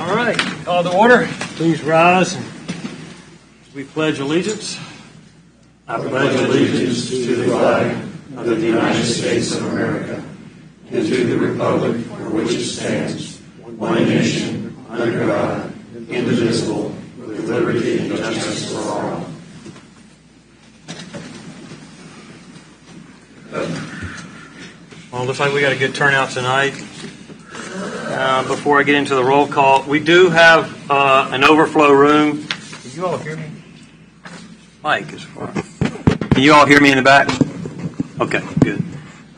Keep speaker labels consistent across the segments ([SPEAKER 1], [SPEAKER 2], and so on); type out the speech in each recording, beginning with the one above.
[SPEAKER 1] All right, call to order. Please rise and we pledge allegiance.
[SPEAKER 2] I pledge allegiance to the flag of the United States of America and to the republic for which it stands, one nation, under God, indivisible, with liberty and justice for all.
[SPEAKER 1] Well, it looks like we got a good turnout tonight. Before I get into the roll call, we do have an overflow room. Can you all hear me? Mike is far. Can you all hear me in the back? Okay, good.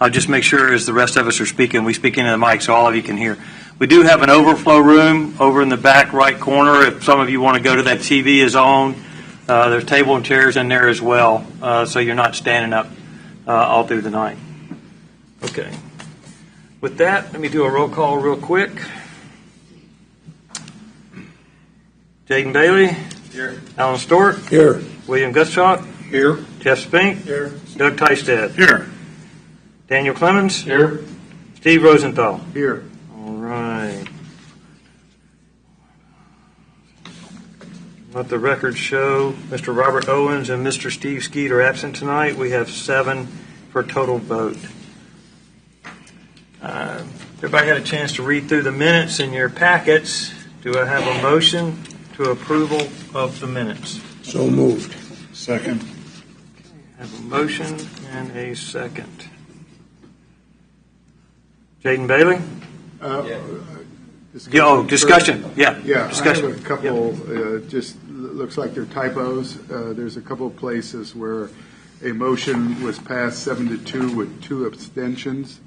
[SPEAKER 1] I'll just make sure as the rest of us are speaking, we speak into the mic so all of you can hear. We do have an overflow room over in the back right corner. If some of you want to go to that, TV is on. There's table and chairs in there as well, so you're not standing up all through the night. Okay. With that, let me do a roll call real quick. Jaden Bailey.
[SPEAKER 2] Here.
[SPEAKER 1] Alan Stewart.
[SPEAKER 2] Here.
[SPEAKER 1] William Gutschalk.
[SPEAKER 2] Here.
[SPEAKER 1] Jeff Spink.
[SPEAKER 2] Here.
[SPEAKER 1] Doug Tystad.
[SPEAKER 2] Here.
[SPEAKER 1] Daniel Clemens.
[SPEAKER 2] Here.
[SPEAKER 1] Steve Rosenthal.
[SPEAKER 2] Here.
[SPEAKER 1] All right. Let the record show Mr. Robert Owens and Mr. Steve Skeet are absent tonight. We have 7 for total vote. Everybody had a chance to read through the minutes in your packets. Do I have a motion to approval of the minutes?
[SPEAKER 2] So moved. Second.
[SPEAKER 1] I have a motion and a second. Jaden Bailey? Discussion.
[SPEAKER 3] Yeah,
[SPEAKER 1] discussion.
[SPEAKER 3] I have a couple, just looks like they're typos. There's a couple of places where a motion was passed 7-2 with 2 abstentions.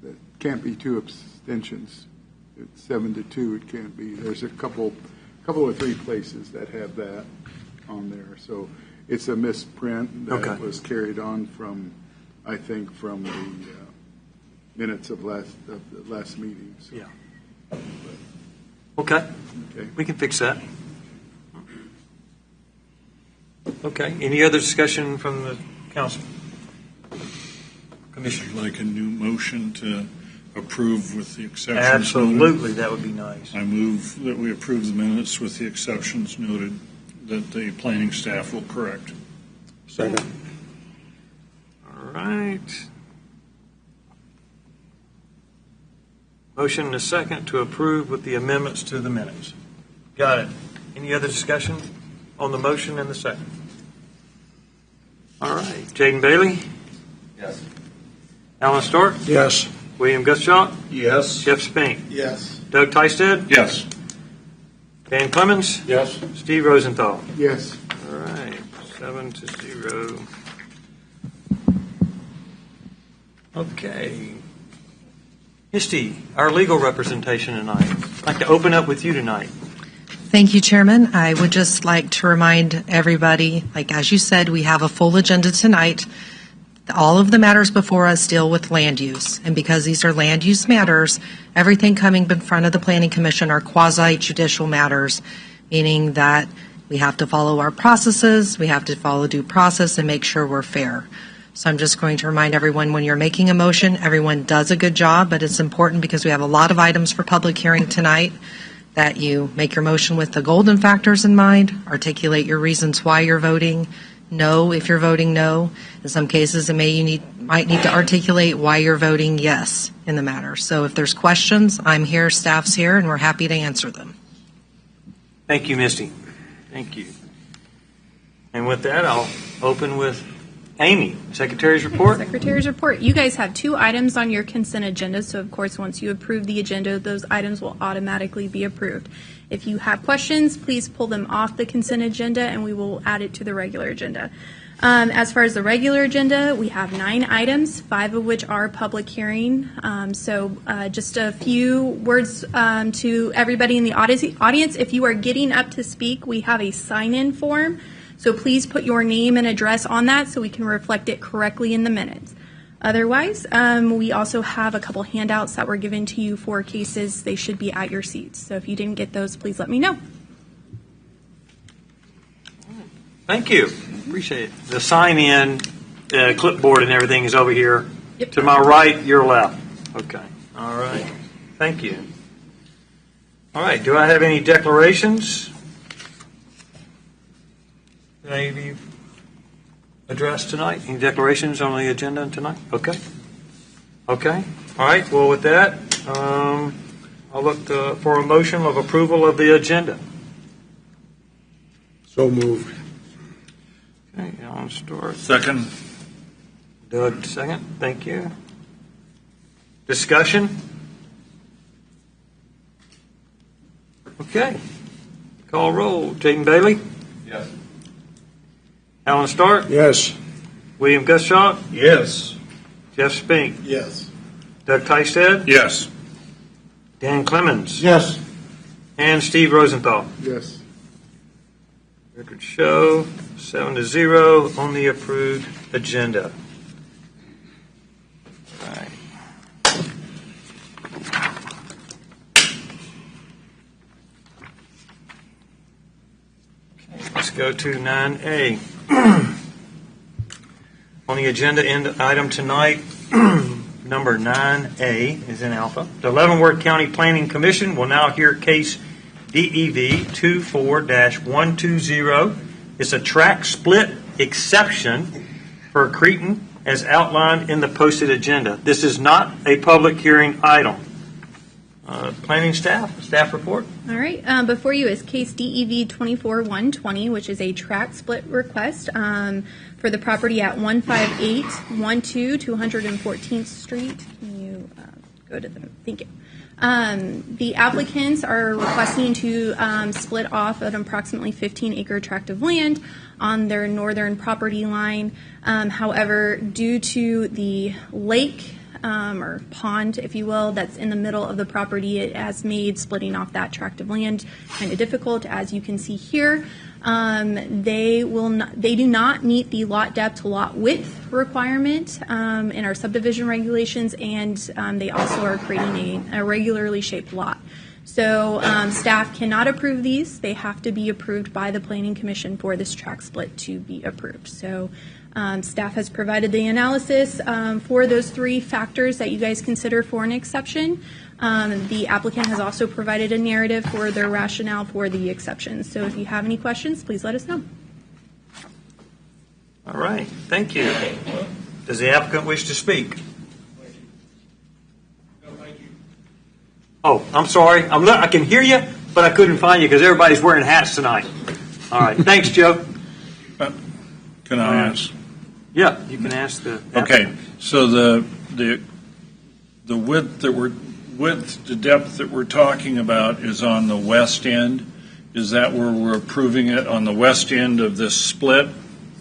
[SPEAKER 3] That can't be 2 abstentions. It's 7-2, it can't be. There's a couple or 3 places that have that on there. So it's a misprint that was carried on from, I think, from the minutes of the last meeting. So.
[SPEAKER 1] Yeah. Okay. We can fix that. Okay. Any other discussion from the council? Commissioner?
[SPEAKER 4] I'd like a new motion to approve with the exceptions
[SPEAKER 1] Absolutely,
[SPEAKER 4] noted.
[SPEAKER 1] that would be nice.
[SPEAKER 4] I move that we approve the minutes with the exceptions noted that the planning staff will correct.
[SPEAKER 2] Second.
[SPEAKER 1] All right. Motion and a second to approve with the amendments to the minutes. Got it. Any other discussion on the motion and the second? All right. Jaden Bailey?
[SPEAKER 2] Yes.
[SPEAKER 1] Alan Stewart?
[SPEAKER 2] Yes.
[SPEAKER 1] William Gutschalk?
[SPEAKER 2] Yes.
[SPEAKER 1] Jeff Spink?
[SPEAKER 3] Yes.
[SPEAKER 1] Doug Tystad?
[SPEAKER 4] Yes.
[SPEAKER 1] Dan Clemens?
[SPEAKER 2] Yes.
[SPEAKER 1] Steve Rosenthal?
[SPEAKER 3] Yes.
[SPEAKER 1] All right. 7-0. Okay. Misty, our legal representation tonight. I'd like to open up with you tonight.
[SPEAKER 5] Thank you, Chairman. I would just like to remind everybody, as you said, we have a full agenda tonight. All of the matters before us deal with land use. And because these are land use matters, everything coming in front of the Planning Commission are quasi-judicial matters, meaning that we have to follow our processes, we have to follow due process and make sure we're fair. So I'm just going to remind everyone, when you're making a motion, everyone does a good job, but it's important because we have a lot of items for public hearing tonight, that you make your motion with the golden factors in mind, articulate your reasons why you're voting no if you're voting no. In some cases, might need to articulate why you're voting yes in the matter. So if there's questions, I'm here, staff's here, and we're happy to answer them.
[SPEAKER 1] Thank you, Misty. Thank you. And with that, I'll open with Amy, Secretary's report.
[SPEAKER 6] Secretary's report. You guys have 2 items on your consent agenda, so of course once you approve the agenda, those items will automatically be approved. If you have questions, please pull them off the consent agenda and we will add it to the regular agenda. As far as the regular agenda, we have 9 items, 5 of which are public hearing. So just a few words to everybody in the audience. If you are getting up to speak, we have a sign-in form. So please put your name and address on that so we can reflect it correctly in the minutes. Otherwise, we also have a couple handouts that were given to you for cases. They should be at your seats. So if you didn't get those, please let me know.
[SPEAKER 1] Thank you. Appreciate it. The sign-in clipboard and everything is over here.
[SPEAKER 6] Yep.
[SPEAKER 1] To my right, your left. Okay. All right. Thank you. All right, do I have any declarations? Did any of you address tonight? Any declarations on the agenda tonight? Okay. Okay. All right, well, with that, I'll look for a motion of approval of the agenda.
[SPEAKER 2] So moved.
[SPEAKER 1] Okay, Alan start.
[SPEAKER 4] Second.
[SPEAKER 1] Doug, second. Thank you. Discussion? Okay. Call roll. Jaden Bailey?
[SPEAKER 2] Yes.
[SPEAKER 1] Alan Stark?
[SPEAKER 2] Yes.
[SPEAKER 1] William Gusshop?
[SPEAKER 4] Yes.
[SPEAKER 1] Jeff Spink?
[SPEAKER 2] Yes.
[SPEAKER 1] Doug Tysted?
[SPEAKER 4] Yes.
[SPEAKER 1] Dan Clemens?
[SPEAKER 2] Yes.
[SPEAKER 1] And Steve Rosenthal?
[SPEAKER 3] Yes.
[SPEAKER 1] Record show 7-0 on the approved agenda. All right. Okay, let's go to 9A. On the agenda item tonight, number 9A is in alpha. The Leavenworth County Planning Commission will now hear case DEV 24-120. It's a track split exception for Cretan as outlined in the posted agenda. This is not a public hearing item. Planning staff report.
[SPEAKER 6] All right. Before you is case DEV 24-120, which is a track split request for the property at 15812 214th Street. Can you go to them? Thank you. The applicants are requesting to split off an approximately 15-acre tract of land on their northern property line. However, due to the lake or pond, if you will, that's in the middle of the property, it has made splitting off that tract of land kind of difficult. As you can see here, they do not meet the lot depth to lot width requirement in our subdivision regulations, and they also are creating a irregularly shaped lot. So staff cannot approve these. They have to be approved by the Planning Commission for this tract split to be approved. So staff has provided the analysis for those three factors that you guys consider for an exception. The applicant has also provided a narrative for their rationale for the exceptions. So if you have any questions, please let us know.
[SPEAKER 1] All right. Thank you. Does the applicant wish to speak? Oh, I'm sorry. I can hear you, but I couldn't find you because everybody's wearing hats tonight. All right. Thanks, Joe.
[SPEAKER 4] Can I ask?
[SPEAKER 1] Yeah, you can ask the applicant.
[SPEAKER 4] Okay, so the width the depth that we're talking about is on the west end. Is that where we're approving it, on the west end of this split?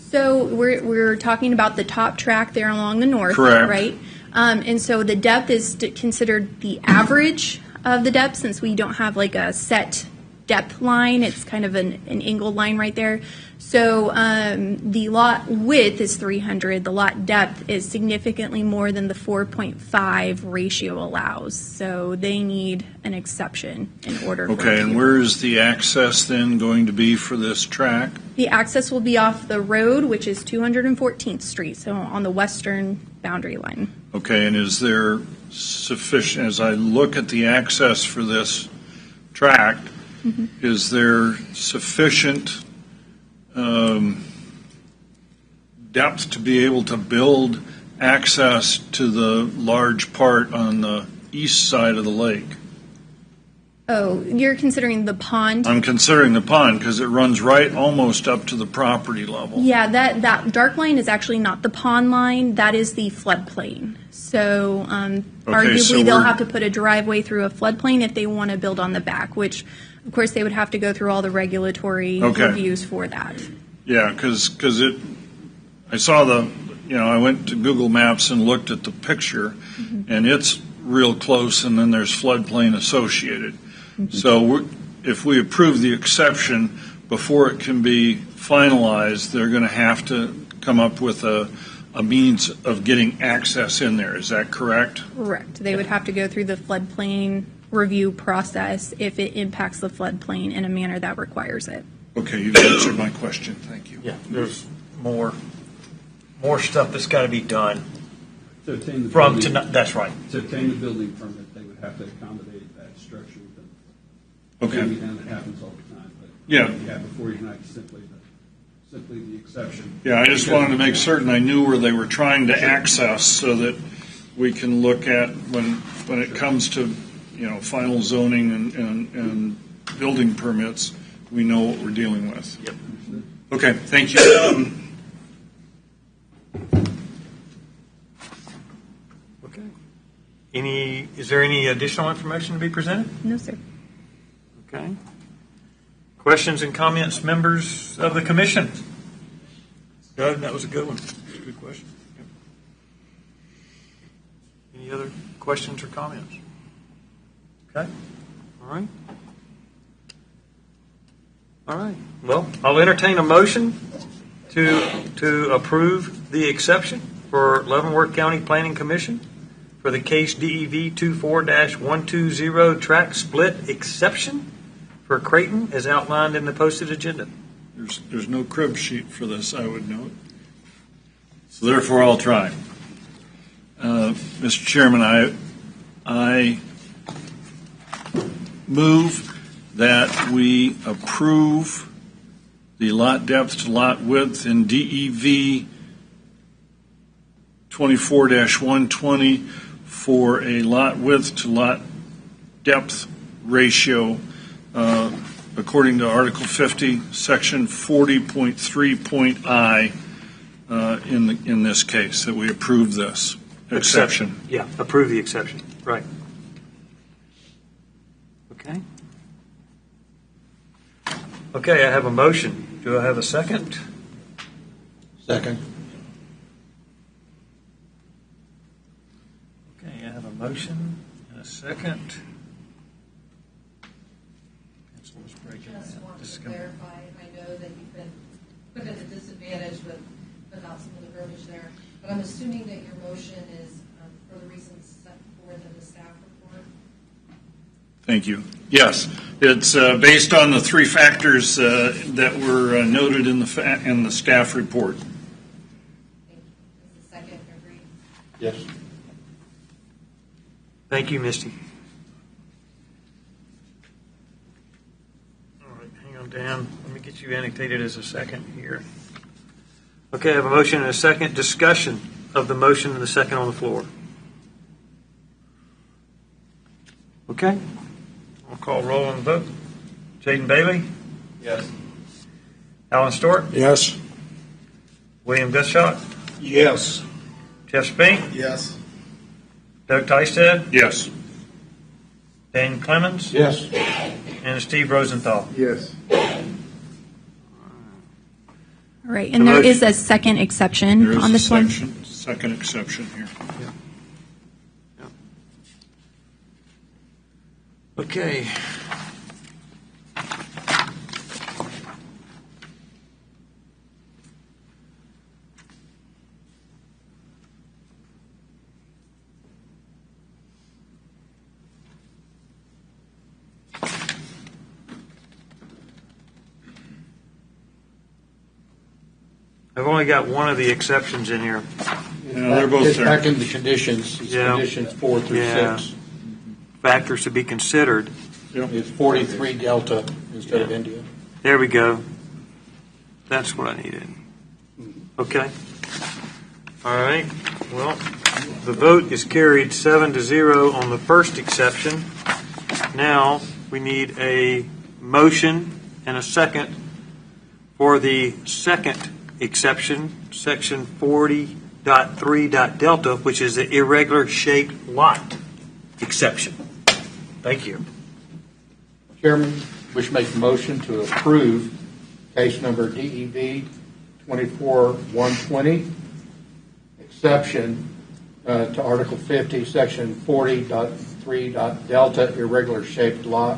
[SPEAKER 6] So we're talking about the top track there along the north,
[SPEAKER 4] Correct.
[SPEAKER 6] right? And so the depth is considered the average of the depth, since we don't have like a set depth line. It's kind of an angled line right there. So the lot width is 300. The lot depth is significantly more than the 4.5 ratio allows. So they need an exception in order for it
[SPEAKER 4] Okay,
[SPEAKER 6] to
[SPEAKER 4] and
[SPEAKER 6] be
[SPEAKER 4] where is the access then going to be for this track?
[SPEAKER 6] The access will be off the road, which is 214th Street, so on the western boundary line.
[SPEAKER 4] Okay, and is there sufficient, as I look at the access for this tract, is there sufficient depth to be able to build access to the large part on the east side of the lake?
[SPEAKER 6] Oh, you're considering the pond?
[SPEAKER 4] I'm considering the pond because it runs right almost up to the property level.
[SPEAKER 6] Yeah, that dark line is actually not the pond line. That is the floodplain. So arguably
[SPEAKER 4] so
[SPEAKER 6] they'll
[SPEAKER 4] we're-
[SPEAKER 6] have to put a driveway through a floodplain if they want to build on the back, which of course they would have to go through all the regulatory
[SPEAKER 4] Okay.
[SPEAKER 6] reviews for that.
[SPEAKER 4] Yeah, because I saw I went to Google Maps and looked at the picture, and it's real close, and then there's floodplain associated. So if we approve the exception before it can be finalized, they're going to have to come up with a means of getting access in there. Is that correct?
[SPEAKER 6] Correct. They would have to go through the floodplain review process if it impacts the floodplain in a manner that requires it.
[SPEAKER 4] Okay, you've answered my question. Thank you.
[SPEAKER 1] Yeah, there's more stuff that's got to be done
[SPEAKER 7] To obtain the
[SPEAKER 1] from
[SPEAKER 7] building-
[SPEAKER 1] tonight. That's right.
[SPEAKER 7] To obtain the building permit, they would have to accommodate that structure within
[SPEAKER 4] Okay.
[SPEAKER 7] And it happens all the time, but
[SPEAKER 4] Yeah.
[SPEAKER 7] what we had before tonight is simply the exception.
[SPEAKER 4] Yeah, I just wanted to make certain I knew where they were trying to access so that we can look at when it comes to, final zoning and building permits, we know what we're dealing with.
[SPEAKER 1] Yep.
[SPEAKER 4] Okay, thank you.
[SPEAKER 1] Okay. Is there any additional information to be presented?
[SPEAKER 6] No, sir.
[SPEAKER 1] Okay. Questions and comments, members of the commission? Doug, that was a good one. That's a good question. Yep. Any other questions or comments? Okay. All right. All right. Well, I'll entertain a motion to approve the exception for Leavenworth County Planning Commission for the case DEV 24-120 track split exception for Creighton as outlined in the posted agenda.
[SPEAKER 4] There's no crib sheet for this, I would note. So therefore, I'll try. Mr. Chairman, I move that we approve the lot depth to lot width in DEV 24-120 for a lot width to lot depth ratio according to Article 50, Section 40.3.I in this case, that we approve this exception.
[SPEAKER 1] Yeah, approve the exception. Right. Okay. Okay, I have a motion. Do I have a second?
[SPEAKER 2] Second.
[SPEAKER 1] Okay, I have a motion and a second.
[SPEAKER 5] Just want to clarify, I know that you've been put at a disadvantage without some of the verbiage there, but I'm assuming that your motion is for the reasons set forth in the staff report.
[SPEAKER 4] Thank you. Yes, it's based on the three factors that were noted in the staff report.
[SPEAKER 5] Thank you. Is the second agreed?
[SPEAKER 2] Yes.
[SPEAKER 1] Thank you, Misty. All right, hang on, Dan. Let me get you annotated as a second here. Okay, I have a motion and a second. Discussion of the motion and the second on the floor. Okay. I'll call roll on the vote. Jaden Bailey?
[SPEAKER 2] Yes.
[SPEAKER 1] Alan Stewart?
[SPEAKER 2] Yes.
[SPEAKER 1] William Gutschott?
[SPEAKER 2] Yes.
[SPEAKER 1] Jeff Spink?
[SPEAKER 2] Yes.
[SPEAKER 1] Doug Tysted?
[SPEAKER 4] Yes.
[SPEAKER 1] Dan Clemens?
[SPEAKER 2] Yes.
[SPEAKER 1] And Steve Rosenthal?
[SPEAKER 3] Yes.
[SPEAKER 6] All right, and there is a second exception
[SPEAKER 4] There is
[SPEAKER 6] on this one.
[SPEAKER 4] second exception here.
[SPEAKER 1] Okay. I've only got one of the exceptions in here.
[SPEAKER 4] Yeah, they're both
[SPEAKER 2] It's
[SPEAKER 4] there.
[SPEAKER 2] back in the conditions. It's
[SPEAKER 1] Yeah.
[SPEAKER 2] conditions 4 through
[SPEAKER 1] Yeah.
[SPEAKER 2] 6.
[SPEAKER 1] Factors to be considered.
[SPEAKER 2] It's 43 Delta instead of India.
[SPEAKER 1] There we go. That's what I needed. Okay. All right. Well, the vote is carried 7-0 on the first exception. Now we need a motion and a second for the second exception, section 40.3.delta, which is the irregular shaped lot exception. Thank you.
[SPEAKER 2] Chairman, wish to make a motion to approve case number DEV 24-120, exception to Article 50, Section 40.3.delta, irregular shaped lot,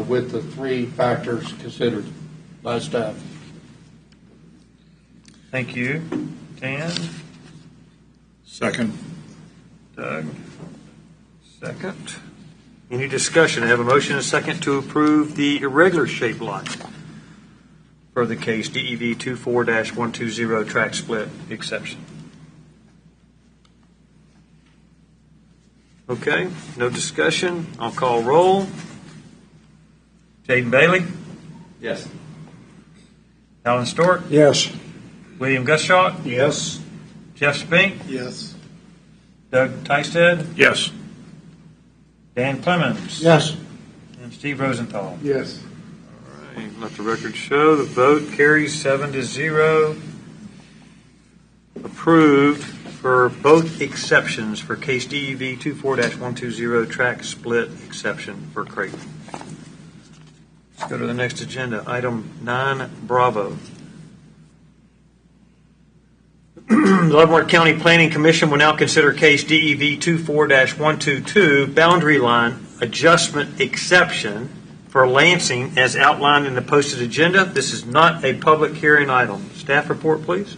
[SPEAKER 2] with the three factors considered by staff.
[SPEAKER 1] Thank you. Dan?
[SPEAKER 4] Second.
[SPEAKER 1] Doug? Second. Any discussion? I have a motion and a second to approve the irregular shaped lot for the case DEV 24-120 track split exception. Okay, no discussion. I'll call roll. Jaden Bailey,
[SPEAKER 2] Yes.
[SPEAKER 1] Alan Stewart,
[SPEAKER 7] Yes.
[SPEAKER 1] William Gusshott,
[SPEAKER 7] Yes.
[SPEAKER 1] Jeff Spink,
[SPEAKER 7] Yes.
[SPEAKER 1] Doug Tysted,
[SPEAKER 4] Yes.
[SPEAKER 1] Dan Clemens,
[SPEAKER 7] Yes.
[SPEAKER 1] and Steve Rosenthal.
[SPEAKER 3] Yes.
[SPEAKER 1] Let the record show the vote carries 7-0. Approved for both exceptions for case DEV 24-120 track split exception for Creighton. Let's go to the next agenda, item 9 Bravo. The Leavenworth County Planning Commission will now consider case DEV 24-122 boundary line adjustment exception for Lansing as outlined in the posted agenda. This is not a public hearing item. Staff report, please.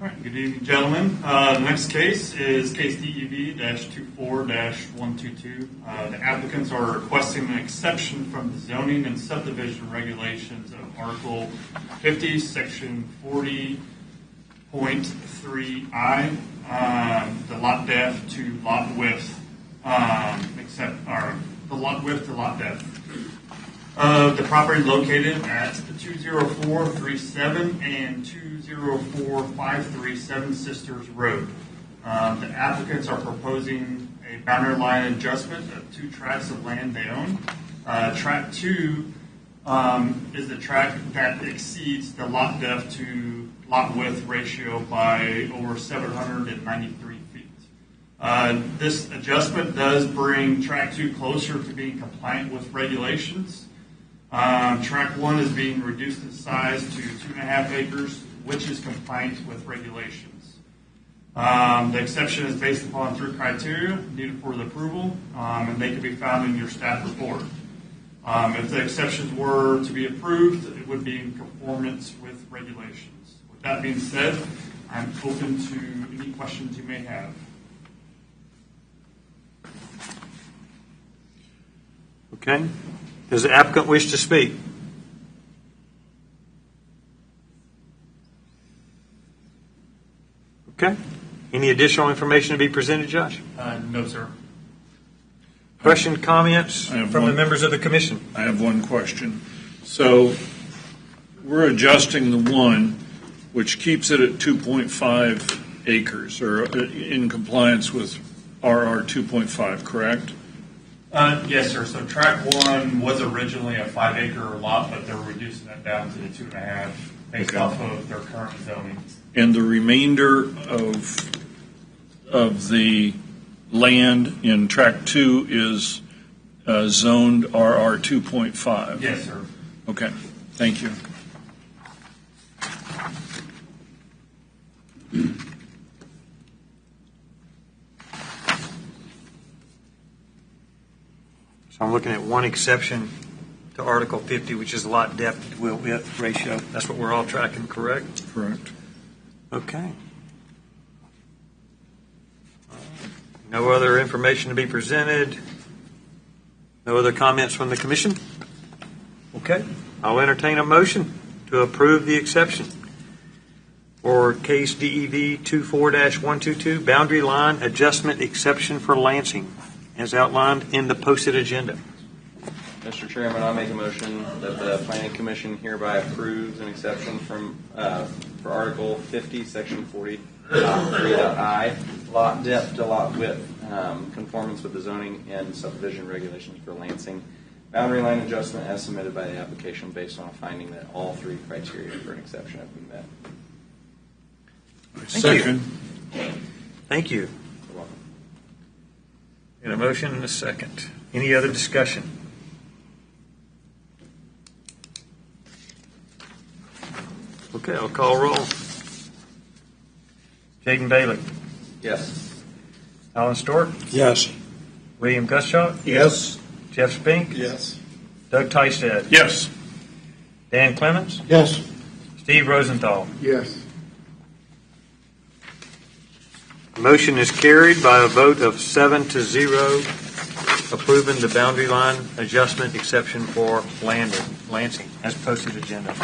[SPEAKER 8] All right, good evening, gentlemen. The next case is case DEV-24-122. The applicants are requesting an exception from the zoning and subdivision regulations of Article 50, Section 40.3I, the lot depth to lot width, the lot width to lot depth. The property located at 20437 and 20453 Seven Sisters Road. The applicants are proposing a boundary line adjustment of 2 tracts of land they own. Tract 2 is the tract that exceeds the lot depth to lot width ratio by over 793 feet. This adjustment does bring Tract 2 closer to being compliant with regulations. Tract 1 is being reduced in size to 2.5 acres, which is compliant with regulations. The exception is based upon 3 criteria needed for the approval, and they can be found in your staff report. If the exceptions were to be approved, it would be in conformance with regulations. With that being said, I'm open to any questions you may have.
[SPEAKER 1] Okay. Does the applicant wish to speak? Okay. Any additional information to be presented, Josh?
[SPEAKER 8] No, sir.
[SPEAKER 1] Question, comments
[SPEAKER 4] I have
[SPEAKER 1] from the
[SPEAKER 4] one.
[SPEAKER 1] members of the commission?
[SPEAKER 4] I have one question. So we're adjusting the one, which keeps it at 2.5 acres, or in compliance with RR 2.5, correct?
[SPEAKER 8] Yes, sir. So track 1 was originally a 5-acre lot, but they're reducing that down to the 2.5 based
[SPEAKER 4] Okay.
[SPEAKER 8] off of their current zoning.
[SPEAKER 4] And the remainder of the land in tract 2 is zoned RR 2.5?
[SPEAKER 8] Yes, sir.
[SPEAKER 4] Okay, thank you.
[SPEAKER 1] So I'm looking at one exception to Article 50, which is lot depth to width ratio. That's what we're all tracking, correct?
[SPEAKER 4] Correct.
[SPEAKER 1] Okay. No other information to be presented? No other comments from the commission? Okay. I'll entertain a motion to approve the exception for case DEV 24-122 boundary line adjustment exception for Lansing as outlined in the posted agenda.
[SPEAKER 2] Mr. Chairman, I make a motion that the Planning Commission hereby approves an exception from for Article 50, Section 40.3.I, lot depth to lot width, conformance with the zoning and subdivision regulations for Lansing. Boundary line adjustment as submitted by the application based on a finding that all 3 criteria for an exception have been met.
[SPEAKER 4] Second.
[SPEAKER 1] Thank you.
[SPEAKER 2] You're welcome.
[SPEAKER 1] Got a motion and a second. Any other discussion? Okay, I'll call roll. Jaden Bailey.
[SPEAKER 2] Yes.
[SPEAKER 1] Alan Stewart.
[SPEAKER 7] Yes.
[SPEAKER 1] William Gusshott.
[SPEAKER 7] Yes.
[SPEAKER 1] Jeff Spink.
[SPEAKER 7] Yes.
[SPEAKER 1] Doug Tysted.
[SPEAKER 4] Yes.
[SPEAKER 1] Dan Clemens.
[SPEAKER 7] Yes.
[SPEAKER 1] Steve Rosenthal.
[SPEAKER 3] Yes.
[SPEAKER 1] Motion is carried by a vote of 7-0, approving the boundary line adjustment exception for Lansing as posted agenda.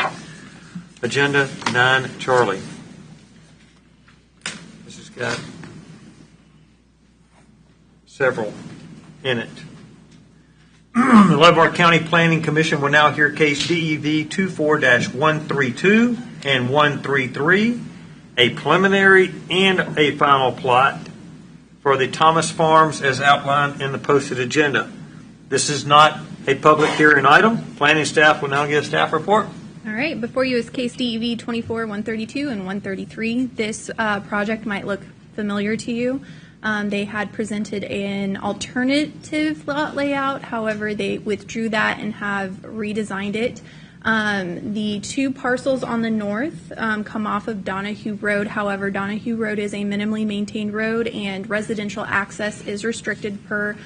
[SPEAKER 1] Agenda 9 Charlie. This has got several in it. The Leavenworth County Planning Commission will now hear case DEV 24-132 and 133, a preliminary and a final plot for the Thomas Farms as outlined in the posted agenda. This is not a public hearing item. Planning staff will now give a staff report.
[SPEAKER 6] All right, before you is case DEV 24-132 and 133. This project might look familiar to you. They had presented an alternative lot layout. However, they withdrew that and have redesigned it. The two parcels on the north come off of Donahue Road. However, Donahue Road is a minimally maintained road, and residential access is restricted per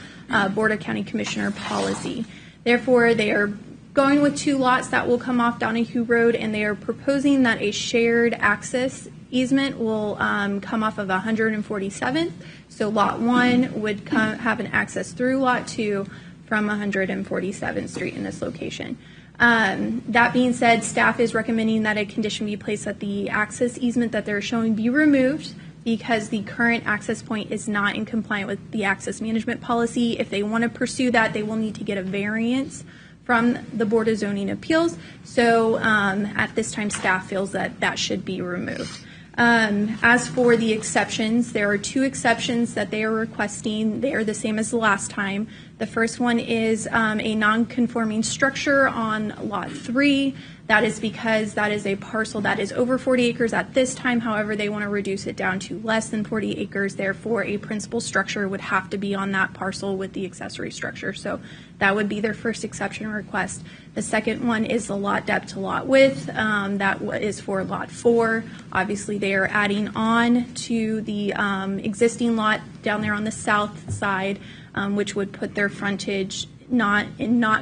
[SPEAKER 6] Board of County Commissioner policy. Therefore, they are going with two lots that will come off Donahue Road, and they are proposing that a shared access easement will come off of 147th. So Lot 1 would have an access through Lot 2 from 147th Street in this location. That being said, staff is recommending that a condition be placed that the access easement that they're showing be removed because the current access point is not in compliance with the access management policy. If they want to pursue that, they will need to get a variance from the Board of Zoning Appeals. So at this time, staff feels that that should be removed. As for the exceptions, there are two exceptions that they are requesting. They are the same as the last time. The first one is a non-conforming structure on Lot 3. That is because that is a parcel that is over 40 acres at this time. However, they want to reduce it down to less than 40 acres. Therefore, a principal structure would have to be on that parcel with the accessory structure. So that would be their first exception request. The second one is the lot depth to lot width. That is for Lot 4. Obviously, they are adding on to the existing lot down there on the south side, which would put their frontage not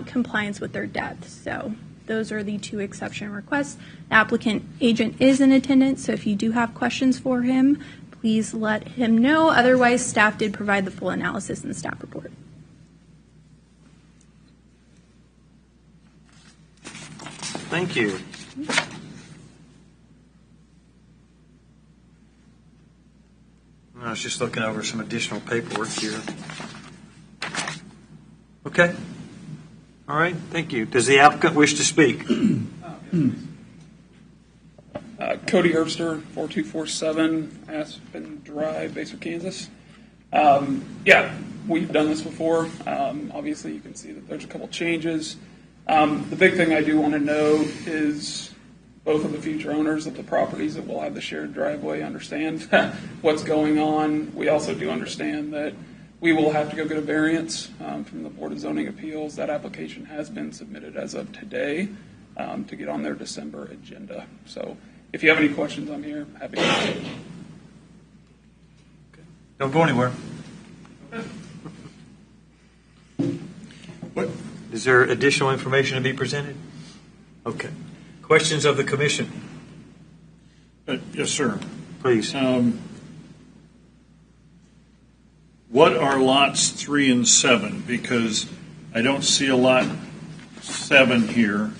[SPEAKER 6] compliance with their depth. So those are the two exception requests. The applicant agent is in attendance, so if you do have questions for him, please let him know. Otherwise, staff did provide the full analysis in the staff report.
[SPEAKER 1] Thank you. I was just looking over some additional paperwork here. Okay. All right. Thank you. Does the applicant wish to speak?
[SPEAKER 9] Cody Herbster, 4247 Aspen Drive, Basel, Kansas. We've done this before. Obviously, you can see that there's a couple changes. The big thing I do want to note is both of the future owners of the properties that will have the shared driveway understand what's going on. We also do understand that we will have to go get a variance from the Board of Zoning Appeals. That application has been submitted as of today to get on their December agenda. So if you have any questions, I'm here. Happy to answer.
[SPEAKER 1] Don't go anywhere. What? Is there additional information to be presented? Okay. Questions of the commission?
[SPEAKER 4] Yes, sir.
[SPEAKER 1] Please.
[SPEAKER 4] What are lots 3 and 7? Because I don't see a lot 7 here.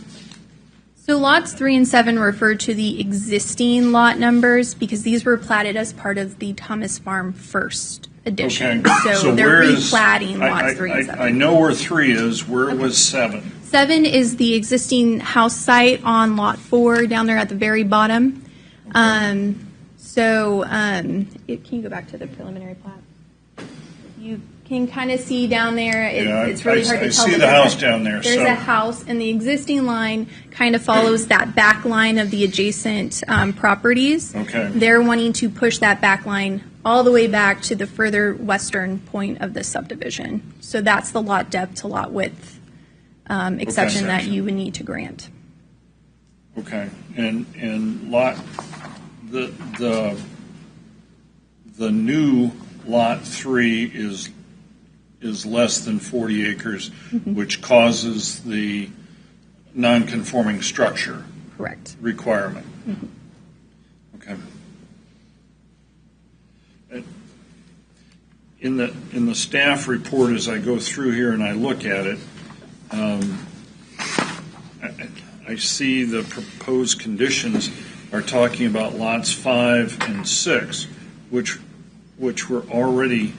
[SPEAKER 6] So lots 3 and 7 refer to the existing lot numbers because these were platted as part of the Thomas Farm First Edition.
[SPEAKER 4] Okay.
[SPEAKER 6] So they're
[SPEAKER 4] where
[SPEAKER 6] replatting lots 3 and 7.
[SPEAKER 4] I know where 3 is. Where was 7?
[SPEAKER 6] 7 is the existing house site on Lot 4 down there at the very bottom. Okay. Can you go back to the preliminary plat? You can kind of see down there. It's really hard to tell.
[SPEAKER 4] I see the house down there.
[SPEAKER 6] There's a house, and the existing line kind of follows that back line of the adjacent properties.
[SPEAKER 4] Okay.
[SPEAKER 6] They're wanting to push that back line all the way back to the further western point of the subdivision. So that's the lot depth to lot width exception that you would need to grant.
[SPEAKER 4] Okay. And lot the new Lot 3 is less than 40 acres, which causes the non-conforming structure
[SPEAKER 6] Correct.
[SPEAKER 4] requirement. Okay. In the staff report, as I go through here and I look at it, I see the proposed conditions are talking about lots 5 and 6, which were already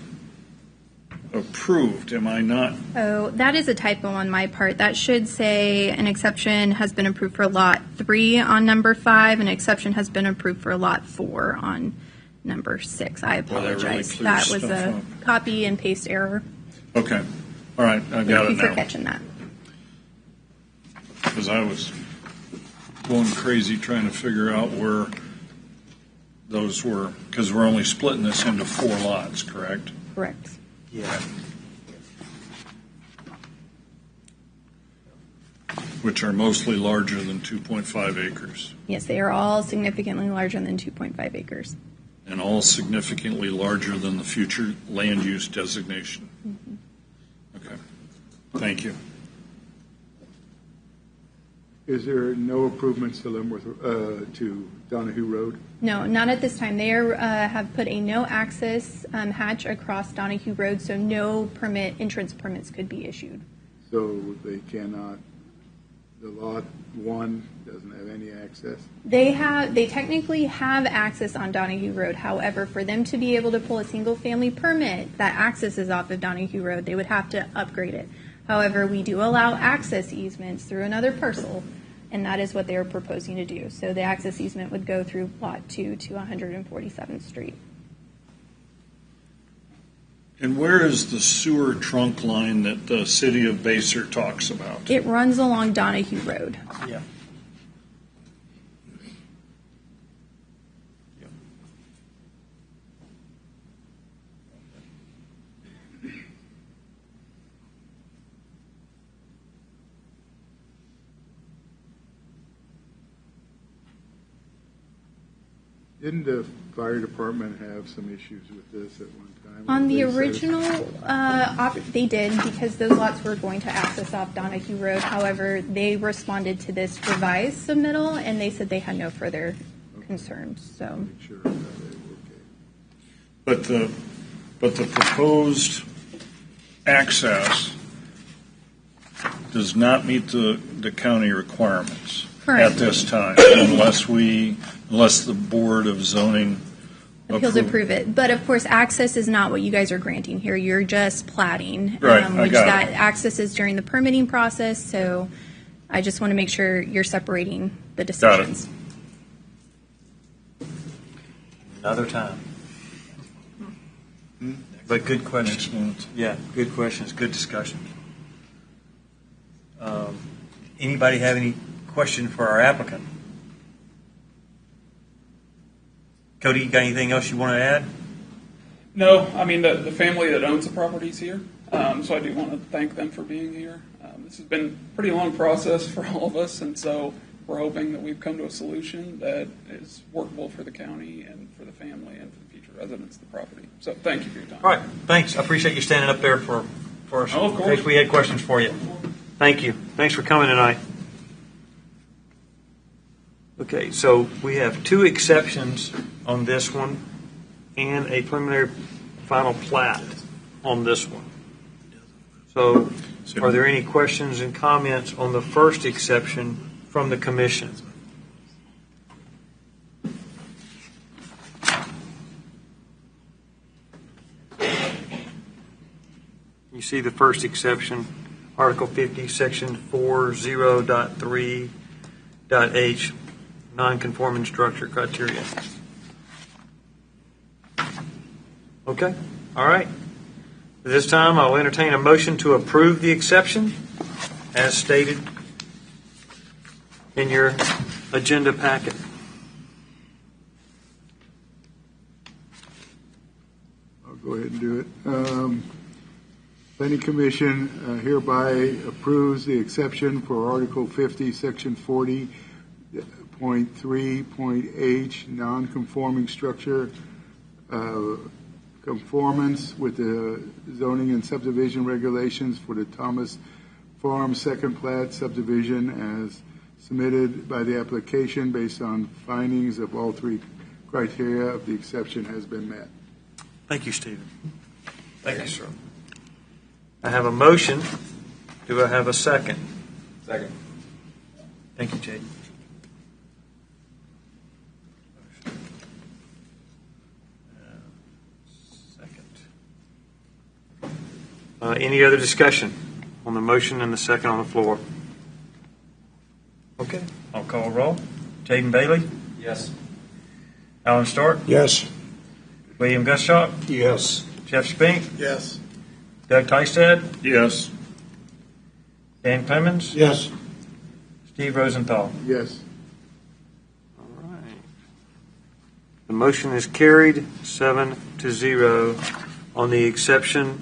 [SPEAKER 4] approved, am I not?
[SPEAKER 6] Oh, that is a typo on my part. That should say an exception has been approved for Lot 3 on number 5, and an exception has been approved for Lot 4 on number 6. I
[SPEAKER 4] Well, that really
[SPEAKER 6] apologize.
[SPEAKER 4] clears
[SPEAKER 6] That was
[SPEAKER 4] stuff
[SPEAKER 6] a
[SPEAKER 4] up.
[SPEAKER 6] copy and paste error.
[SPEAKER 4] Okay, all right, I got
[SPEAKER 6] Thank
[SPEAKER 4] it
[SPEAKER 6] you for
[SPEAKER 4] now.
[SPEAKER 6] catching that.
[SPEAKER 4] Because I was going crazy trying to figure out where those were, because we're only splitting this into 4 lots, correct?
[SPEAKER 6] Correct.
[SPEAKER 1] Yeah.
[SPEAKER 4] Which are mostly larger than 2.5 acres,
[SPEAKER 6] Yes, they are all significantly larger than 2.5 acres.
[SPEAKER 4] and all significantly larger than the future land use designation. Okay, thank you.
[SPEAKER 3] Is there no improvements to Leavenworth, to Donahue Road?
[SPEAKER 6] No, not at this time. They have put a no access hatch across Donahue Road, so no entrance permits could be issued.
[SPEAKER 3] So they cannot, the Lot 1 doesn't have any access?
[SPEAKER 6] They technically have access on Donahue Road. However, for them to be able to pull a single family permit that access is off of Donahue Road, they would have to upgrade it. However, we do allow access easements through another parcel, and that is what they are proposing to do. So the access easement would go through Lot 2 to 147th Street.
[SPEAKER 4] And where is the sewer trunk line that the city of Basehor talks about?
[SPEAKER 6] It runs along Donahue Road.
[SPEAKER 1] Yeah.
[SPEAKER 3] Didn't the fire department have some issues with this at one time?
[SPEAKER 6] On the
[SPEAKER 3] They said-
[SPEAKER 6] original, they did, because those lots were going to access off Donahue Road. However, they responded to this revised submittal, and they said they had no further concerns, so.
[SPEAKER 3] Make sure that they were okay.
[SPEAKER 4] But the proposed access does not meet the county requirements
[SPEAKER 6] Correct.
[SPEAKER 4] at this time, unless the Board of Zoning
[SPEAKER 6] Appeals approve it. But of course, access is not what you guys are granting here. You're just platting.
[SPEAKER 4] Right, I
[SPEAKER 6] which
[SPEAKER 4] got
[SPEAKER 6] that
[SPEAKER 4] it.
[SPEAKER 6] access is during the permitting process, so I just want to make sure you're separating the
[SPEAKER 4] Got it.
[SPEAKER 6] decisions.
[SPEAKER 1] Another time. But good questions.
[SPEAKER 4] Next month.
[SPEAKER 1] Yeah, good questions, good discussion. Anybody have any question for our applicant? Cody, you got anything else you want to add?
[SPEAKER 9] No, I mean, the family that owns the property is here, so I do want to thank them for being here. This has been a pretty long process for all of us, and so we're hoping that we've come to a solution that is workable for the county and for the family and for the future residents of the property. So thank you for your time.
[SPEAKER 1] All right, thanks. I appreciate you standing up there for us.
[SPEAKER 9] Oh, of
[SPEAKER 1] In
[SPEAKER 9] course.
[SPEAKER 1] case we had questions for you. Thank you. Thanks for coming tonight. Okay, so we have 2 exceptions on this one and a preliminary final plat on this one. So are there any questions and comments on the first exception from the commission? You see the first exception, Article 50, Section 40.3.h, non-conforming structure criteria. Okay, all right. At this time, I'll entertain a motion to approve the exception as stated in your agenda packet.
[SPEAKER 3] I'll go ahead and do it. Planning Commission hereby approves the exception for Article 50, Section 40.3.h, non-conforming structure, conformance with the zoning and subdivision regulations for the Thomas Farm Second Plat subdivision as submitted by the application based on findings of all 3 criteria of the exception has been met.
[SPEAKER 1] Thank you, Stephen. Thank you, sir. I have a motion. Do I have a second?
[SPEAKER 7] Second.
[SPEAKER 1] Thank you, Jaden. Second. Any other discussion on the motion and the second on the floor? Okay, I'll call roll. Jaden Bailey?
[SPEAKER 2] Yes.
[SPEAKER 1] Alan Stark?
[SPEAKER 2] Yes.
[SPEAKER 1] William Gusshop?
[SPEAKER 2] Yes.
[SPEAKER 1] Jeff Spink?
[SPEAKER 2] Yes.
[SPEAKER 1] Doug Tystad?
[SPEAKER 4] Yes.
[SPEAKER 1] Dan Clemens?
[SPEAKER 2] Yes.
[SPEAKER 1] Steve Rosenthal?
[SPEAKER 3] Yes.
[SPEAKER 1] All right. The motion is carried 7-0 on the exception,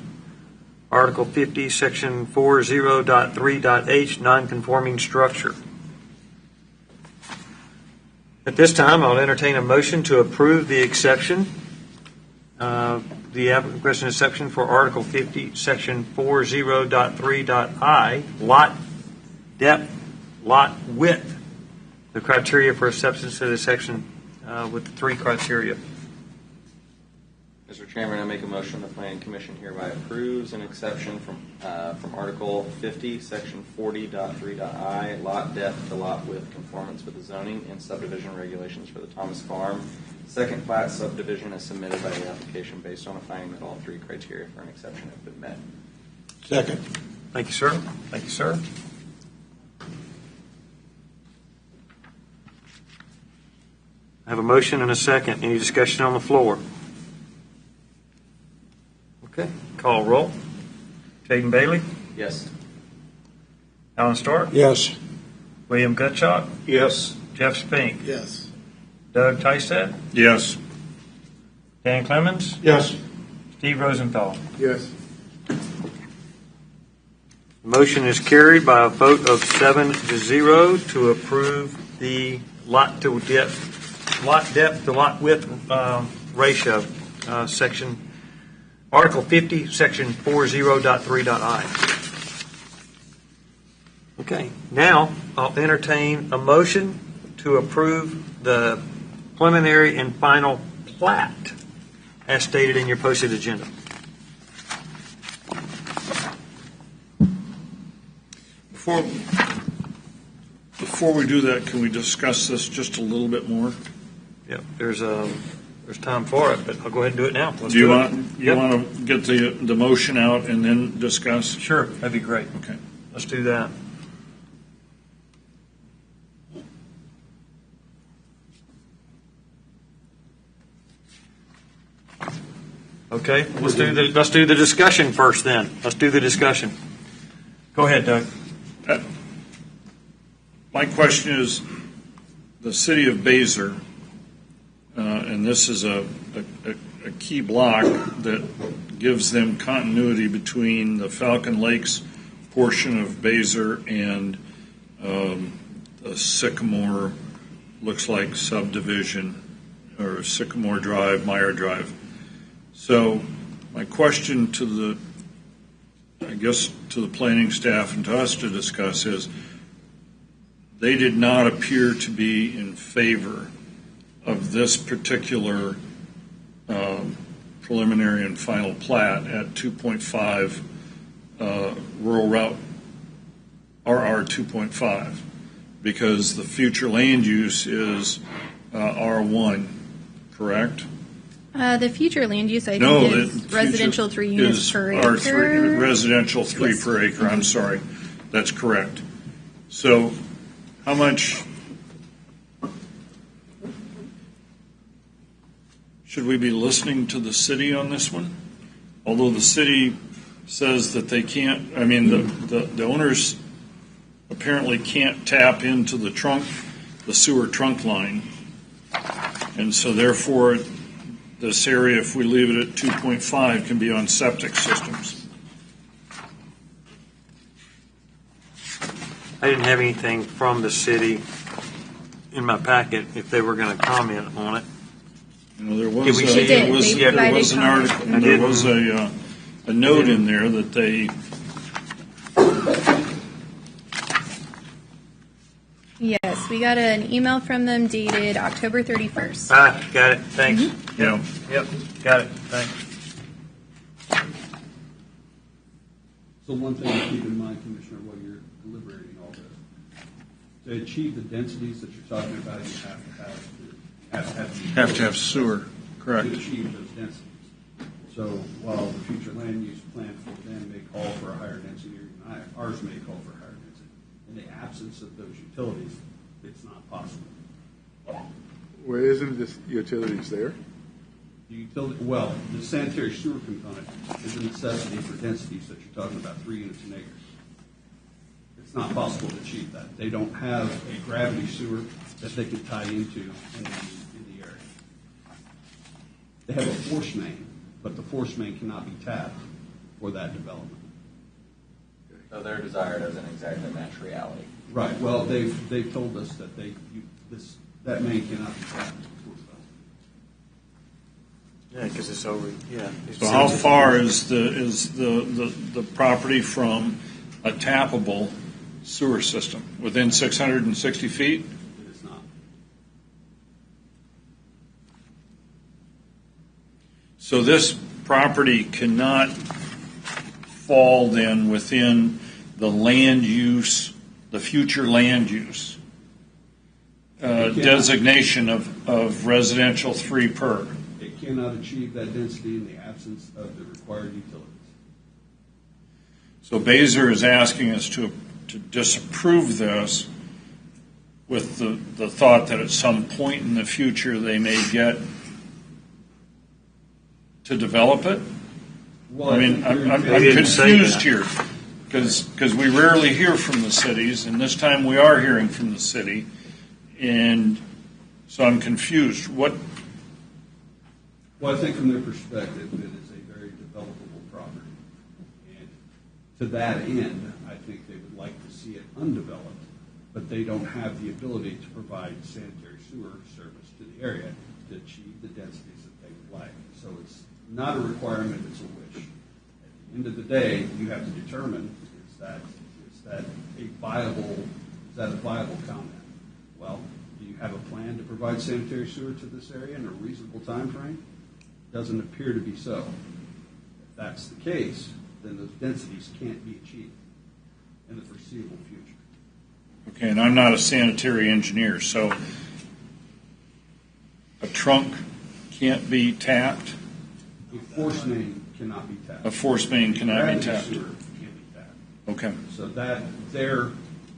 [SPEAKER 1] Article 50, Section 40.3.h, non-conforming structure. At this time, I'll entertain a motion to approve the exception. The applicant requesting exception for Article 50, Section 40.3.i, lot depth, lot width. The criteria for acceptance to the section with the three criteria.
[SPEAKER 10] Mr. Chairman, I make a motion the Planning Commission hereby approves an exception from Article 50, Section 40.3.i, lot depth to lot width conformance with the zoning and subdivision regulations for the Thomas Farm second plat subdivision as submitted by the application based on a finding that all three criteria for an exception have been met.
[SPEAKER 2] Second.
[SPEAKER 1] Thank you, sir. Thank you, sir. I have a motion and a second. Any discussion on the floor? Okay, call roll. Jaden Bailey?
[SPEAKER 10] Yes.
[SPEAKER 1] Alan Stark?
[SPEAKER 2] Yes.
[SPEAKER 1] William Gutschop?
[SPEAKER 2] Yes.
[SPEAKER 1] Jeff Spink?
[SPEAKER 2] Yes.
[SPEAKER 1] Doug Tystad?
[SPEAKER 4] Yes.
[SPEAKER 1] Dan Clemens?
[SPEAKER 2] Yes.
[SPEAKER 1] Steve Rosenthal?
[SPEAKER 3] Yes.
[SPEAKER 1] The motion is carried by a vote of 7-0 to approve the lot depth to lot width ratio, section Article 50, Section 40.3.i. Okay, now I'll entertain a motion to approve the preliminary and final plat as stated in your posted agenda.
[SPEAKER 4] Before we do that, can we discuss this just a little bit more?
[SPEAKER 1] Yeah, there's time for it, but I'll go ahead and do it now. Let's
[SPEAKER 4] Do you
[SPEAKER 1] do
[SPEAKER 4] want
[SPEAKER 1] it.
[SPEAKER 4] you want to get the motion out and then discuss?
[SPEAKER 1] Sure, that'd be great.
[SPEAKER 4] Okay.
[SPEAKER 1] Let's do that. Okay, let's do the discussion first. Then let's do the discussion. Go ahead, Doug.
[SPEAKER 4] My question is, the city of Basel, and this is a key block that gives them continuity between the Falcon Lakes portion of Basel and the Sycamore, looks like subdivision, or Sycamore Drive, Meyer Drive. So my question to the planning staff and to us to discuss is, they did not appear to be in favor of this particular preliminary and final plat at 2.5 rural route RR 2.5, because the future land use is R1, correct?
[SPEAKER 6] The future land use, I
[SPEAKER 4] No,
[SPEAKER 6] think, is residential 3 units per acre.
[SPEAKER 4] R3, residential 3
[SPEAKER 6] Yes.
[SPEAKER 4] per acre, I'm sorry. That's correct. So how much should we be listening to the city on this one? Although the city says that they can't, I mean, the owners apparently can't tap into the sewer trunk line. And so therefore, this area, if we leave it at 2.5, can be on septic systems.
[SPEAKER 1] I didn't have anything from the city in my packet if they were going to comment on it.
[SPEAKER 4] You know, there
[SPEAKER 1] Did
[SPEAKER 4] was
[SPEAKER 1] we see
[SPEAKER 6] it?
[SPEAKER 4] there was an
[SPEAKER 6] Provided
[SPEAKER 4] article,
[SPEAKER 6] comment.
[SPEAKER 4] there was a note in there that they.
[SPEAKER 6] Yes, we got an email from them dated October 31st.
[SPEAKER 1] Got it. Thanks.
[SPEAKER 4] Yeah.
[SPEAKER 1] Yep, got it. Thanks.
[SPEAKER 7] So one thing to keep in mind, Commissioner, while you're deliberating all this, to achieve the densities that you're talking about, you have to have
[SPEAKER 4] Have to have sewer, correct.
[SPEAKER 7] to achieve those densities. So while the future land use plan for them may call for a higher density, or ours may call for a higher density, in the absence of those utilities, it's not possible.
[SPEAKER 3] Well, isn't this utilities there?
[SPEAKER 7] The utility, well, the sanitary sewer component is a necessity for densities that you're talking about, 3 units an acre. It's not possible to achieve that. They don't have a gravity sewer that they could tie into in the area. They have a force main, but the force main cannot be tapped for that development.
[SPEAKER 10] So their desire doesn't exactly match reality.
[SPEAKER 7] Right. Well, they've told us that that main cannot be tapped.
[SPEAKER 1] Yeah, because it's over, yeah.
[SPEAKER 4] So how far is the property from a tappable sewer system? Within 660 feet?
[SPEAKER 7] It is not.
[SPEAKER 4] So this property cannot fall then within the land use, the future land use designation of residential 3 per.
[SPEAKER 7] It cannot achieve that density in the absence of the required utilities.
[SPEAKER 4] So Baser is asking us to disapprove this with the thought that at some point in the future they may get to develop it?
[SPEAKER 7] Well,
[SPEAKER 4] I mean, I'm confused here because we rarely hear from the cities, and this time we are hearing from the city, and so I'm confused.
[SPEAKER 7] Well, I think from their perspective, it is a very developable property. And to that end, I think they would like to see it undeveloped, but they don't have the ability to provide sanitary sewer service to the area to achieve the densities that they would like. So it's not a requirement, it's a wish. At the end of the day, you have to determine, is that a viable comment? Well, do you have a plan to provide sanitary sewer to this area in a reasonable time frame? Doesn't appear to be so. If that's the case, then those densities can't be achieved in the foreseeable future.
[SPEAKER 4] Okay, and I'm not a sanitary engineer, so a trunk can't be tapped?
[SPEAKER 7] A force main cannot be tapped.
[SPEAKER 4] A force main cannot be
[SPEAKER 7] Gravity
[SPEAKER 4] tapped?
[SPEAKER 7] sewer can't be tapped.
[SPEAKER 4] Okay.
[SPEAKER 7] So that their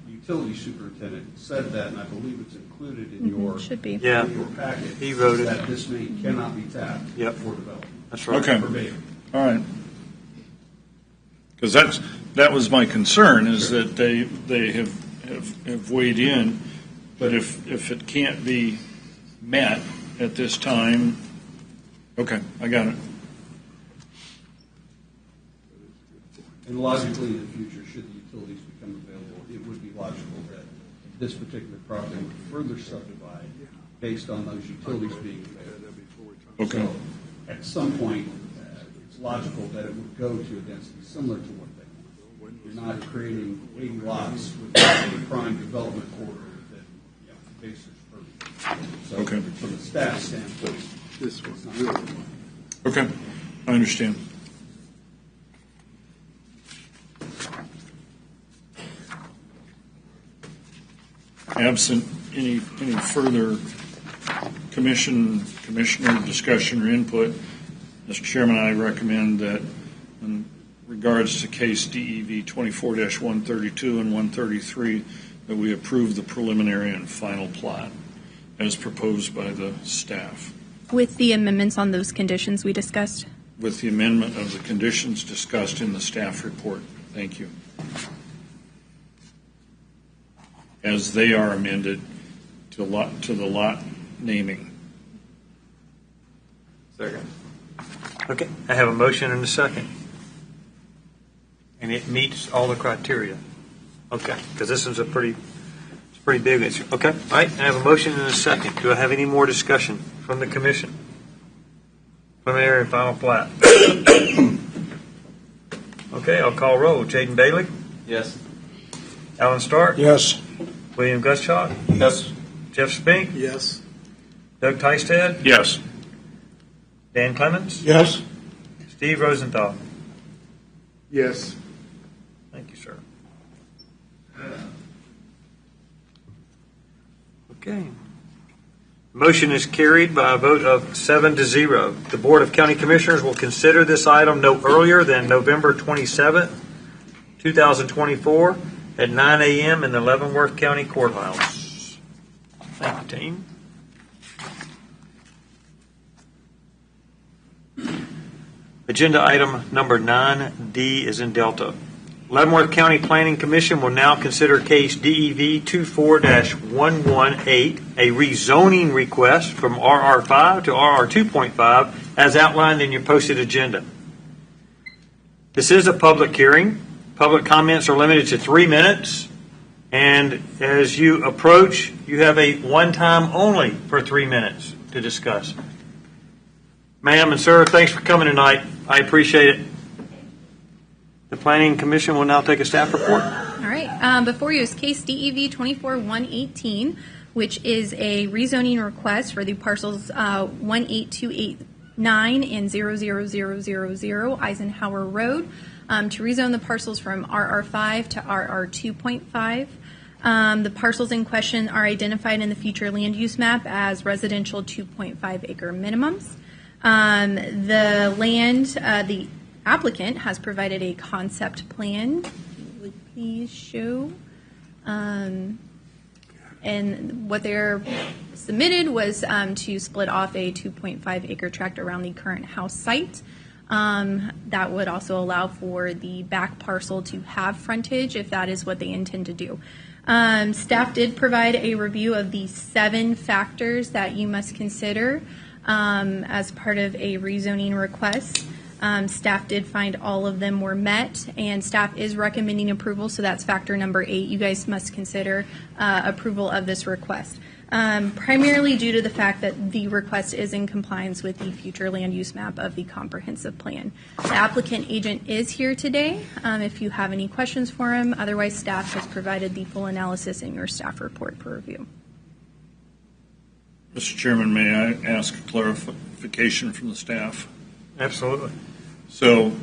[SPEAKER 7] utility superintendent said that, and I believe it's included in your
[SPEAKER 6] Should be.
[SPEAKER 1] Yeah.
[SPEAKER 7] in your packet.
[SPEAKER 1] He wrote it.
[SPEAKER 7] That this main cannot be tapped
[SPEAKER 1] Yep.
[SPEAKER 7] for development.
[SPEAKER 1] That's right.
[SPEAKER 4] Okay.
[SPEAKER 7] Verbatim.
[SPEAKER 4] All right. Because that was my concern, is that they have weighed in, but if it can't be met at this time, okay, I got it.
[SPEAKER 7] And logically, in the future, should the utilities become available, it would be logical that this particular property would further subdivide based on those utilities being available.
[SPEAKER 4] Okay.
[SPEAKER 7] So at some point, it's logical that it would go to a density similar to what they want. You're not creating 80 lots with a prime development order that bases purview. So
[SPEAKER 4] Okay.
[SPEAKER 7] from a staff standpoint,
[SPEAKER 3] This one,
[SPEAKER 7] it's not
[SPEAKER 3] really.
[SPEAKER 4] Okay, I understand. Absent any further commissioner discussion or input, Mr. Chairman, I recommend that in regards to case DEV 24-132 and 133, that we approve the preliminary and final plat as proposed by the staff,
[SPEAKER 6] With the amendments on those conditions we discussed.
[SPEAKER 4] with the amendment of the conditions discussed in the staff report. Thank you. As they are amended to the lot naming.
[SPEAKER 10] Second.
[SPEAKER 1] Okay, I have a motion and a second. And it meets all the criteria. Okay, because this is a pretty big issue. Okay, all right, I have a motion and a second. Do I have any more discussion from the commission? Preliminary and final plat. Okay, I'll call roll. Jaden Bailey?
[SPEAKER 10] Yes.
[SPEAKER 1] Alan Stark?
[SPEAKER 11] Yes.
[SPEAKER 1] William Gutschalk?
[SPEAKER 10] Yes.
[SPEAKER 1] Jeff Spink?
[SPEAKER 11] Yes.
[SPEAKER 1] Doug Teisted?
[SPEAKER 4] Yes.
[SPEAKER 1] Dan Clements?
[SPEAKER 11] Yes.
[SPEAKER 1] Steve Rosenthal?
[SPEAKER 3] Yes.
[SPEAKER 1] Thank you, sir. Okay. Motion is carried by a vote of 7-0. The Board of County Commissioners will consider this item no earlier than November 27th, 2024 at 9 a.m. in the Leavenworth County Courthouse. Thank you, team. Agenda item number 9D is in Delta. Leavenworth County Planning Commission will now consider case DEV 24-118, a rezoning request from RR5 to RR 2.5 as outlined in your posted agenda. This is a public hearing. Public comments are limited to 3 minutes, and as you approach, you have a one time only for 3 minutes to discuss. Ma'am and sir, thanks for coming tonight. I appreciate it. The Planning Commission will now take a staff report.
[SPEAKER 6] All right. Before you is case DEV 24-118, which is a rezoning request for the parcels 18289 and 00000 Eisenhower Road to rezone the parcels from RR5 to RR 2.5. The parcels in question are identified in the future land use map as residential 2.5 acre minimums. The applicant has provided a concept plan. If you would please show. And what they're submitted was to split off a 2.5 acre tract around the current house site. That would also allow for the back parcel to have frontage if that is what they intend to do. Staff did provide a review of the 7 factors that you must consider as part of a rezoning request. Staff did find all of them were met, and staff is recommending approval, so that's factor number 8. You guys must consider approval of this request, primarily due to the fact that the request is in compliance with the future land use map of the comprehensive plan. The applicant agent is here today if you have any questions for him. Otherwise, staff has provided the full analysis in your staff report for review.
[SPEAKER 4] Mr. Chairman, may I ask a clarification from the staff?
[SPEAKER 1] Absolutely.
[SPEAKER 4] So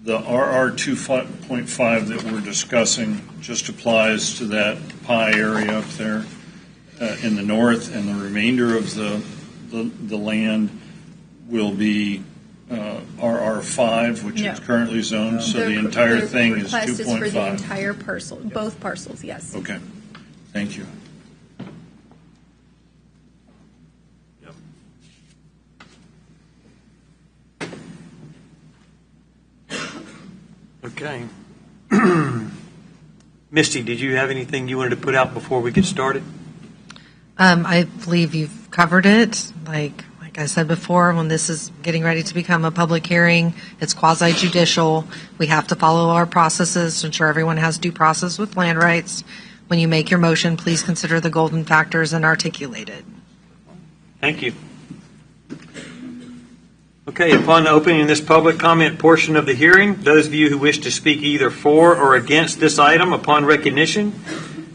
[SPEAKER 4] the RR 2.5 that we're discussing just applies to that pie area up there in the north, and the remainder of the land will be RR5, which is currently zoned. So the entire thing is 2.5.
[SPEAKER 6] The request is for the entire parcel, both parcels, yes.
[SPEAKER 4] Okay. Thank you.
[SPEAKER 1] Okay. Misty, did you have anything you wanted to put out before we get started?
[SPEAKER 5] I believe you've covered it. Like I said before, when this is getting ready to become a public hearing, it's quasi-judicial. We have to follow our processes to ensure everyone has due process with land rights. When you make your motion, please consider the golden factors and articulate it.
[SPEAKER 1] Thank you. Okay, upon opening this public comment portion of the hearing, those of you who wish to speak either for or against this item upon recognition,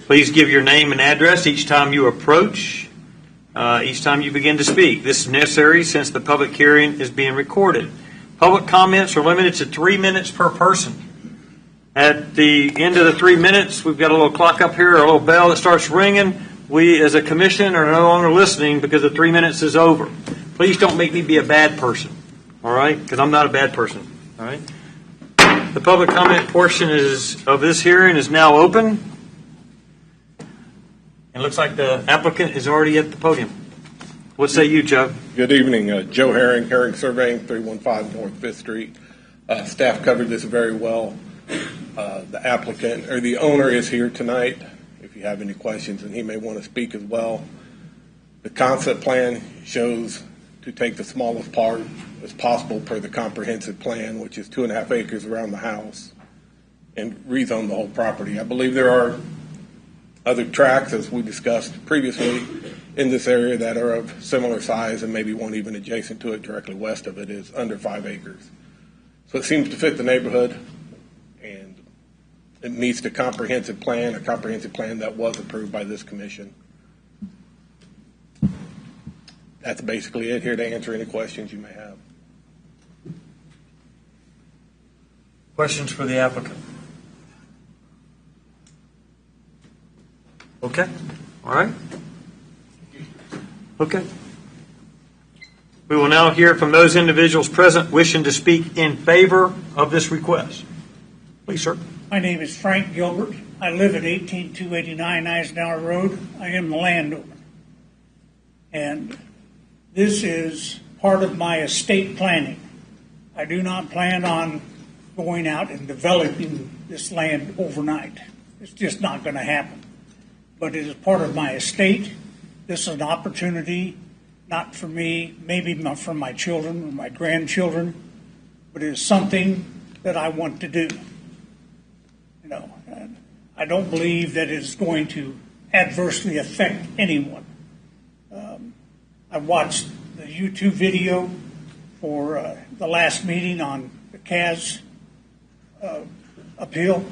[SPEAKER 1] please give your name and address each time you approach, each time you begin to speak. This is necessary since the public hearing is being recorded. Public comments are limited to 3 minutes per person. At the end of the 3 minutes, we've got a little clock up here, a little bell that starts ringing. We, as a commission, are no longer listening because the 3 minutes is over. Please don't make me be a bad person, all right? Because I'm not a bad person, all right? The public comment portion of this hearing is now open. It looks like the applicant is already at the podium. What say you, Joe?
[SPEAKER 11] Good evening. Joe Herring, Herring Surveying, 315 North 5th Street. Staff covered this very well. The applicant, or the owner, is here tonight if you have any questions, and he may want to speak as well. The concept plan shows to take the smallest part as possible per the comprehensive plan, which is 2.5 acres around the house, and rezone the whole property. I believe there are other tracts, as we discussed previously, in this area that are of similar size, and maybe one even adjacent to it, directly west of it, is under 5 acres. So it seems to fit the neighborhood, and it meets the comprehensive plan, a comprehensive plan that was approved by this commission. That's basically it. Here to answer any questions you may have.
[SPEAKER 1] Questions for the applicant? Okay. All right. Okay. We will now hear from those individuals present wishing to speak in favor of this request. Please, sir.
[SPEAKER 12] My name is Frank Gilbert. I live at 18289 Eisenhower Road. I am the landowner. And this is part of my estate planning. I do not plan on going out and developing this land overnight. It's just not going to happen. But it is part of my estate. This is an opportunity, not for me, maybe for my children or my grandchildren, but it is something that I want to do. You know, and I don't believe that it is going to adversely affect anyone. I watched the YouTube video for the last meeting on the CAS appeal,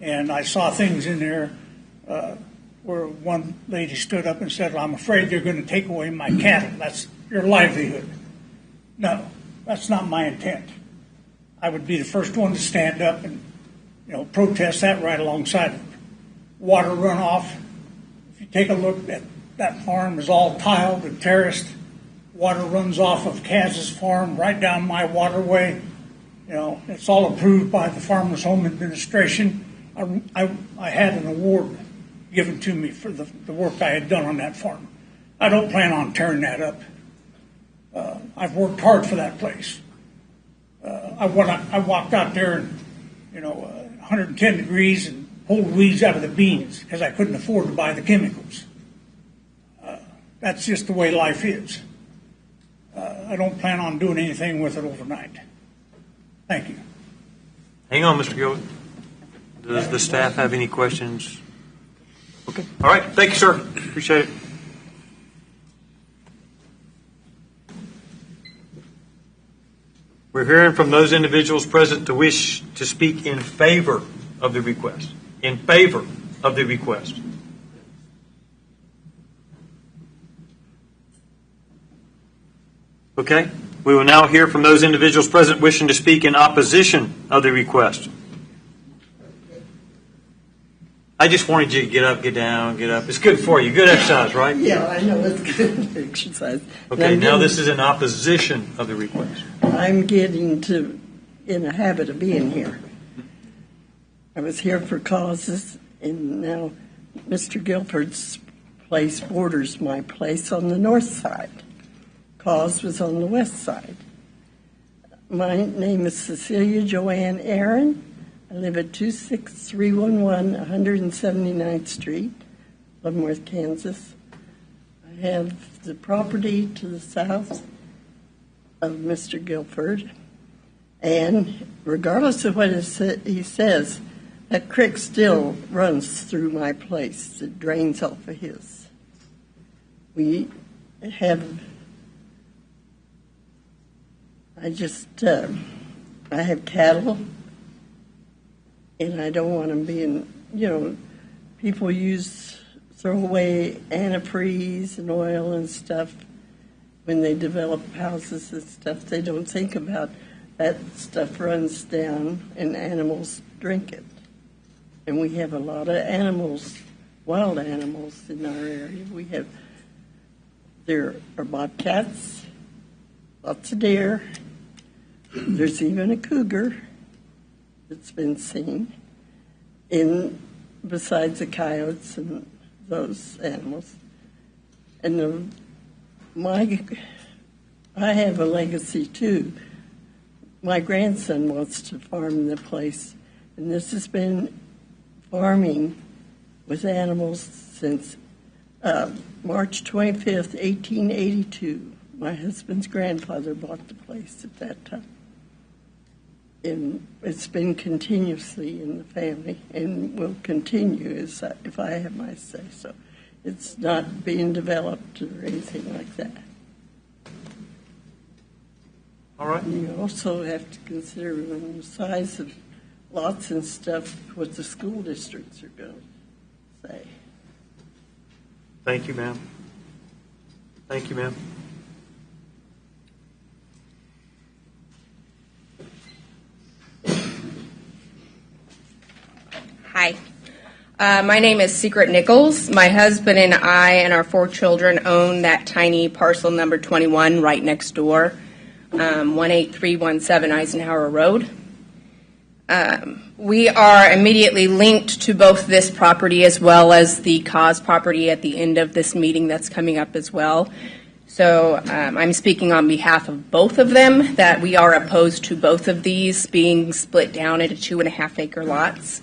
[SPEAKER 12] and I saw things in there where one lady stood up and said, "I'm afraid they're going to take away my cattle. That's your livelihood." No, that's not my intent. I would be the first one to stand up and, protest that right alongside of it. Water runoff. If you take a look at that farm, is all tiled and terraced. Water runs off of Kaz's farm right down my waterway. It's all approved by the Farmers Home Administration. I had an award given to me for the work I had done on that farm. I don't plan on tearing that up. I've worked hard for that place. I walked out there and, 110 degrees and pulled weeds out of the beans because I couldn't afford to buy the chemicals. That's just the way life is. I don't plan on doing anything with it overnight. Thank you.
[SPEAKER 1] Hang on, Mr. Gilbert. Does the staff have any questions? Okay. All right. Thank you, sir. Appreciate it. We're hearing from those individuals present to wish to speak in favor of the request. In favor of the request. Okay. We will now hear from those individuals present wishing to speak in opposition of the request. I just wanted you to get up, get down, get up. It's good for you. Good exercise, right?
[SPEAKER 13] Yeah, I know it's good exercise.
[SPEAKER 1] Okay, now this is in opposition of the request.
[SPEAKER 13] I'm getting in a habit of being here. I was here for causes, and now Mr. Guilford's place borders my place on the north side. Cause was on the west side. My name is Cecilia Joanne Aaron. I live at 26311 179th Street, Leavenworth, Kansas. I have the property to the south of Mr. Guilford, and regardless of what he says, that creek still runs through my place. It drains off of his. I have cattle, and I don't want them being, people throw away antifreeze and oil and stuff when they develop houses and stuff. They don't think about that stuff runs down and animals drink it. And we have a lot of animals, wild animals in our area. There are bobcats, lots of deer. There's even a cougar that's been seen, besides the coyotes and those animals. And I have a legacy too. My grandson wants to farm the place, and this has been farming with animals since March 25th, 1882. My husband's grandfather bought the place at that time. And it's been continuously in the family and will continue if I have my say so. It's not being developed or anything like that.
[SPEAKER 1] All right.
[SPEAKER 13] You also have to consider the size of lots and stuff, what the school districts are going to say.
[SPEAKER 1] Thank you, ma'am. Thank you, ma'am.
[SPEAKER 14] Hi. My name is Secret Nichols. My husband and I and our 4 children own that tiny parcel number 21 right next door, 18317 Eisenhower Road. We are immediately linked to both this property as well as the Cause property at the end of this meeting that's coming up as well. So I'm speaking on behalf of both of them that we are opposed to both of these being split down into 2.5-acre lots.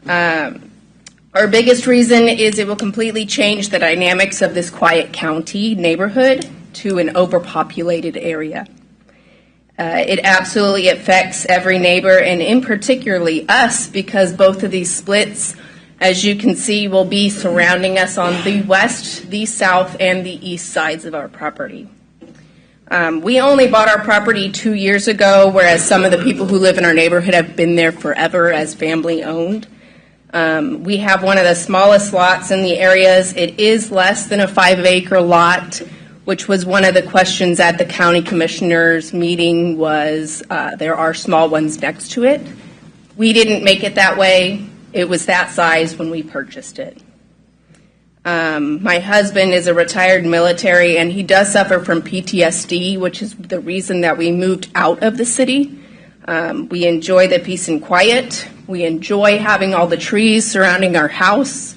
[SPEAKER 14] Our biggest reason is it will completely change the dynamics of this quiet county neighborhood to an overpopulated area. It absolutely affects every neighbor, and in particularly us, because both of these splits, as you can see, will be surrounding us on the west, the south, and the east sides of our property. We only bought our property 2 years ago, whereas some of the people who live in our neighborhood have been there forever as family owned. We have one of the smallest lots in the areas. It is less than a 5-acre lot, which was one of the questions at the county commissioners meeting was there are small ones next to it. We didn't make it that way. It was that size when we purchased it. My husband is a retired military, and he does suffer from PTSD, which is the reason that we moved out of the city. We enjoy the peace and quiet. We enjoy having all the trees surrounding our house.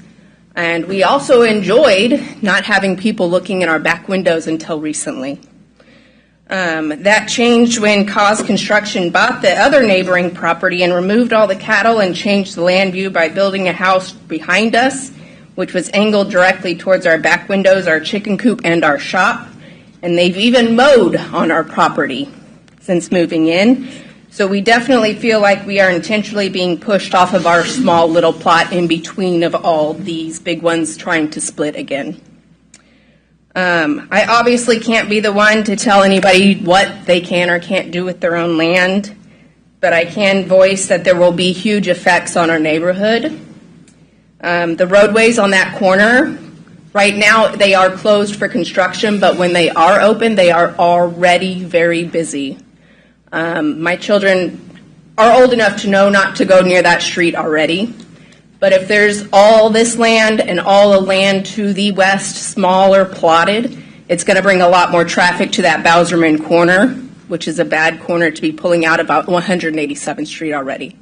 [SPEAKER 14] And we also enjoyed not having people looking in our back windows until recently. That changed when Cause Construction bought the other neighboring property and removed all the cattle and changed the land view by building a house behind us, which was angled directly towards our back windows, our chicken coop, and our shop. And they've even mowed on our property since moving in. So we definitely feel like we are intentionally being pushed off of our small little plot in between of all these big ones trying to split again. I obviously can't be the one to tell anybody what they can or can't do with their own land, but I can voice that there will be huge effects on our neighborhood. The roadways on that corner, right now they are closed for construction, but when they are open, they are already very busy. My children are old enough to know not to go near that street already. But if there's all this land and all the land to the west, smaller plotted, it's going to bring a lot more traffic to that Bowserman corner, which is a bad corner to be pulling out about 187th Street already.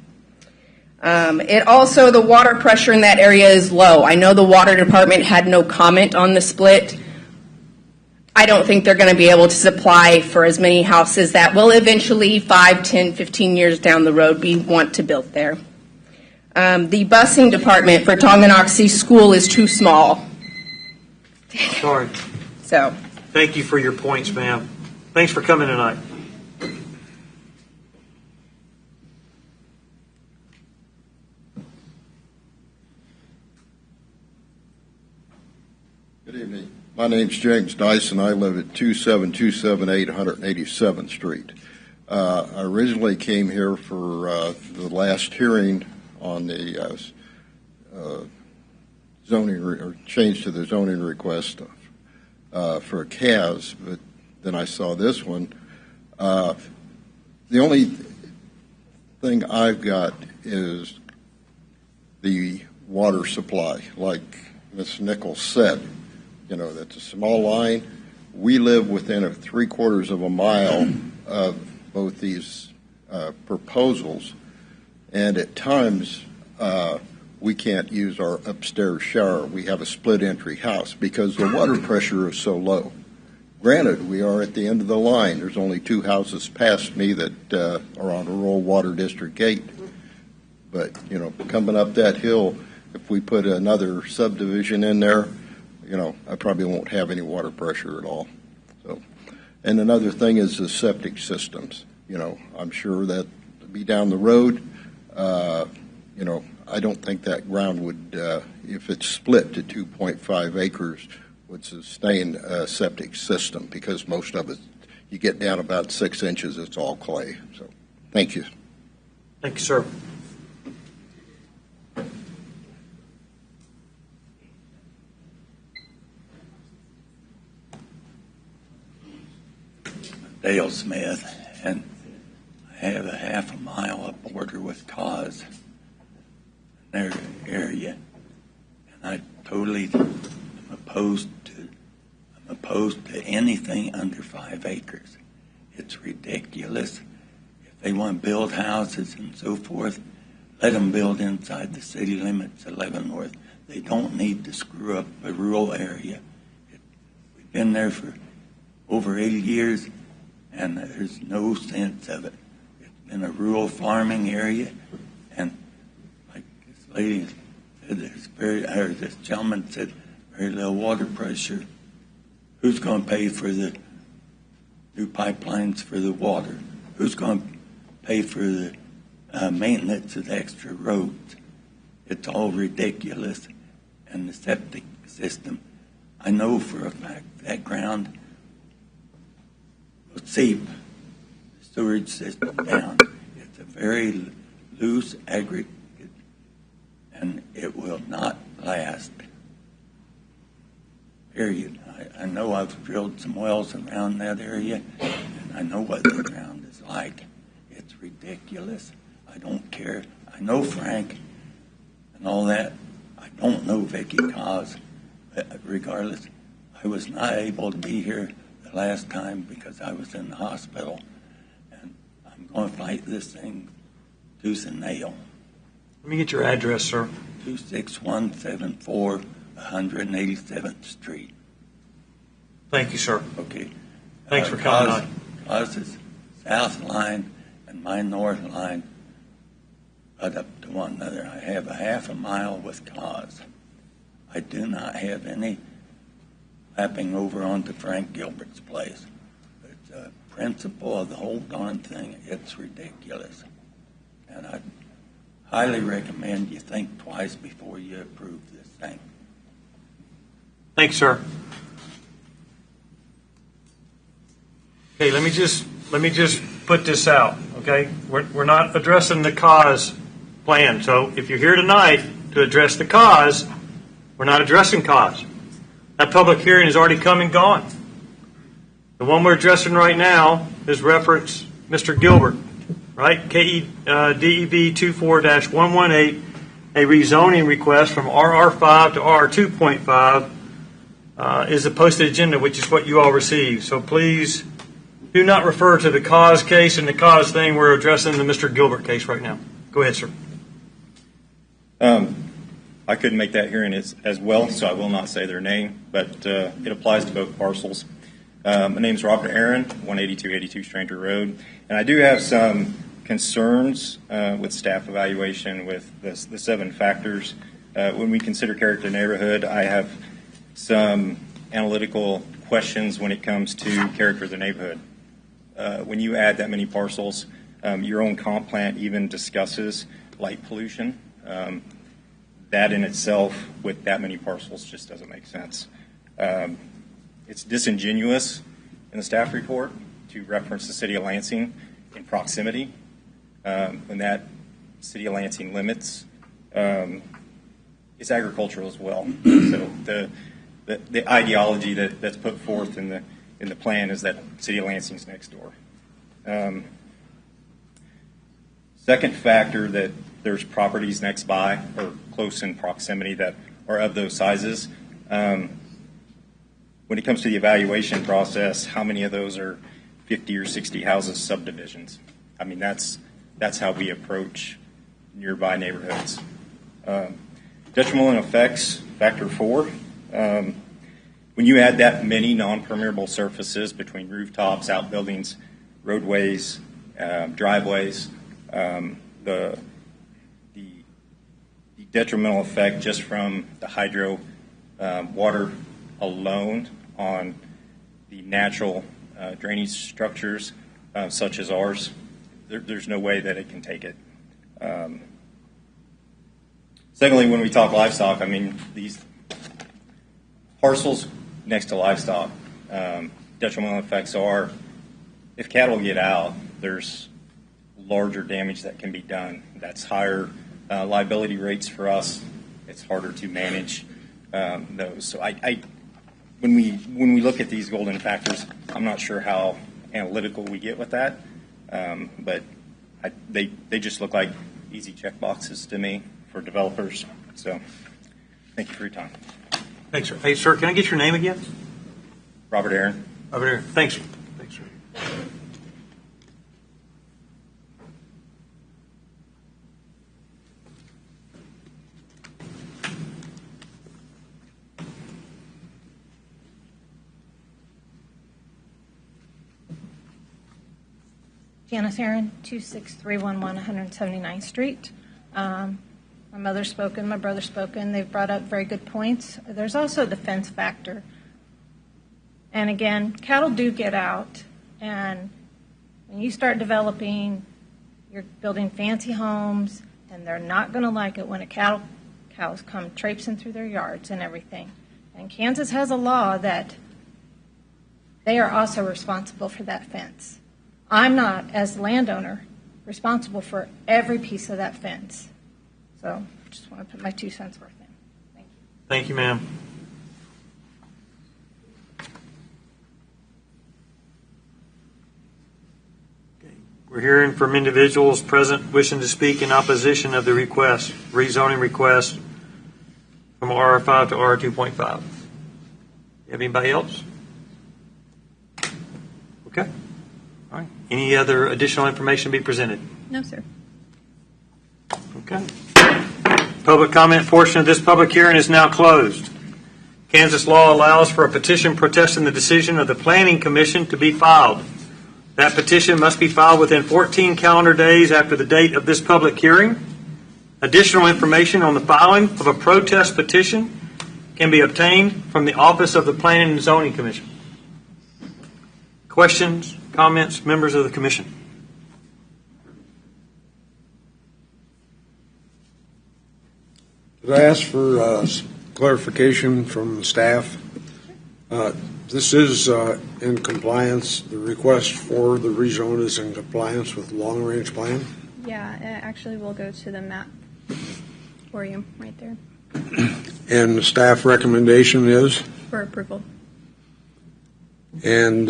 [SPEAKER 14] It also, the water pressure in that area is low. I know the water department had no comment on the split. I don't think they're going to be able to supply for as many houses that will eventually 5, 10, 15 years down the road we want to build there. The busing department for Tonganoxie School is too small.
[SPEAKER 1] Sorry.
[SPEAKER 14] So.
[SPEAKER 1] Thank you for your points, ma'am. Thanks for coming tonight.
[SPEAKER 15] Good evening. My name's James Dyson. I live at 27278 187th Street. I originally came here for the last hearing on the zoning or change to the zoning request for a CAS, but then I saw this one. The only thing I've got is the water supply, like Ms. Nichols said. You know, that's a small line. We live within a 3/4 of a mile of both these proposals, and at times we can't use our upstairs shower. We have a split entry house because the water pressure is so low. Granted, we are at the end of the line. There's only 2 houses past me that are on a rural water district gate. But, you know, coming up that hill, if we put another subdivision in there, you know, I probably won't have any water pressure at all. So, and another thing is the septic systems. You know, I'm sure that be down the road. You know, I don't think that ground would, if it's split to 2.5 acres, would sustain a septic system because most of it, you get down about 6 inches, it's all clay. So, thank you.
[SPEAKER 1] Thank you, sir.
[SPEAKER 16] Dale Smith, and I have a half a mile of border with Cause, their area. totally opposed to anything under 5 acres. It's ridiculous. If they want to build houses and so forth, let them build inside the city limits of Leavenworth. They don't need to screw up a rural area. We've been there for over 80 years, and there's no sense of it. It's been a rural farming area, and like this lady said, this gentleman said, very low water pressure. Who's going to pay for the new pipelines for the water? Who's going to pay for the maintenance of the extra roads? It's all ridiculous. And the septic system, I know for a fact that ground will seep the sewage system down. It's a very loose aggregate, and it will not last. Period. I know I've drilled some wells around that area, and I know what the ground is like. It's ridiculous. I don't care. I know Frank and all that. I don't know Vicky Cause, but regardless, I was not able to be here the last time because I was in the hospital, and I'm going to fight this thing tooth and nail.
[SPEAKER 1] Let me get your address, sir.
[SPEAKER 16] 26174 187th Street.
[SPEAKER 1] Thank you, sir.
[SPEAKER 16] Okay.
[SPEAKER 1] Thanks for coming on.
[SPEAKER 16] Cause's south line and my north line butt up to one another. I have a half a mile with Cause. I do not have any lapping over onto Frank Gilbert's place. It's a principle of the whole darn thing. It's ridiculous. And I highly recommend you think twice before you approve this thing.
[SPEAKER 1] Thanks, sir. Okay, let me just put this out. Okay, we're not addressing the cause plan. So if you're here tonight to address the cause, we're not addressing cause. That public hearing has already come and gone. The one we're addressing right now is reference Mr. Gilbert, right? DEB 24-118, a rezoning request from RR5 to RR2.5 is the posted agenda, which is what you all received. So please do not refer to the cause case and the cause thing. We're addressing the Mr. Gilbert case right now. Go ahead, sir.
[SPEAKER 17] I couldn't make that hearing as well, so I will not say their name, but it applies to both parcels. My name is Robert Aaron, 18282 Stranger Road, and I do have some concerns with staff evaluation with the 7 factors. When we consider character neighborhood, I have some analytical questions when it comes to character of the neighborhood. When you add that many parcels, your own comp plan even discusses light pollution. That in itself, with that many parcels, just doesn't make sense. It's disingenuous in the staff report to reference the city of Lansing in proximity when that city of Lansing limits is agricultural as well. So the ideology that's put forth in the plan is that city of Lansing's next door. Second factor, that there's properties next by or close in proximity that are of those sizes. When it comes to the evaluation process, how many of those are 50 or 60 houses subdivisions? I mean, that's how we approach nearby neighborhoods. Detrimental effects, factor 4. When you add that many non-permeable surfaces between rooftops, outbuildings, roadways, driveways, the detrimental effect just from the hydro water alone on the natural drainage structures such as ours, there's no way that it can take it. Secondly, when we talk livestock, I mean, these parcels next to livestock, detrimental effects are, if cattle get out, there's larger damage that can be done. That's higher liability rates for us. It's harder to manage those. So when we look at these golden factors, I'm not sure how analytical we get with that, but they just look like easy check boxes to me for developers. So Thank you for your time.
[SPEAKER 1] Thanks, sir. Hey, sir, can I get your name again?
[SPEAKER 17] Robert Aaron.
[SPEAKER 1] Over here. Thanks, sir. Thanks, sir.
[SPEAKER 18] Janice Aaron, 26311 179th Street. My mother's spoken, my brother's spoken. They've brought up very good points. There's also the fence factor. And again, cattle do get out, and when you start developing, you're building fancy homes, and they're not going to like it when cows come traipsing through their yards and everything. And Kansas has a law that they are also responsible for that fence. I'm not, as the landowner, responsible for every piece of that fence. So I just want to put my 2 cents worth in. Thank you.
[SPEAKER 1] Thank you, ma'am. Okay. We're hearing from individuals present wishing to speak in opposition of the request, rezoning request from R5 to R2.5. You have anybody else? Okay. All right. Any other additional information be presented?
[SPEAKER 6] No, sir.
[SPEAKER 1] Okay. Public comment portion of this public hearing is now closed. Kansas law allows for a petition protesting the decision of the Planning Commission to be filed. That petition must be filed within 14 calendar days after the date of this public hearing. Additional information on the filing of a protest petition can be obtained from the Office of the Planning and Zoning Commission. Questions, comments, members of the Commission?
[SPEAKER 19] Could I ask for clarification from staff? This is in compliance, the request for the rezone is in compliance with the long-range plan?
[SPEAKER 6] Yeah, actually, we'll go to the map for you right there
[SPEAKER 19] And the staff recommendation is?
[SPEAKER 6] for approval.
[SPEAKER 19] And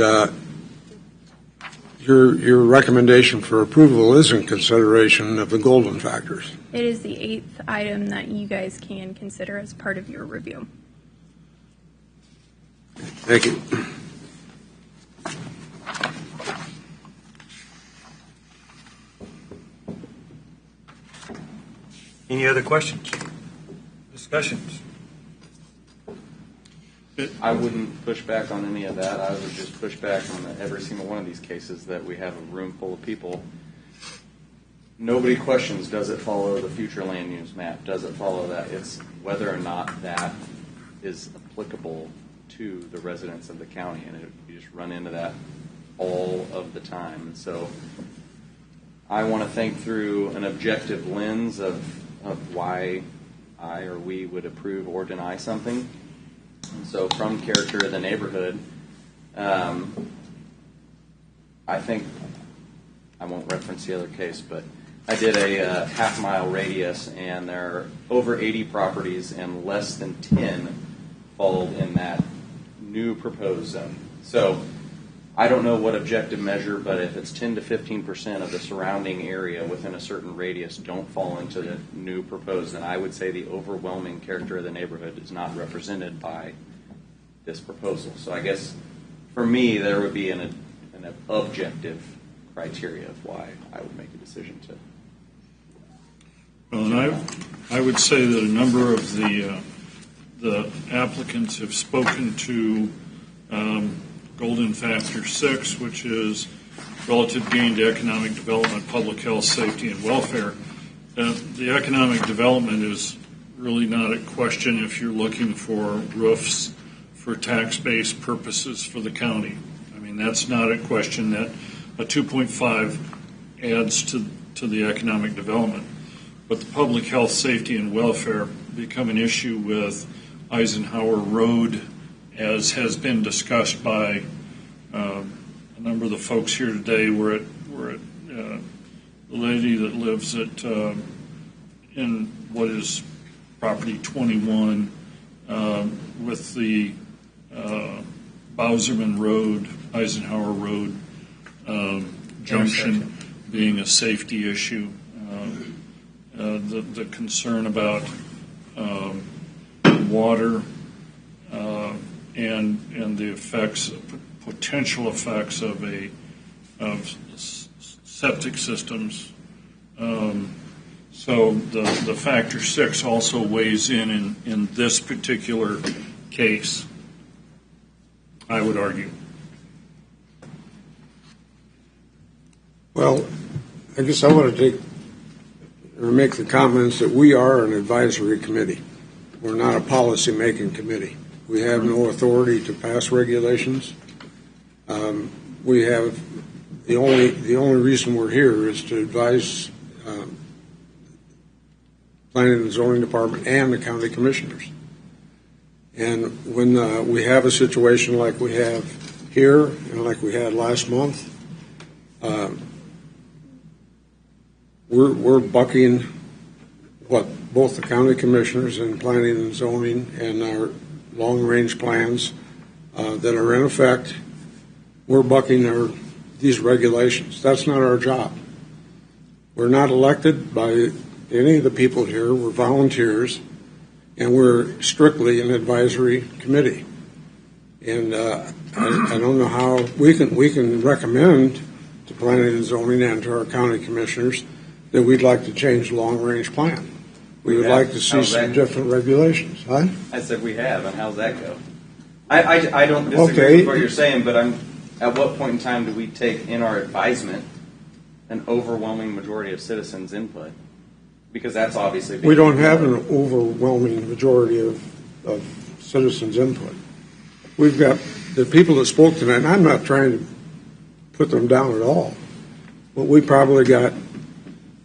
[SPEAKER 19] your recommendation for approval is in consideration of the golden factors.
[SPEAKER 6] It is the 8th item that you guys can consider as part of your review.
[SPEAKER 19] Thank you.
[SPEAKER 1] Any other questions? Discussions?
[SPEAKER 10] I wouldn't push back on any of that. I would just push back on every single one of these cases that we have a room full of people. Nobody questions, does it follow the future land use map? Does it follow that? It's whether or not that is applicable to the residents of the county, and you just run into that all of the time. And so I want to think through an objective lens of why I or we would approve or deny something. And so from character of the neighborhood, I think, I won't reference the other case, but I did a half-mile radius, and there are over 80 properties, and less than 10 fall in that new proposed zone. So I don't know what objective measure, but if it's 10 to 15% of the surrounding area within a certain radius don't fall into the new proposed, then I would say the overwhelming character of the neighborhood is not represented by this proposal. So I guess for me, there would be an objective criteria of why I would make a decision to.
[SPEAKER 4] Well, and I would say that a number of the applicants have spoken to Golden Factor 6, which is relative gain to economic development, public health, safety, and welfare. The economic development is really not a question if you're looking for roofs for tax-based purposes for the county. I mean, that's not a question that a 2.5 adds to the economic development. But the public health, safety, and welfare become an issue with Eisenhower Road, as has been discussed by a number of the folks here today. We're at the lady that lives at in what is property 21 with the Bowserman Road, Eisenhower Road junction being a safety issue. The concern about and water, and the effects, potential effects of septic systems. So the factor 6 also weighs in this particular case, I would argue.
[SPEAKER 19] Well, I guess I want to make the comments that we are an advisory committee. We're not a policy-making committee. We have no authority to pass regulations. We have the only reason we're here is to advise Planning and Zoning Department and the county commissioners. And when we have a situation like we have here and like we had last month, we're bucking what both the county commissioners and Planning and Zoning and our long-range plans that are in effect. We're bucking these regulations. That's not our job. We're not elected by any of the people here. We're volunteers, and we're strictly an advisory committee. And I don't know how we can recommend to Planning and Zoning and to our county commissioners that we'd like to change the long-range plan. We would like to see some different regulations. Huh?
[SPEAKER 10] I said we have, and how's that go? I don't disagree with what you're saying, but at what point in time do we take in our advisement an overwhelming majority of citizens' input? Because that's obviously
[SPEAKER 19] we don't have an overwhelming majority of citizens' input. We've got the people that spoke tonight, and I'm not trying to put them down at all, but we probably got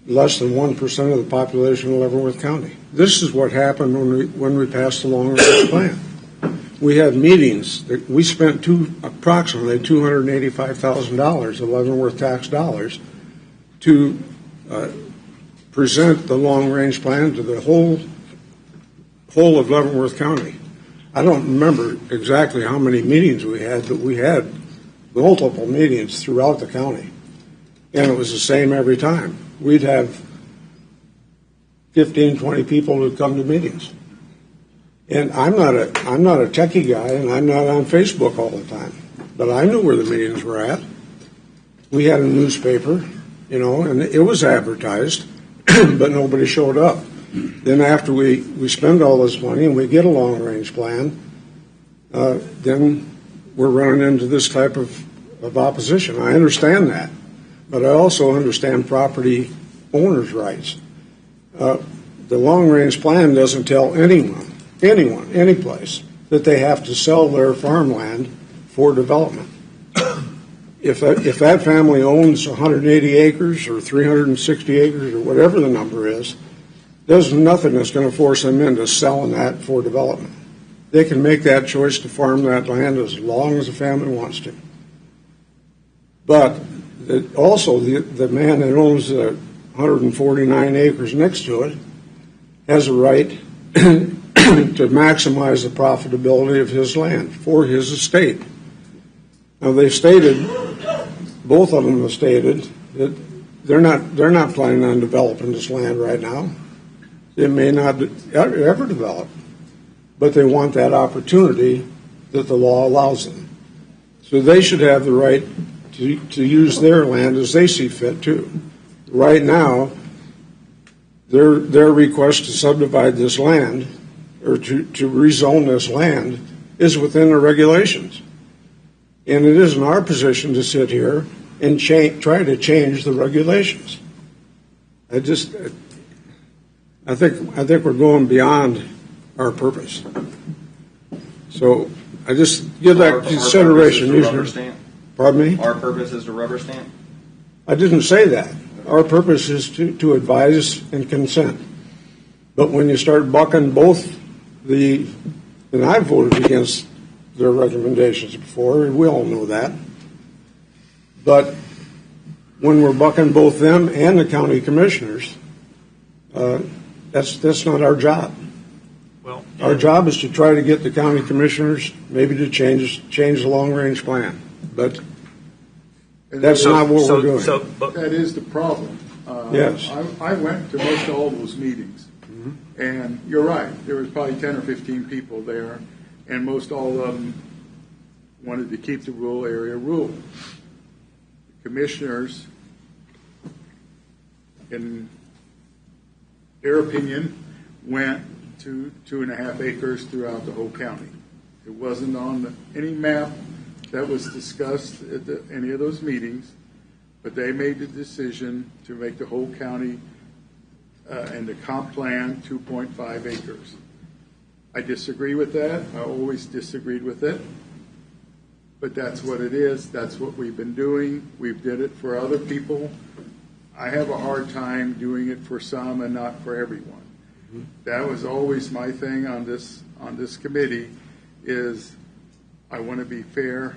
[SPEAKER 19] less than 1% of the population of Leavenworth County. This is what happened when we passed the long-range plan. We had meetings that we spent approximately $285,000 of Leavenworth tax dollars to present the long-range plan to the whole of Leavenworth County. I don't remember exactly how many meetings we had, but we had multiple meetings throughout the county, and it was the same every time. We'd have 15, 20 people who'd come to meetings. And I'm not a techie guy, and I'm not on Facebook all the time, but I knew where the meetings were at. We had a newspaper, and it was advertised, but nobody showed up. Then after we spend all this money and we get a long-range plan, then we're running into this type of opposition. I understand that, but I also understand property owners' rights. The long-range plan doesn't tell anyone, any place, that they have to sell their farmland for development. If that family owns 180 acres or 360 acres or whatever the number is, there's nothing that's going to force them into selling that for development. They can make that choice to farm that land as long as the family wants to. But also, the man that owns the 149 acres next to it has a right to maximize the profitability of his land for his estate. Now, both of them have stated that they're not planning on developing this land right now. It may not ever develop, but they want that opportunity that the law allows them. So they should have the right to use their land as they see fit too. Right now, their request to subdivide this land or to rezone this land is within the regulations. And it isn't our position to sit here and try to change the regulations. I think we're going beyond our purpose. So I just give that consideration. Pardon me?
[SPEAKER 10] Our purpose is to rubber stamp?
[SPEAKER 19] I didn't say that. Our purpose is to advise and consent. But when you start bucking both and I've voted against their recommendations before, we all know that. But when we're bucking both them and the county commissioners, that's not our job.
[SPEAKER 1] Well,
[SPEAKER 19] our job is to try to get the county commissioners maybe to change the long-range plan. But that's not what we're doing.
[SPEAKER 3] That is the problem.
[SPEAKER 19] Yes.
[SPEAKER 3] I went to most all those meetings. And you're right, there was probably 10 or 15 people there, and most all of them wanted to keep the rural area rule. The commissioners, in their opinion, went to 2.5 acres throughout the whole county. It wasn't on any map that was discussed at any of those meetings, but they made the decision to make the whole county and the comp plan 2.5 acres. I disagree with that. I always disagreed with it. But that's what it is. That's what we've been doing. We've did it for other people. I have a hard time doing it for some and not for everyone. That was always my thing on this committee, is I want to be fair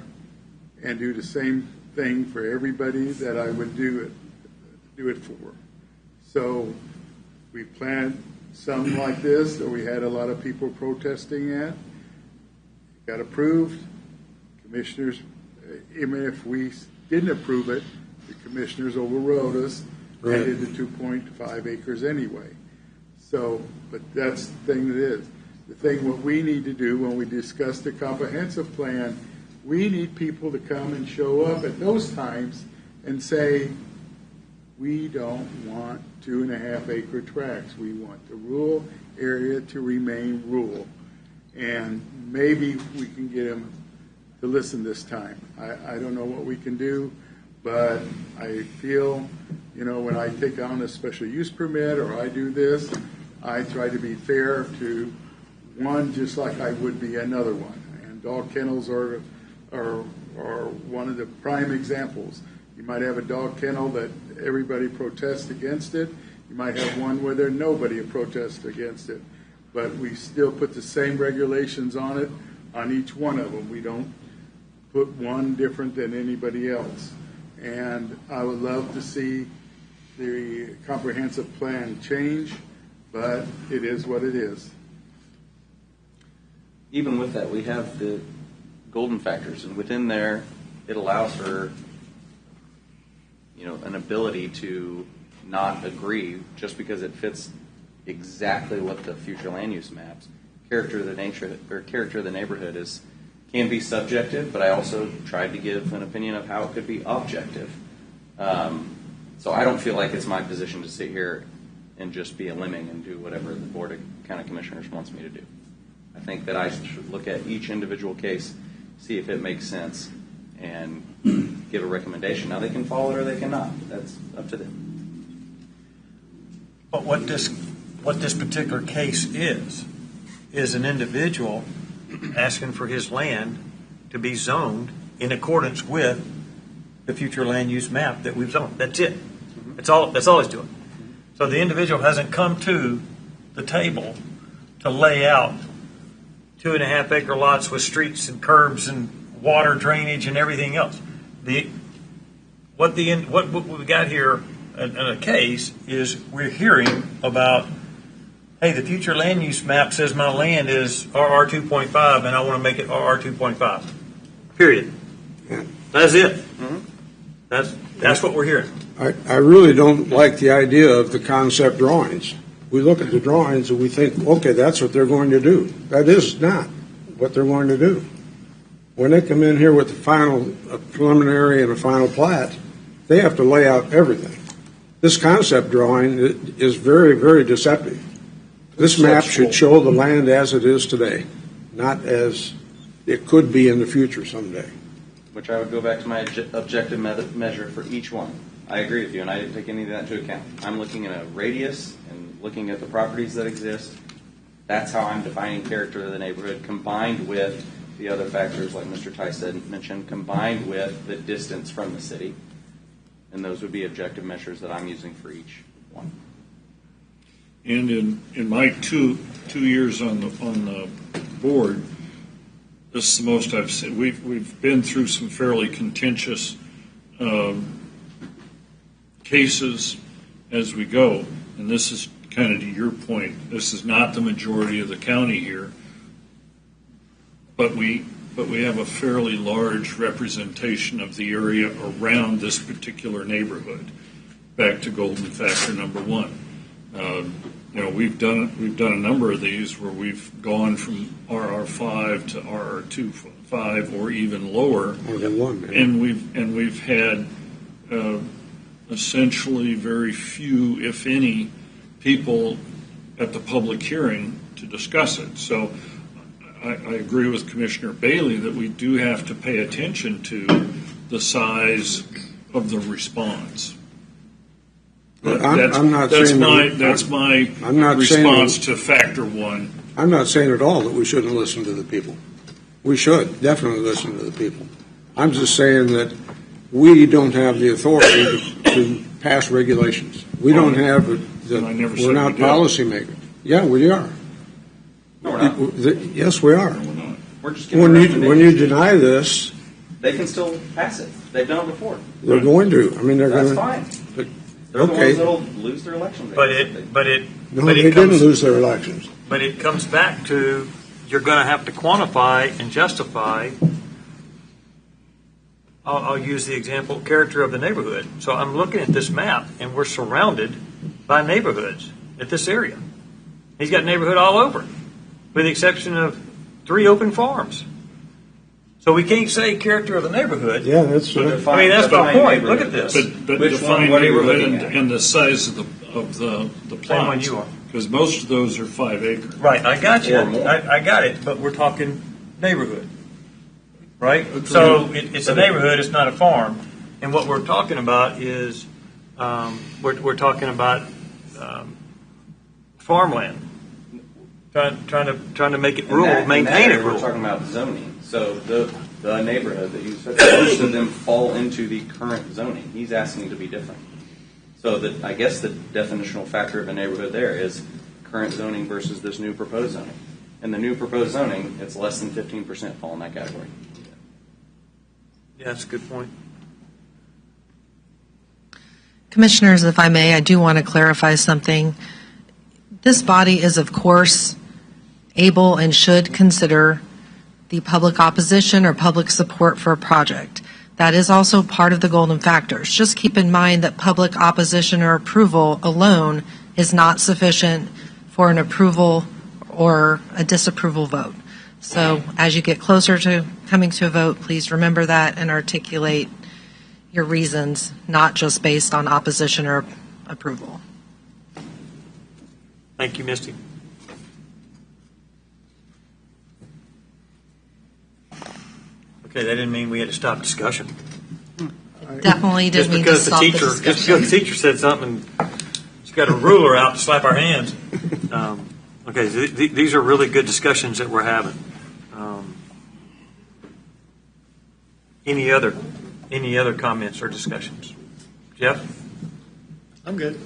[SPEAKER 3] and do the same thing for everybody that I would do it for. So we planned something like this that we had a lot of people protesting at. It got approved. Commissioners, even if we didn't approve it, the commissioners overrode us and did the 2.5 acres anyway. So, but that's the thing that is. The thing what we need to do when we discuss the comprehensive plan, we need people to come and show up at those times and say, we don't want 2.5 acre tracts. We want the rural area to remain rural. And maybe we can get them to listen this time. I don't know what we can do, but I feel, when I take on a special use permit or I do this, I try to be fair to one just like I would be another one. And dog kennels are one of the prime examples. You might have a dog kennel that everybody protests against it. You might have one where there nobody protests against it. But we still put the same regulations on it on each one of them. We don't put one different than anybody else. And I would love to see the comprehensive plan change, but it is what it is.
[SPEAKER 10] Even with that, we have the golden factors, and within there, it allows for an ability to not agree just because it fits exactly what the future land use maps. Character of the neighborhood can be subjective, but I also tried to give an opinion of how it could be objective. So I don't feel like it's my position to sit here and just be a lemming and do whatever the Board of County Commissioners wants me to do. I think that I should look at each individual case, see if it makes sense, and give a recommendation. Now, they can follow it or they cannot. That's up to them.
[SPEAKER 1] But what this particular case is an individual asking for his land to be zoned in accordance with the future land use map that we've zoned. That's it. That's all he's doing. So the individual hasn't come to the table to lay out 2.5 acre lots with streets and curbs and water drainage and everything else. What we got here in a case is we're hearing about, hey, the future land use map says my land is RR 2.5 and I want to make it RR 2.5. Period. That's it. That's what we're hearing.
[SPEAKER 19] I really don't like the idea of the concept drawings. We look at the drawings and we think, okay, that's what they're going to do. That is not what they're going to do. When they come in here with a preliminary and a final plat, they have to lay out everything. This concept drawing is very, very deceptive. This map should show the land as it is today, not as it could be in the future someday.
[SPEAKER 10] Which I would go back to my objective measure for each one. I agree with you, and I didn't take any of that into account. I'm looking at a radius and looking at the properties that exist. That's how I'm defining character of the neighborhood, combined with the other factors like Mr. Tice mentioned, combined with the distance from the city. And those would be objective measures that I'm using for each one.
[SPEAKER 4] And in my two years on the board, this is the most I've seen. We've been through some fairly contentious cases as we go, and this is kind of to your point. This is not the majority of the county here, but we have a fairly large representation of the area around this particular neighborhood. Back to golden factor number one. We've done a number of these where we've gone from RR5 to RR25 or even lower, and we've had essentially very few, if any, people at the public hearing to discuss it. So I agree with Commissioner Bailey that we do have to pay attention to the size of the response. That's my response to factor one.
[SPEAKER 19] I'm not saying at all that we shouldn't listen to the people. We should definitely listen to the people. I'm just saying that we don't have the authority to pass regulations. We don't have we're not policymakers. Yeah, we are.
[SPEAKER 10] No, we're not.
[SPEAKER 19] Yes, we are.
[SPEAKER 10] We're just giving
[SPEAKER 19] when you deny this,
[SPEAKER 10] they can still pass it. They've done it before.
[SPEAKER 19] They're going to. I mean, they're
[SPEAKER 10] That's
[SPEAKER 19] going to.
[SPEAKER 10] fine.
[SPEAKER 19] But,
[SPEAKER 10] They're the
[SPEAKER 19] okay.
[SPEAKER 10] ones that'll lose their election.
[SPEAKER 19] No, they didn't lose their elections.
[SPEAKER 1] But it comes back to you're going to have to quantify and justify. I'll use the example character of the neighborhood. So I'm looking at this map, and we're surrounded by neighborhoods at this area. He's got neighborhood all over, with the exception of 3 open farms. So we can't say character of the neighborhood.
[SPEAKER 19] Yeah, that's right.
[SPEAKER 1] I mean, that's my point. Look at this.
[SPEAKER 4] But define neighborhood and the size of the plots.
[SPEAKER 1] Same one you are.
[SPEAKER 4] Because most of those are 5 acres.
[SPEAKER 1] Right, I got you.
[SPEAKER 4] Or more.
[SPEAKER 1] I got it, but we're talking neighborhood, right? So it's a neighborhood, it's not a farm. And what we're talking about is, we're talking about farmland. Trying to make it rural, maintain it rural.
[SPEAKER 10] We're talking about zoning. So the neighborhood that you said, most of them fall into the current zoning. He's asking to be different. So I guess the definitional factor of a neighborhood there is current zoning versus this new proposed zoning. And the new proposed zoning, it's less than 15% fall in that category.
[SPEAKER 1] Yeah, that's a good point.
[SPEAKER 5] Commissioners, if I may, I do want to clarify something. This body is, of course, able and should consider the public opposition or public support for a project. That is also part of the golden factors. Just keep in mind that public opposition or approval alone is not sufficient for an approval or a disapproval vote. So as you get closer to coming to a vote, please remember that and articulate your reasons, not just based on opposition or approval.
[SPEAKER 1] Thank you, Misty. Okay, that didn't mean we had to stop discussion.
[SPEAKER 5] Definitely didn't mean to stop the discussion.
[SPEAKER 1] Just because the teacher said something, she's got a ruler out to slap our hands. Okay, these are really good discussions that we're having. Any other comments or discussions? Jeff?
[SPEAKER 3] I'm good.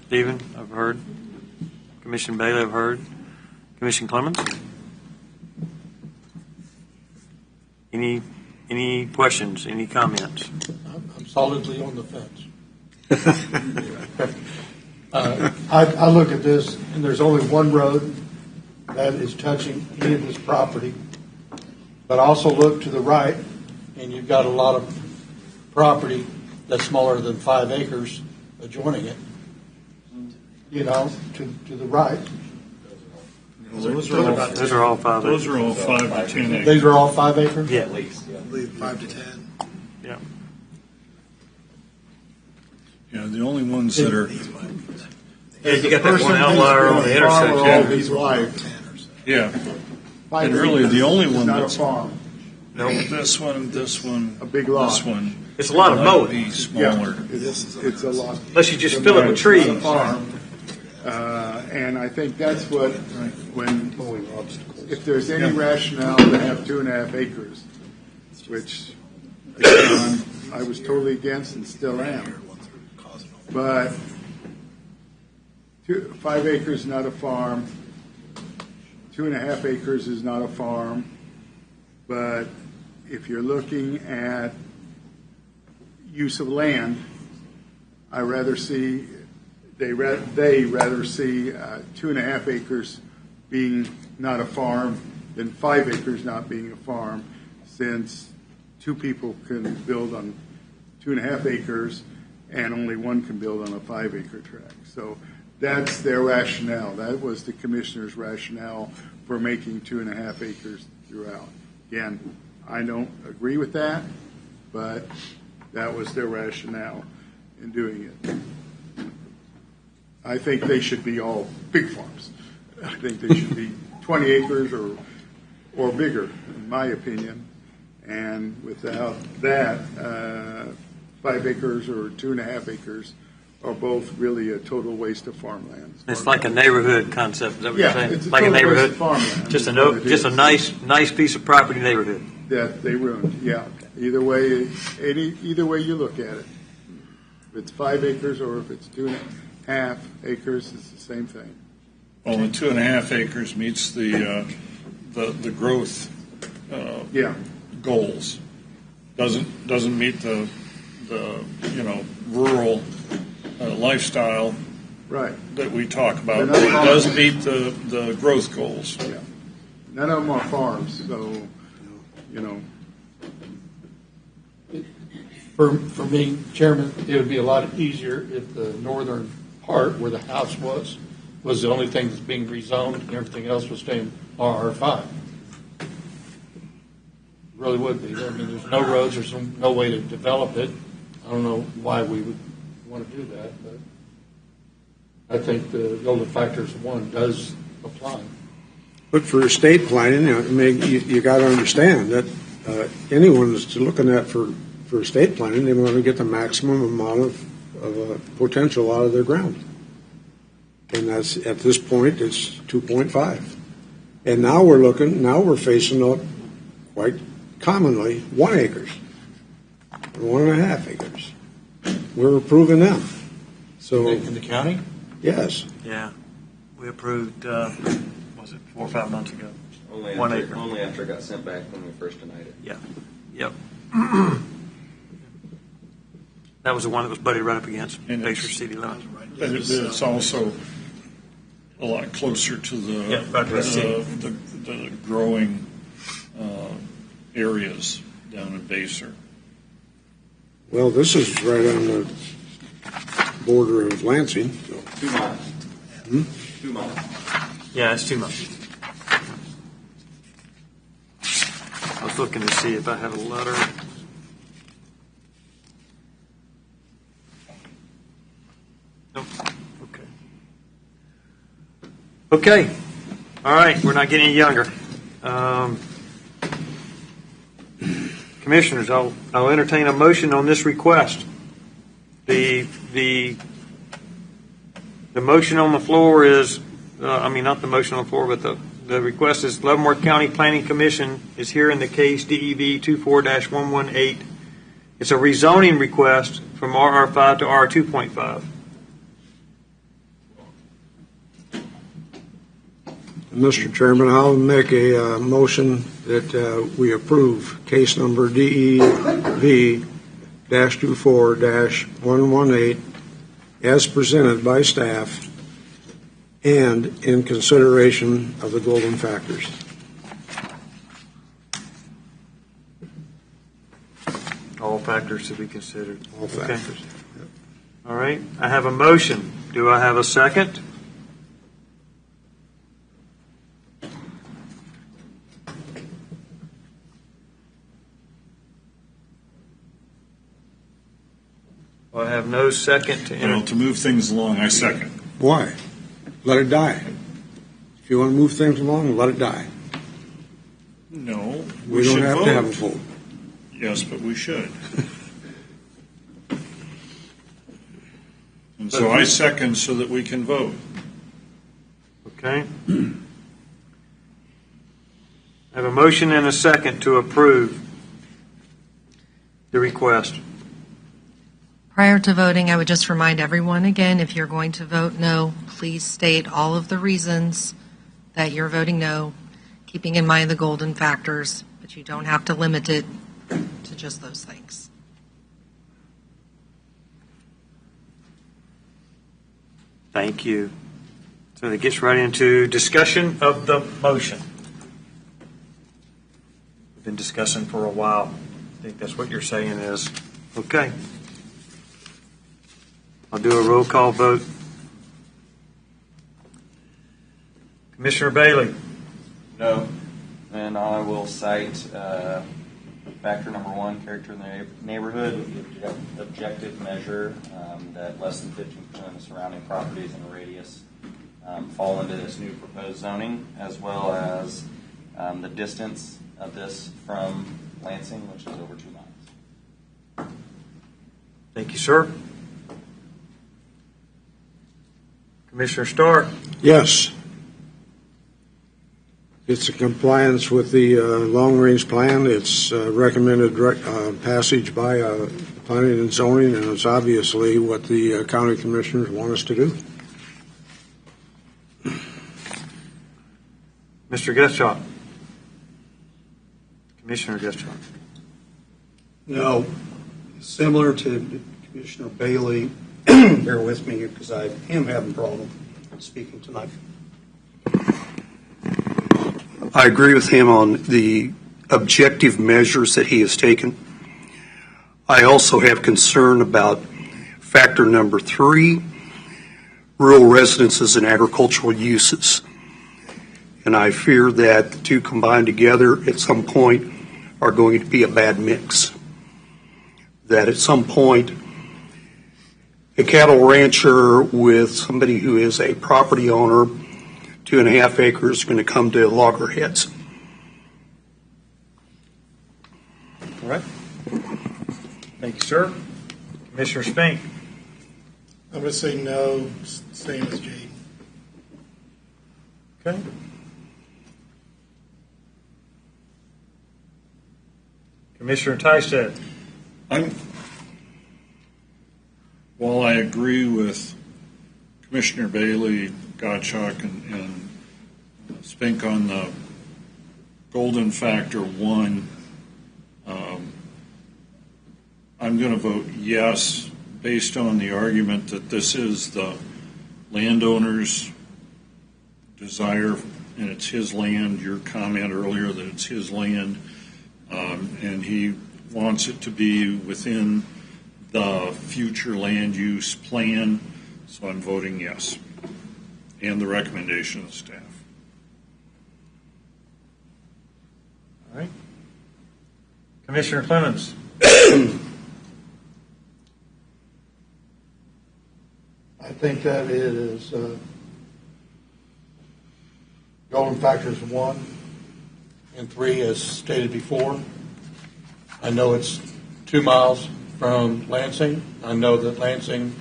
[SPEAKER 1] Stephen, I've heard. Commissioner Bailey, I've heard. Commissioner Clemens? Any questions, any comments?
[SPEAKER 20] I'm solidly on the fence. I look at this, and there's only one road that is touching any of this property. But I also look to the right, and you've got a lot of property that's smaller than 5 acres adjoining it. You know, to the right.
[SPEAKER 1] Those are all 5 acres.
[SPEAKER 4] Those are all 5 to 10 acres.
[SPEAKER 20] These are all 5 acres?
[SPEAKER 1] Yeah, at least.
[SPEAKER 20] I believe 5 to 10.
[SPEAKER 1] Yeah.
[SPEAKER 4] Yeah, the only ones that are.
[SPEAKER 1] Yeah, you got that one outlier on the intersection.
[SPEAKER 4] Yeah. And really, the only one
[SPEAKER 3] that's not a farm.
[SPEAKER 4] No, this one,
[SPEAKER 3] a big lot.
[SPEAKER 4] This one.
[SPEAKER 1] It's a lot of mowing.
[SPEAKER 4] Be smaller.
[SPEAKER 3] Yeah, it's a lot.
[SPEAKER 1] Unless you just fill it with trees.
[SPEAKER 3] And I think that's what, if there's any rationale to have 2.5 acres, which again, I was totally against and still am. But 5 acres is not a farm. 2.5 acres is not a farm. But if you're looking at use of land, I rather see they rather see 2.5 acres being not a farm than 5 acres not being a farm, since 2 people can build on 2.5 acres, and only one can build on a 5-acre tract. So that's their rationale. That was the commissioner's rationale for making 2.5 acres throughout. Again, I don't agree with that, but that was their rationale in doing it. I think they should be all big farms. I think they should be 20 acres or bigger, in my opinion. And without that, 5 acres or 2.5 acres are both really a total waste of farmland.
[SPEAKER 1] It's like a neighborhood concept. Is that what
[SPEAKER 3] Yeah,
[SPEAKER 1] you're saying?
[SPEAKER 3] it's a
[SPEAKER 1] Like a
[SPEAKER 3] total waste
[SPEAKER 1] neighborhood,
[SPEAKER 3] of farmland
[SPEAKER 1] just
[SPEAKER 3] is what it
[SPEAKER 1] just a
[SPEAKER 3] is.
[SPEAKER 1] nice piece of property neighborhood.
[SPEAKER 3] That they ruined. Yeah. Either way, either way you look at it, if it's 5 acres or if it's 2.5 acres, it's the same thing.
[SPEAKER 4] Well, the 2.5 acres meets the growth goals. Doesn't meet the rural lifestyle that we talk about. But it does meet the growth goals.
[SPEAKER 3] Yeah. None of them are farms, so
[SPEAKER 20] For me, Chairman, it would be a lot easier if the northern part where the house was the only thing that's being rezoned and everything else was staying RR5. Really would be. I mean, there's no roads, there's no way to develop it. I don't know why we would want to do that, but I think the golden factors one does apply.
[SPEAKER 19] But for estate planning, I mean, you got to understand that anyone that's looking at for estate planning, they want to get the maximum amount of potential out of their ground. And that's, at this point, it's 2.5. And now we're facing up quite commonly 1 acres, 1.5 acres. We're approving them. So
[SPEAKER 20] in the county?
[SPEAKER 19] Yes.
[SPEAKER 1] Yeah. We approved, was it 4 or 5 months ago?
[SPEAKER 10] Only
[SPEAKER 1] 1
[SPEAKER 10] after,
[SPEAKER 1] acre.
[SPEAKER 10] only after it got sent back when we first denied it.
[SPEAKER 1] Yeah. Yep. That was the one that was butted right up against Pacer city limits.
[SPEAKER 4] But it's also a lot closer to the growing areas down in Baser.
[SPEAKER 19] Well, this is right on the border of Lansing. So.
[SPEAKER 10] 2 miles. 2 miles.
[SPEAKER 1] Yeah, it's 2 months. I was looking to see if I have a letter. Nope. Okay. Okay. All right. We're not getting any younger. Commissioners, I'll entertain a motion on this request. The motion on the floor is, not the motion on the floor, but the request is Leavenworth County Planning Commission is here in the case DEV 24-118. It's a rezoning request from RR5 to R2.5.
[SPEAKER 19] Mr. Chairman, I'll make a motion that we approve case number DEV-24-118 as presented by staff and in consideration of the golden factors.
[SPEAKER 1] All factors to be considered.
[SPEAKER 19] All factors.
[SPEAKER 1] Okay. All right. I have a motion. Do I have a second? I have no second to enter.
[SPEAKER 4] Well, to move things along, I second.
[SPEAKER 19] Why? Let it die. If you want to move things along, let it die.
[SPEAKER 4] No,
[SPEAKER 19] We don't
[SPEAKER 4] should
[SPEAKER 19] have
[SPEAKER 4] vote.
[SPEAKER 19] to have a vote.
[SPEAKER 4] Yes, but we should. And so I second so that we can vote.
[SPEAKER 1] Okay. I have a motion and a second to approve the request.
[SPEAKER 5] Prior to voting, I would just remind everyone again, if you're going to vote no, please state all of the reasons that you're voting no, keeping in mind the golden factors, but you don't have to limit it to just those things.
[SPEAKER 1] Thank you. So that gets right into discussion of the motion. We've been discussing for a while. I think that's what you're saying is, okay. I'll do a roll call vote. Commissioner Bailey?
[SPEAKER 10] No. And I will cite factor number 1, character in the neighborhood, with the objective measure that less than 15% of the surrounding properties in a radius fall into this new proposed zoning, as well as the distance of this from Lansing, which is over 2 miles.
[SPEAKER 1] Thank you, sir. Commissioner Stark?
[SPEAKER 19] Yes. It's in compliance with the long-range plan. It's recommended passage by planning and zoning, and it's obviously what the county commissioners want us to do.
[SPEAKER 1] Mr. Gutschall? Commissioner Gutschall?
[SPEAKER 20] No, similar to Commissioner Bailey, bear with me because I am having a problem speaking tonight. I agree with him on the objective measures that he has taken. I also have concern about factor number 3, rural residences and agricultural uses. And I fear that the two combined together at some point are going to be a bad mix. That at some point, a cattle rancher with somebody who is a property owner, 2.5 acres, is going to come to loggerheads.
[SPEAKER 1] All right. Thank you, sir. Commissioner Spink?
[SPEAKER 20] I'm going to say no, same as Jade.
[SPEAKER 1] Okay. Commissioner Tysted?
[SPEAKER 4] While I agree with Commissioner Bailey, Gottschalk, and Spink on the golden factor 1, I'm going to vote yes based on the argument that this is the landowner's desire and it's his land. Your comment earlier that it's his land, and he wants it to be within the future land use plan, so I'm voting yes, and the recommendation of the staff.
[SPEAKER 1] All right. Commissioner Clemens?
[SPEAKER 20] I think that it is golden factors 1 and 3, as stated before. I know it's 2 miles from Lansing. I know that Lansing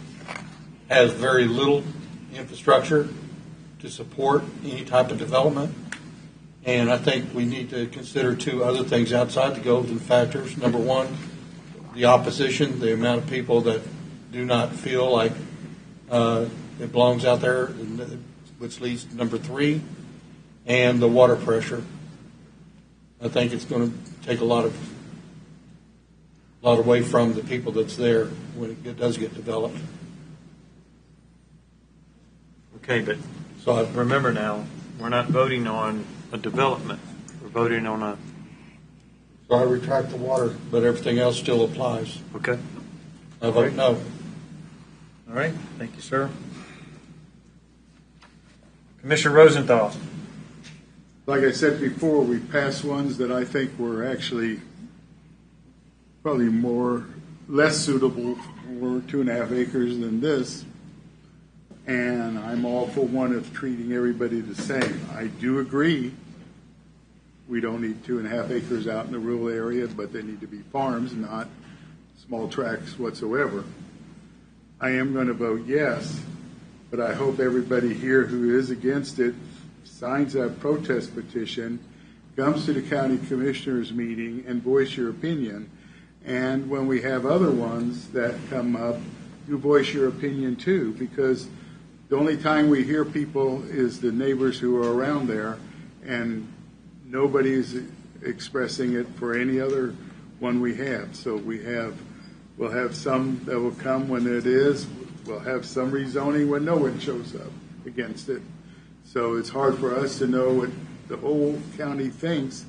[SPEAKER 20] has very little infrastructure to support any type of development. And I think we need to consider 2 other things outside the golden factors. Number 1, the opposition, the amount of people that do not feel like it belongs out there, which leads to number 3, and the water pressure. I think it's going to take a lot away from the people that's there when it does get developed.
[SPEAKER 1] Okay, but so remember now, we're not voting on a development. We're voting on a...
[SPEAKER 20] So I retract the water, but everything else still applies.
[SPEAKER 1] Okay.
[SPEAKER 20] I vote no.
[SPEAKER 1] All right. Thank you, sir. Commissioner Rosenthal?
[SPEAKER 3] Like I said before, we passed ones that I think were actually probably less suitable for 2.5 acres than this. And I'm all for one of treating everybody the same. I do agree we don't need 2.5 acres out in the rural area, but they need to be farms, not small tracts whatsoever. I am going to vote yes, but I hope everybody here who is against it signs that protest petition, comes to the county commissioners meeting and voice your opinion. And when we have other ones that come up, you voice your opinion too, because the only time we hear people is the neighbors who are around there, and nobody's expressing it for any other one we have. So we'll have some that will come when it is. We'll have some rezoning when no one shows up against it. So it's hard for us to know what the whole county thinks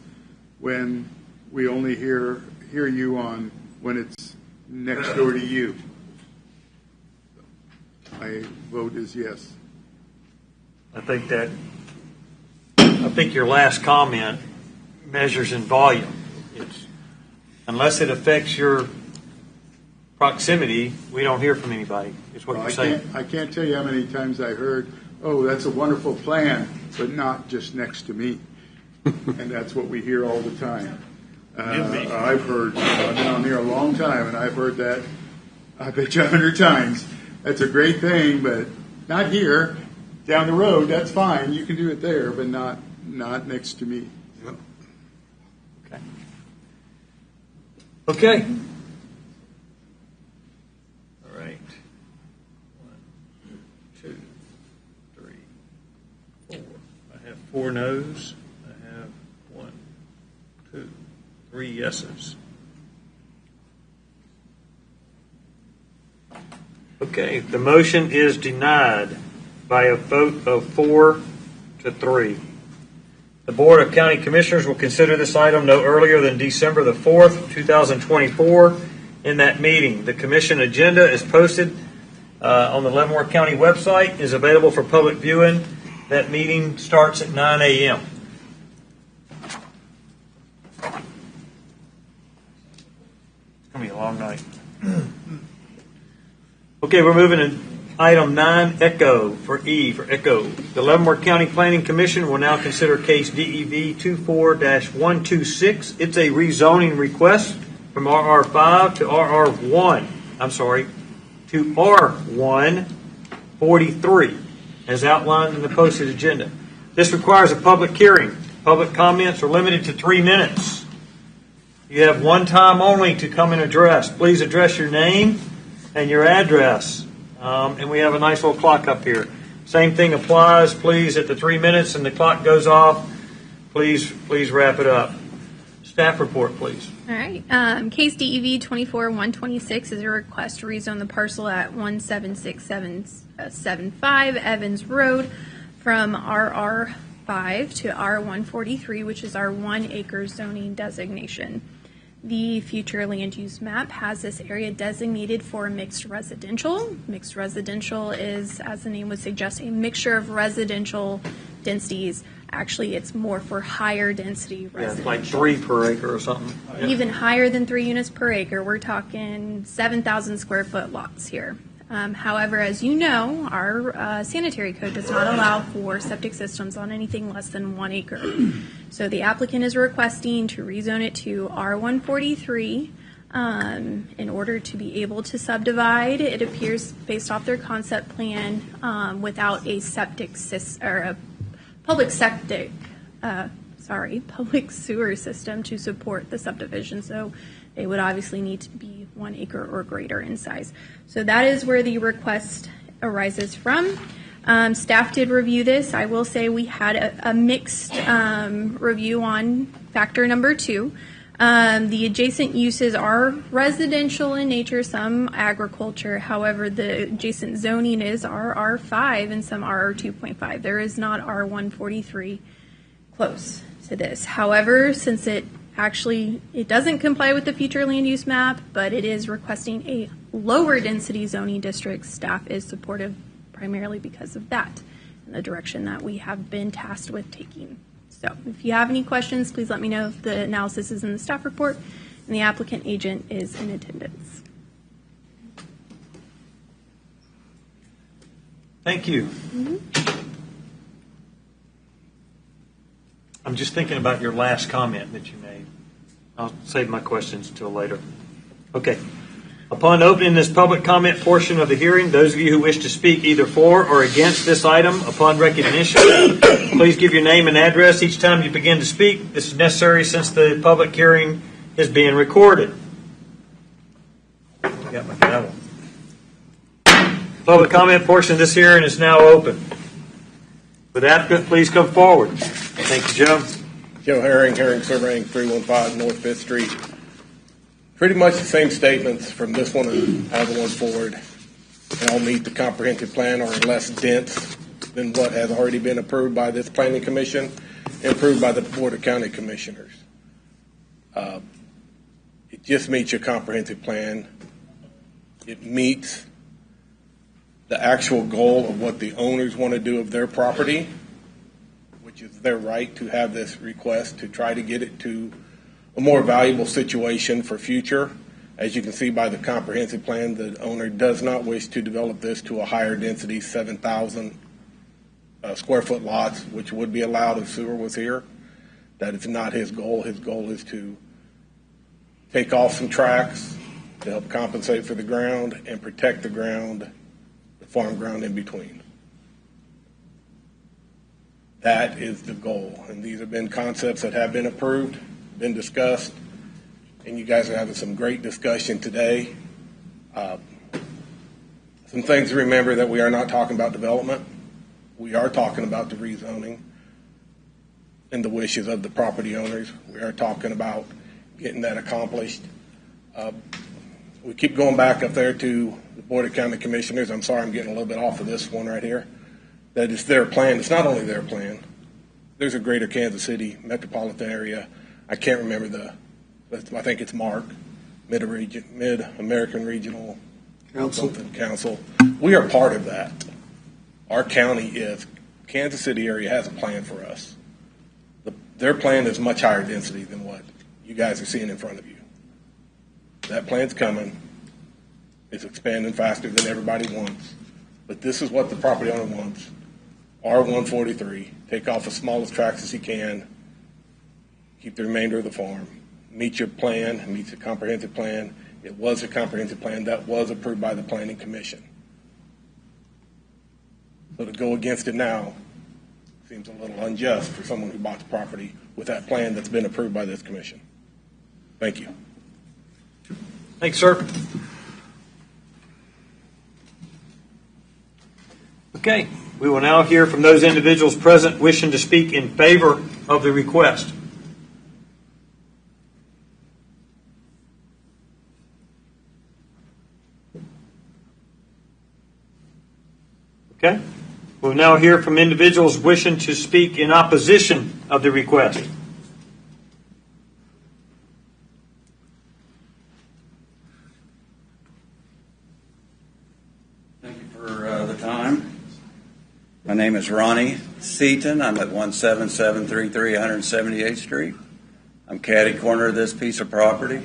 [SPEAKER 3] when we only hear you on when it's next door to you. my vote is yes.
[SPEAKER 1] I think your last comment measures in volume. Unless it affects your proximity, we don't hear from anybody, is what you're saying.
[SPEAKER 3] I can't tell you how many times I heard, oh, that's a wonderful plan, but not just next to me. And that's what we hear all the time. I've heard, I've been on here a long time, and I've heard that, I bet you 100 times. That's a great thing, but not here. Down the road, that's fine. You can do it there, but not next to me. So.
[SPEAKER 1] Okay. All right. 1, 2, 3, 4. I have 4 no's. I have 1, 2, 3 yeses. Okay. The motion is denied by a vote of 4 to 3. The Board of County Commissioners will consider this item no earlier than December the 4th, 2024. In that meeting, the Commission agenda is posted on the Leavenworth County website, is available for public viewing. That meeting starts at 9 a.m. It's going to be a long night. Okay, we're moving to item 9, Echo, for E, for Echo. The Leavenworth County Planning Commission will now consider case DEV 24-126. It's a rezoning request from RR5 to RR1. I'm sorry, to R143, as outlined in the posted agenda. This requires a public hearing. Public comments are limited to 3 minutes. You have one time only to come and address. Please address your name and your address. And we have a nice little clock up here. Same thing applies. Please, at the 3 minutes and the clock goes off, please wrap it up. Staff report, please.
[SPEAKER 6] All right. Case DEV 24-126 is a request to rezone the parcel at 17675 Evans Road from RR5 to R143, which is our 1 acre zoning designation. The future land use map has this area designated for mixed residential. Mixed residential is, as the name would suggest, a mixture of residential densities. Actually, it's more for higher density residential.
[SPEAKER 1] Yeah, like 3 per acre or something.
[SPEAKER 6] Even higher than 3 units per acre. We're talking 7,000 square foot lots here. However, as you know, our sanitary code does not allow for septic systems on anything less than 1 acre. So the applicant is requesting to rezone it to R143 in order to be able to subdivide. It appears, based off their concept plan, without a septic system or a public sewer system to support the subdivision. So they would obviously need to be 1 acre or greater in size. So that is where the request arises from. Staff did review this. I will say we had a mixed review on factor number 2. The adjacent uses are residential in nature, some agriculture. However, the adjacent zoning is RR5 and some RR2.5. There is not R143 close to this. However, since it doesn't comply with the future land use map, but it is requesting a lower density zoning district, staff is supportive primarily because of that and the direction that we have been tasked with taking. So if you have any questions, please let me know. If the analysis is in the staff report and the applicant agent is in attendance.
[SPEAKER 1] Thank you. I'm just thinking about your last comment that you made. I'll save my questions until later. Okay. Upon opening this public comment portion of the hearing, those of you who wish to speak either for or against this item upon recognition, please give your name and address each time you begin to speak. This is necessary since the public hearing is being recorded. I got my gavel. Public comment portion of this hearing is now open. Would the applicant please come forward? Thank you, Joe.
[SPEAKER 11] Joe Herring, Herring Surveying, 315 North 5th Street. Pretty much the same statements from this one and other one forward. They all meet the comprehensive plan or are less dense than what has already been approved by this planning commission and approved by the Board of County Commissioners. It just meets your comprehensive plan. It meets the actual goal of what the owners want to do of their property, which is their right to have this request to try to get it to a more valuable situation for future. As you can see by the comprehensive plan, the owner does not wish to develop this to a higher density, 7,000 square foot lots, which would be allowed if sewer was here. That is not his goal. His goal is to take off some tracks to help compensate for the ground and protect the ground, the farm ground in between. That is the goal. And these have been concepts that have been approved, been discussed, and you guys are having some great discussion today. Some things to remember: that we are not talking about development. We are talking about the rezoning and the wishes of the property owners. We are talking about getting that accomplished. We keep going back up there to the Board of County Commissioners. I'm sorry I'm getting a little bit off of this one right here. That is their plan. It's not only their plan. There's a greater Kansas City metropolitan area. I can't remember I think it's MARC, Mid-American Regional Council. We are part of that. Our county Kansas City area has a plan for us. Their plan is much higher density than what you guys are seeing in front of you. That plan's coming. It's expanding faster than everybody wants. But this is what the property owner wants. R143, take off the smallest tracks as you can, keep the remainder of the farm. Meet your plan, meet the comprehensive plan. It was a comprehensive plan that was approved by the Planning Commission. So to go against it now seems a little unjust for someone who bought the property with that plan that's been approved by this commission. Thank you.
[SPEAKER 1] Thanks, sir. Okay, we will now hear from those individuals present wishing to speak in favor of the request. Okay, we'll now hear from individuals wishing to speak in opposition of the request.
[SPEAKER 21] Thank you for the time. My name is Ronnie Seaton. I'm at 17733 178th Street. I'm caddy corner of this piece of property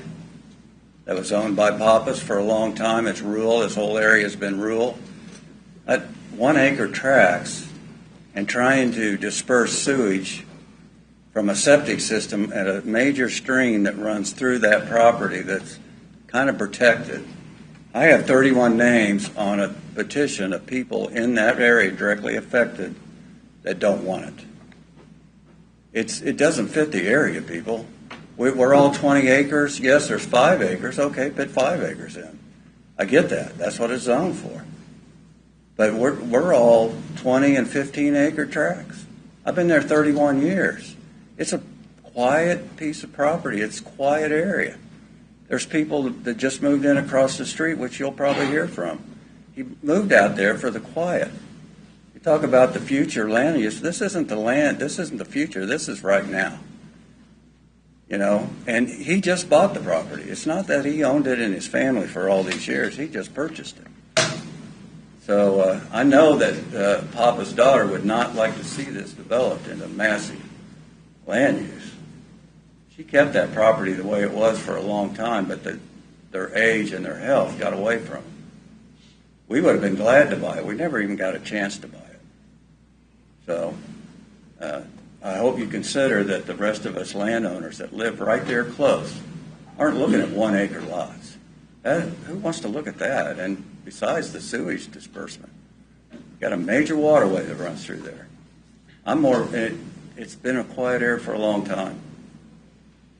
[SPEAKER 21] that was owned by Pappas for a long time. It's rural. This whole area has been rural. At 1 acre tracts and trying to disperse sewage from a septic system at a major stream that runs through that property that's kind of protected. I have 31 names on a petition of people in that area directly affected that don't want it. It doesn't fit the area, people. We're all 20 acres. Yes, there's 5 acres. Okay, put 5 acres in. I get that. That's what it's zoned for. But we're all 20 and 15 acre tracts. I've been there 31 years. It's a quiet piece of property. It's a quiet area. There's people that just moved in across the street, which you'll probably hear from. He moved out there for the quiet. You talk about the future land use. This isn't the land. This isn't the future. This is right now. You know, and he just bought the property. It's not that he owned it in his family for all these years. He just purchased it. So I know that Papa's daughter would not like to see this developed into massive land use. She kept that property the way it was for a long time, but their age and their health got away from them. We would have been glad to buy it. We never even got a chance to buy it. So I hope you consider that the rest of us landowners that live right there close aren't looking at 1 acre lots. Who wants to look at that? And besides the sewage disbursement, you've got a major waterway that runs through there. It's been a quiet area for a long time.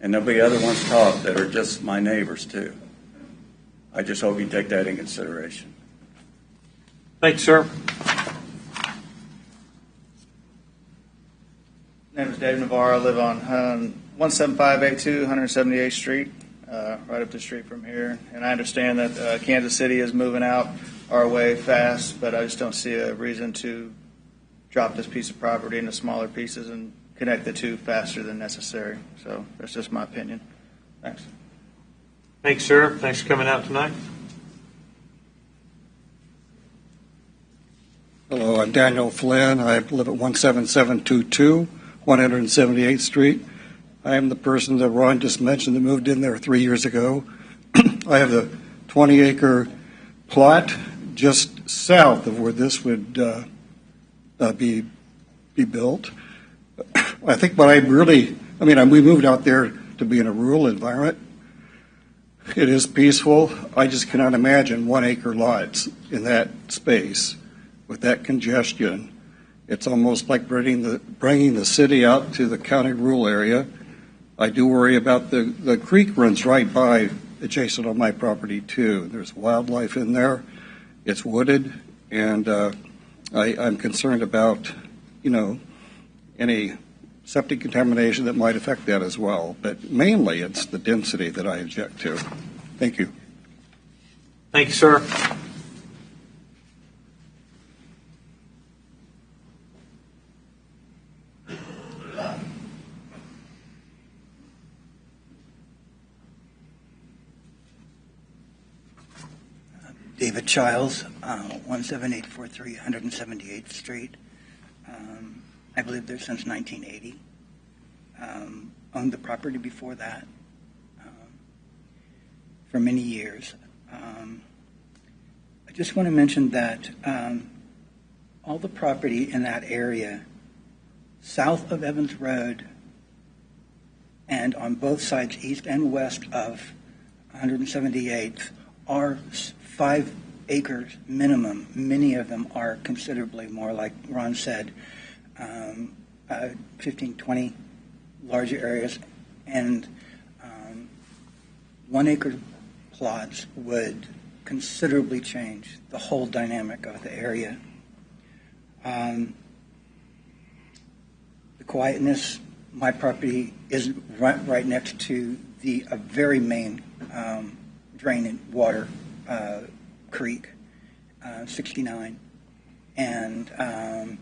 [SPEAKER 21] And there'll be other ones talk that are just my neighbors too. I just hope you take that in consideration.
[SPEAKER 1] Thanks, sir.
[SPEAKER 22] My name is Dave Navarro. I live on 17582 178th Street, right up the street from here. And I understand that Kansas City is moving out our way fast, but I just don't see a reason to drop this piece of property into smaller pieces and connect the two faster than necessary. So that's just my opinion. Thanks.
[SPEAKER 1] Thanks, sir. Thanks for coming out tonight.
[SPEAKER 8] Daniel Flynn. I live at 17722 178th Street. I am the person that Ron just mentioned that moved in there 3 years ago. I have the 20-acre plot just south of where this would be built. I think what we moved out there to be in a rural environment. It is peaceful. I just cannot imagine 1 acre lots in that space with that congestion. It's almost like bringing the city out to the county rural area. I do worry about the creek runs right by adjacent on my property too. There's wildlife in there. It's wooded, and I'm concerned about, any septic contamination that might affect that as well. But mainly it's the density that I object to. Thank you.
[SPEAKER 1] Thank you, sir.
[SPEAKER 9] David Childs, 17843 178th Street. I lived there since 1980. Owned the property before that for many years. I just want to mention that all the property in that area, south of Evans Road and on both sides, east and west of 178th, are 5 acres minimum. Many of them are considerably more, like Ron said, 15, 20 larger areas. And 1 acre plots would considerably change the whole dynamic of the area. The quietness, my property is right next to a very main draining water creek, 69, and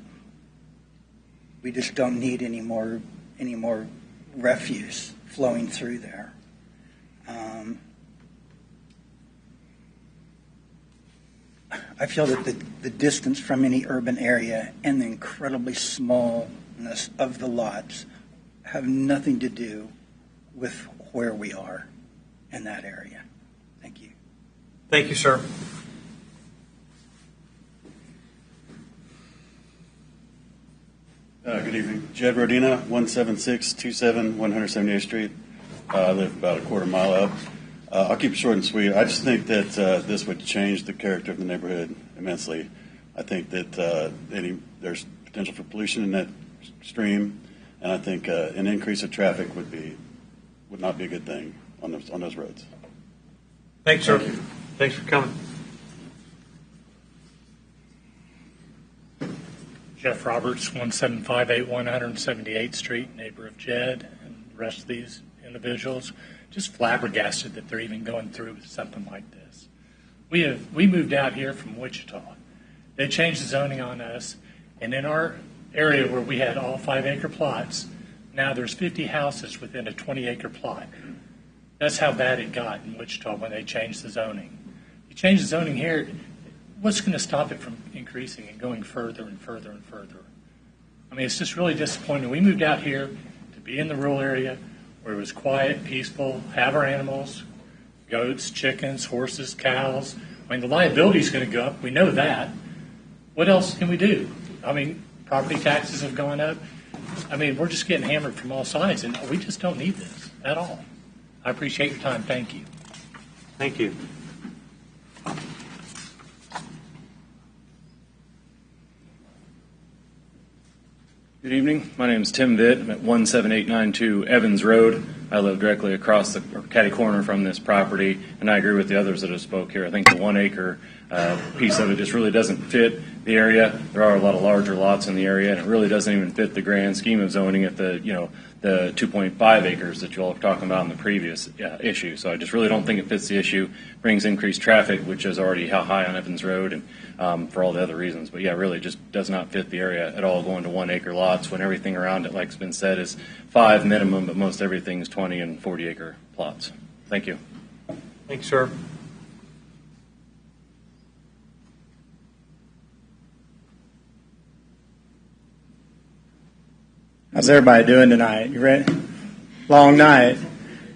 [SPEAKER 9] we just don't need any more refuse flowing through there. I feel that the distance from any urban area and the incredibly smallness of the lots have nothing to do with where we are in that area. Thank you.
[SPEAKER 1] Thank you, sir.
[SPEAKER 23] Good evening. Jed Rodina, 17627 178th Street. I live about a quarter mile up. I'll keep it short and sweet. I just think that this would change the character of the neighborhood immensely. I think that there's potential for pollution in that stream, and I think an increase of traffic would not be a good thing on those roads.
[SPEAKER 1] Thanks, sir. Thank you. Thanks for coming.
[SPEAKER 24] Jeff Roberts, 17581 178th Street, neighbor of Jed and the rest of these individuals. Just flabbergasted that they're even going through with something like this. We moved out here from Wichita. They changed the zoning on us, and in our area where we had all 5 acre plots, now there's 50 houses within a 20 acre plot. That's how bad it got in Wichita when they changed the zoning. You change the zoning here, what's going to stop it from increasing and going further and further and further? I mean, it's just really disappointing. We moved out here to be in the rural area where it was quiet, peaceful, have our animals, goats, chickens, horses, cows. I mean, the liability is going to go up. We know that. What else can we do? I mean, property taxes have gone up. I mean, we're just getting hammered from all sides, and we just don't need this at all. I appreciate your time. Thank you.
[SPEAKER 1] Thank you.
[SPEAKER 25] Good evening. My name is Tim Vitt. I'm at 17892 Evans Road. I live directly across the catty corner from this property, and I agree with the others that have spoke here. I think the 1 acre piece of it just really doesn't fit the area. There are a lot of larger lots in the area, and it really doesn't even fit the grand scheme of zoning at the 2.5 acres that you all were talking about in the previous issue. So I just really don't think it fits the issue. Brings increased traffic, which is already high on Evans Road, and for all the other reasons. But yeah, really just does not fit the area at all, going to 1 acre lots when everything around it, like it's been said, is 5 minimum, but most everything is 20 and 40 acre plots. Thank you.
[SPEAKER 1] Thanks, sir.
[SPEAKER 2] How's everybody doing tonight? You ready? Long night.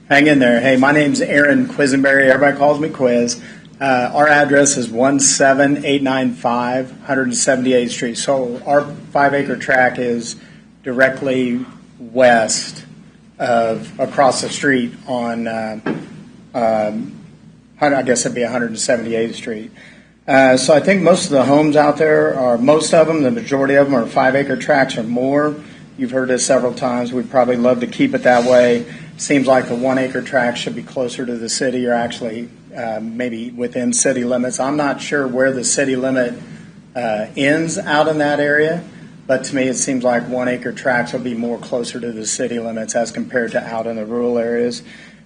[SPEAKER 2] Hang in there. Hey, my name's Aaron Quisenberry. Everybody calls me Quiz. Our address is 17895 178th Street. So our 5-acre tract is directly west of across the street on, I guess it'd be 178th Street. So I think most of the homes out there are, most of them, the majority of them are 5-acre tracts or more. You've heard this several times. We'd probably love to keep it that way. Seems like the 1-acre tract should be closer to the city or actually maybe within city limits. I'm not sure where the city limit ends out in that area, but to me it seems like 1-acre tracts will be more closer to the city limits as compared to out in the rural areas.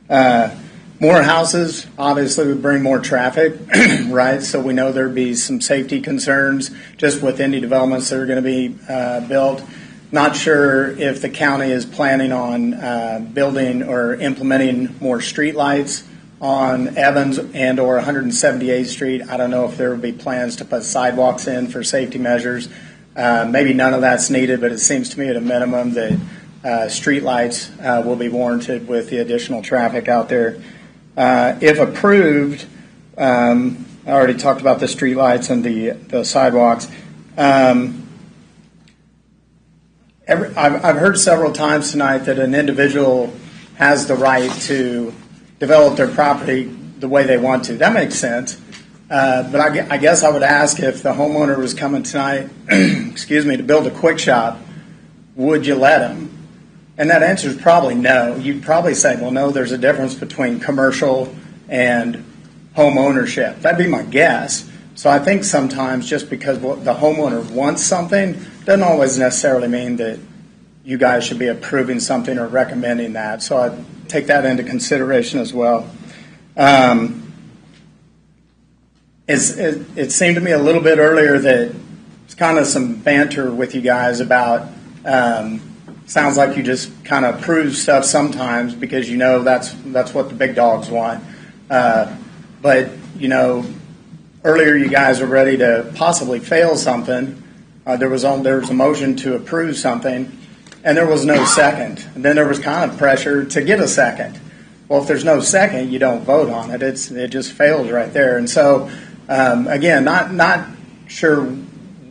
[SPEAKER 2] More houses obviously would bring more traffic, right? So we know there'd be some safety concerns just with any developments that are going to be built. Not sure if the county is planning on building or implementing more streetlights on Evans and or 178th Street. I don't know if there will be plans to put sidewalks in for safety measures. Maybe none of that's needed, but it seems to me at a minimum that streetlights will be warranted with the additional traffic out there. If approved, I already talked about the streetlights and the sidewalks. I've heard several times tonight that an individual has the right to develop their property the way they want to. That makes sense. But I guess I would ask if the homeowner was coming tonight, excuse me, to build a quick shop, would you let him? And that answer is probably no. You'd probably say, well, no, there's a difference between commercial and home ownership. That'd be my guess. So I think sometimes just because the homeowner wants something doesn't always necessarily mean that you guys should be approving something or recommending that. So I take that into consideration as well. It seemed to me a little bit earlier that it's kind of some banter with you guys about sounds like you just kind of approve stuff sometimes because you know that's what the big dogs want. But, you know, earlier you guys were ready to possibly fail something. There was a motion to approve something, and there was no second. And then there was kind of pressure to get a second. Well, if there's no second, you don't vote on it. It just fails right there. And so, again, not sure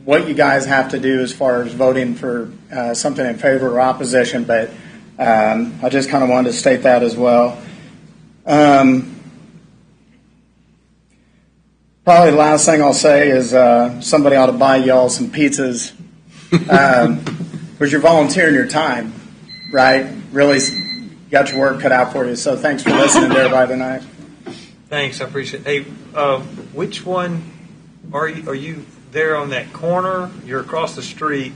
[SPEAKER 2] what you guys have to do as far as voting for something in favor or opposition, but I just kind of wanted to state that as well. Probably the last thing I'll say is somebody ought to buy y'all some pizzas because you're volunteering your time, right? Really got your work cut out for you. So thanks for listening to everybody tonight.
[SPEAKER 1] Thanks, I appreciate it. Hey, which one are you there on that corner? You're across the street.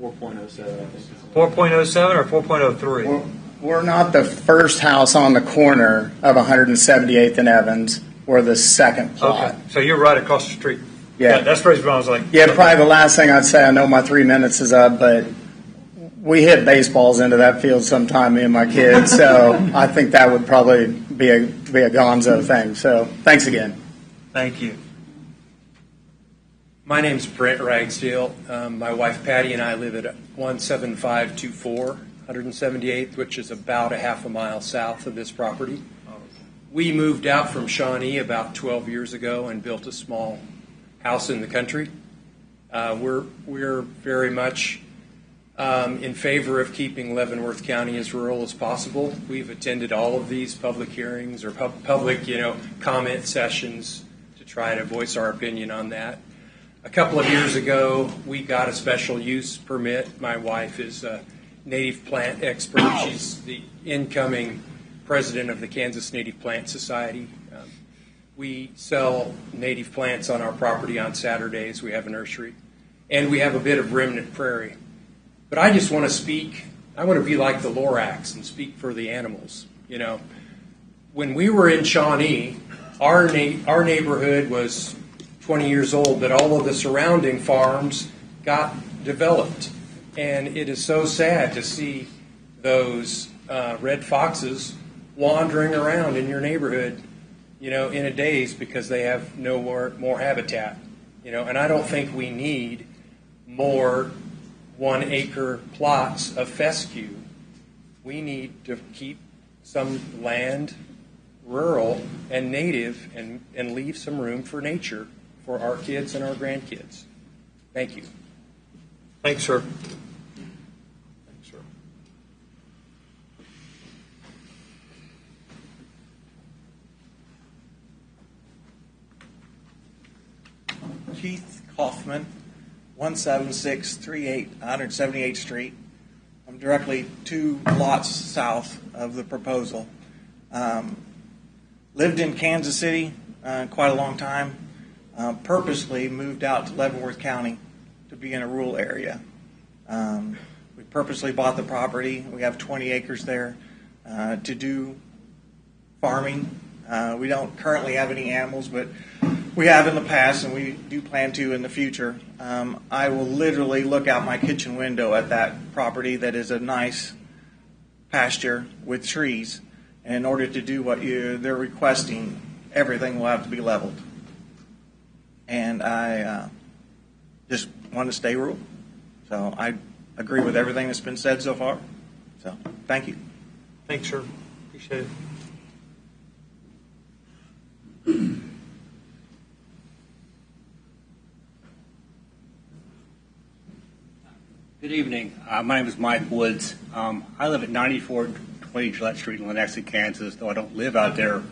[SPEAKER 10] 4.07, I think.
[SPEAKER 1] 4.07 or 4.03?
[SPEAKER 2] We're not the first house on the corner of 178th and Evans. We're the second plot.
[SPEAKER 1] Okay, so you're right across the street.
[SPEAKER 2] Yeah.
[SPEAKER 1] That's the reason I was like.
[SPEAKER 2] Yeah, probably the last thing I'd say, I know my 3 minutes is up, but we hit baseballs into that field sometime, me and my kids, so I think that would probably be a gonzo thing. So thanks again.
[SPEAKER 1] Thank you.
[SPEAKER 7] My name's Brent Ragsdale. My wife Patty and I live at 17524 178th, which is about a half a mile south of this property. We moved out from Shawnee about 12 years ago and built a small house in the country. We're very much in favor of keeping Leavenworth County as rural as possible. We've attended all of these public hearings or public, comment sessions to try to voice our opinion on that. A couple of years ago, we got a special use permit. My wife is a native plant expert. She's the incoming president of the Kansas Native Plant Society. We sell native plants on our property on Saturdays. We have a nursery. And we have a bit of remnant prairie. But I just want to speak, I want to be like the Lorax and speak for the animals. When we were in Shawnee, our neighborhood was 20 years old, but all of the surrounding farms got developed. And it is so sad to see those red foxes wandering around in your neighborhood, in a daze because they have no more habitat, and I don't think we need more 1 acre plots of fescue. We need to keep some land rural and native and leave some room for nature for our kids and our grandkids. Thank you.
[SPEAKER 1] Thanks, sir.
[SPEAKER 12] Keith Kaufman, 17638 178th Street. I'm directly 2 lots south of the proposal. Lived in Kansas City quite a long time. Purposely moved out to Leavenworth County to be in a rural area. We purposely bought the property. We have 20 acres there to do farming. We don't currently have any animals, but we have in the past, and we do plan to in the future. I will literally look out my kitchen window at that property that is a nice pasture with trees. And in order to do what they're requesting, everything will have to be leveled. And I just want to stay rural. So I agree with everything that's been said so far. So thank you.
[SPEAKER 1] Thanks, sir. Appreciate it.
[SPEAKER 13] Good evening. My name is Mike Woods. I live at 9420 Gillette Street in Lenexa, Kansas. Though I don't live out there,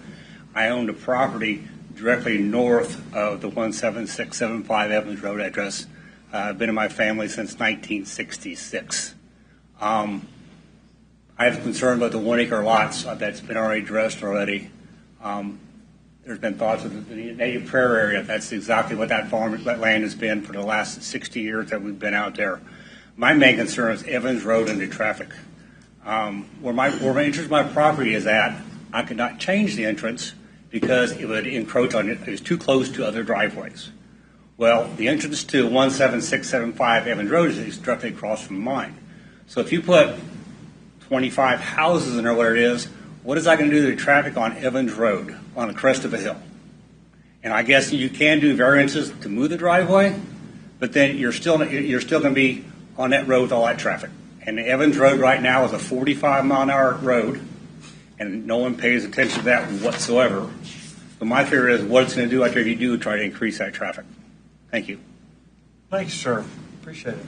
[SPEAKER 13] I own the property directly north of the 17675 Evans Road address. I've been in my family since 1966. I have concern about the 1 acre lots that's been already addressed already. There's been thoughts of the native prairie area. That's exactly what that land has been for the last 60 years that we've been out there. My main concern is Evans Road and the traffic. Where my entrance of my property is at, I could not change the entrance because it would encroach on it. It was too close to other driveways. Well, the entrance to 17675 Evans Road is directly across from mine. So if you put 25 houses in there, where it is, what is that going to do to the traffic on Evans Road on the crest of a hill? And I guess you can do variances to move the driveway, but then you're still going to be on that road with all that traffic. And the Evans Road right now is a 45-mile-an-hour road, and no one pays attention to that whatsoever. So my fear is what it's going to do after you do try to increase that traffic. Thank you.
[SPEAKER 1] Thanks, sir. Appreciate it.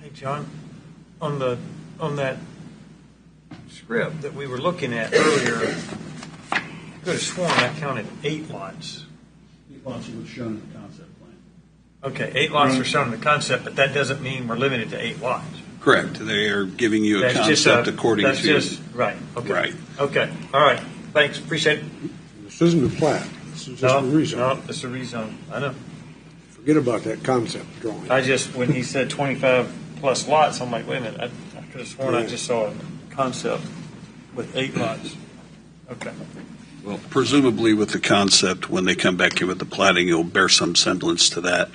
[SPEAKER 1] Hey, John, on that script that we were looking at earlier, I could have sworn I counted 8 lots.
[SPEAKER 14] 8 lots were shown in the concept plan.
[SPEAKER 1] Okay, 8 lots are shown in the concept, but that doesn't mean we're limited to 8 lots.
[SPEAKER 15] Correct. They are giving you a
[SPEAKER 1] That's
[SPEAKER 15] concept according
[SPEAKER 1] that's
[SPEAKER 15] to.
[SPEAKER 1] Just, right. Okay.
[SPEAKER 15] Right.
[SPEAKER 1] Okay. All right. Thanks. Appreciate it.
[SPEAKER 19] This isn't a plat. This is just a rezone.
[SPEAKER 1] No, it's a rezone. I know.
[SPEAKER 19] Forget about that concept drawing.
[SPEAKER 1] I just, when he said 25 plus lots, I'm like, wait a minute. I could have sworn I just saw a concept with 8 lots. Okay.
[SPEAKER 15] Well, presumably with the concept, when they come back here with the plating, it'll bear some semblance to that.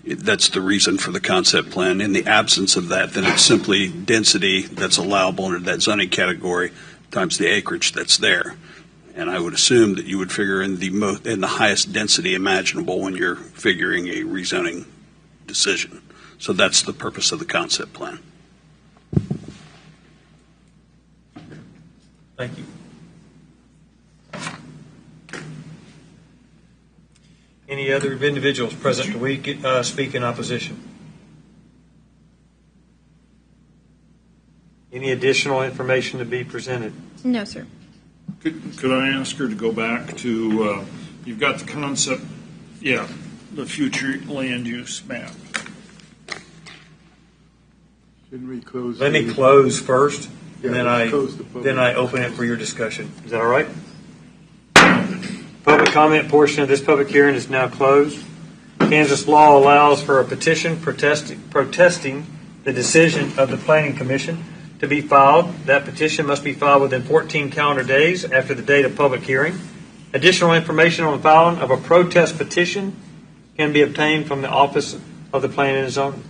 [SPEAKER 15] That's the reason for the concept plan. In the absence of that, then it's simply density that's allowable under that zoning category times the acreage that's there. And I would assume that you would figure in the highest density imaginable when you're figuring a rezoning decision. So that's the purpose of the concept plan.
[SPEAKER 1] Thank you. Any other individuals present to speak in opposition? Any additional information to be presented?
[SPEAKER 6] No, sir.
[SPEAKER 4] Could I ask her to go back to, you've got the concept, the future land use map.
[SPEAKER 3] Shouldn't we close?
[SPEAKER 1] Let me close first,
[SPEAKER 3] Yeah,
[SPEAKER 1] and then I open it for your discussion. Is that all right? Public comment portion of this public hearing is now closed. Kansas law allows for a petition protesting the decision of the Planning Commission to be filed. That petition must be filed within 14 calendar days after the date of public hearing. Additional information on the filing of a protest petition can be obtained from the Office of the Planning and Zoning.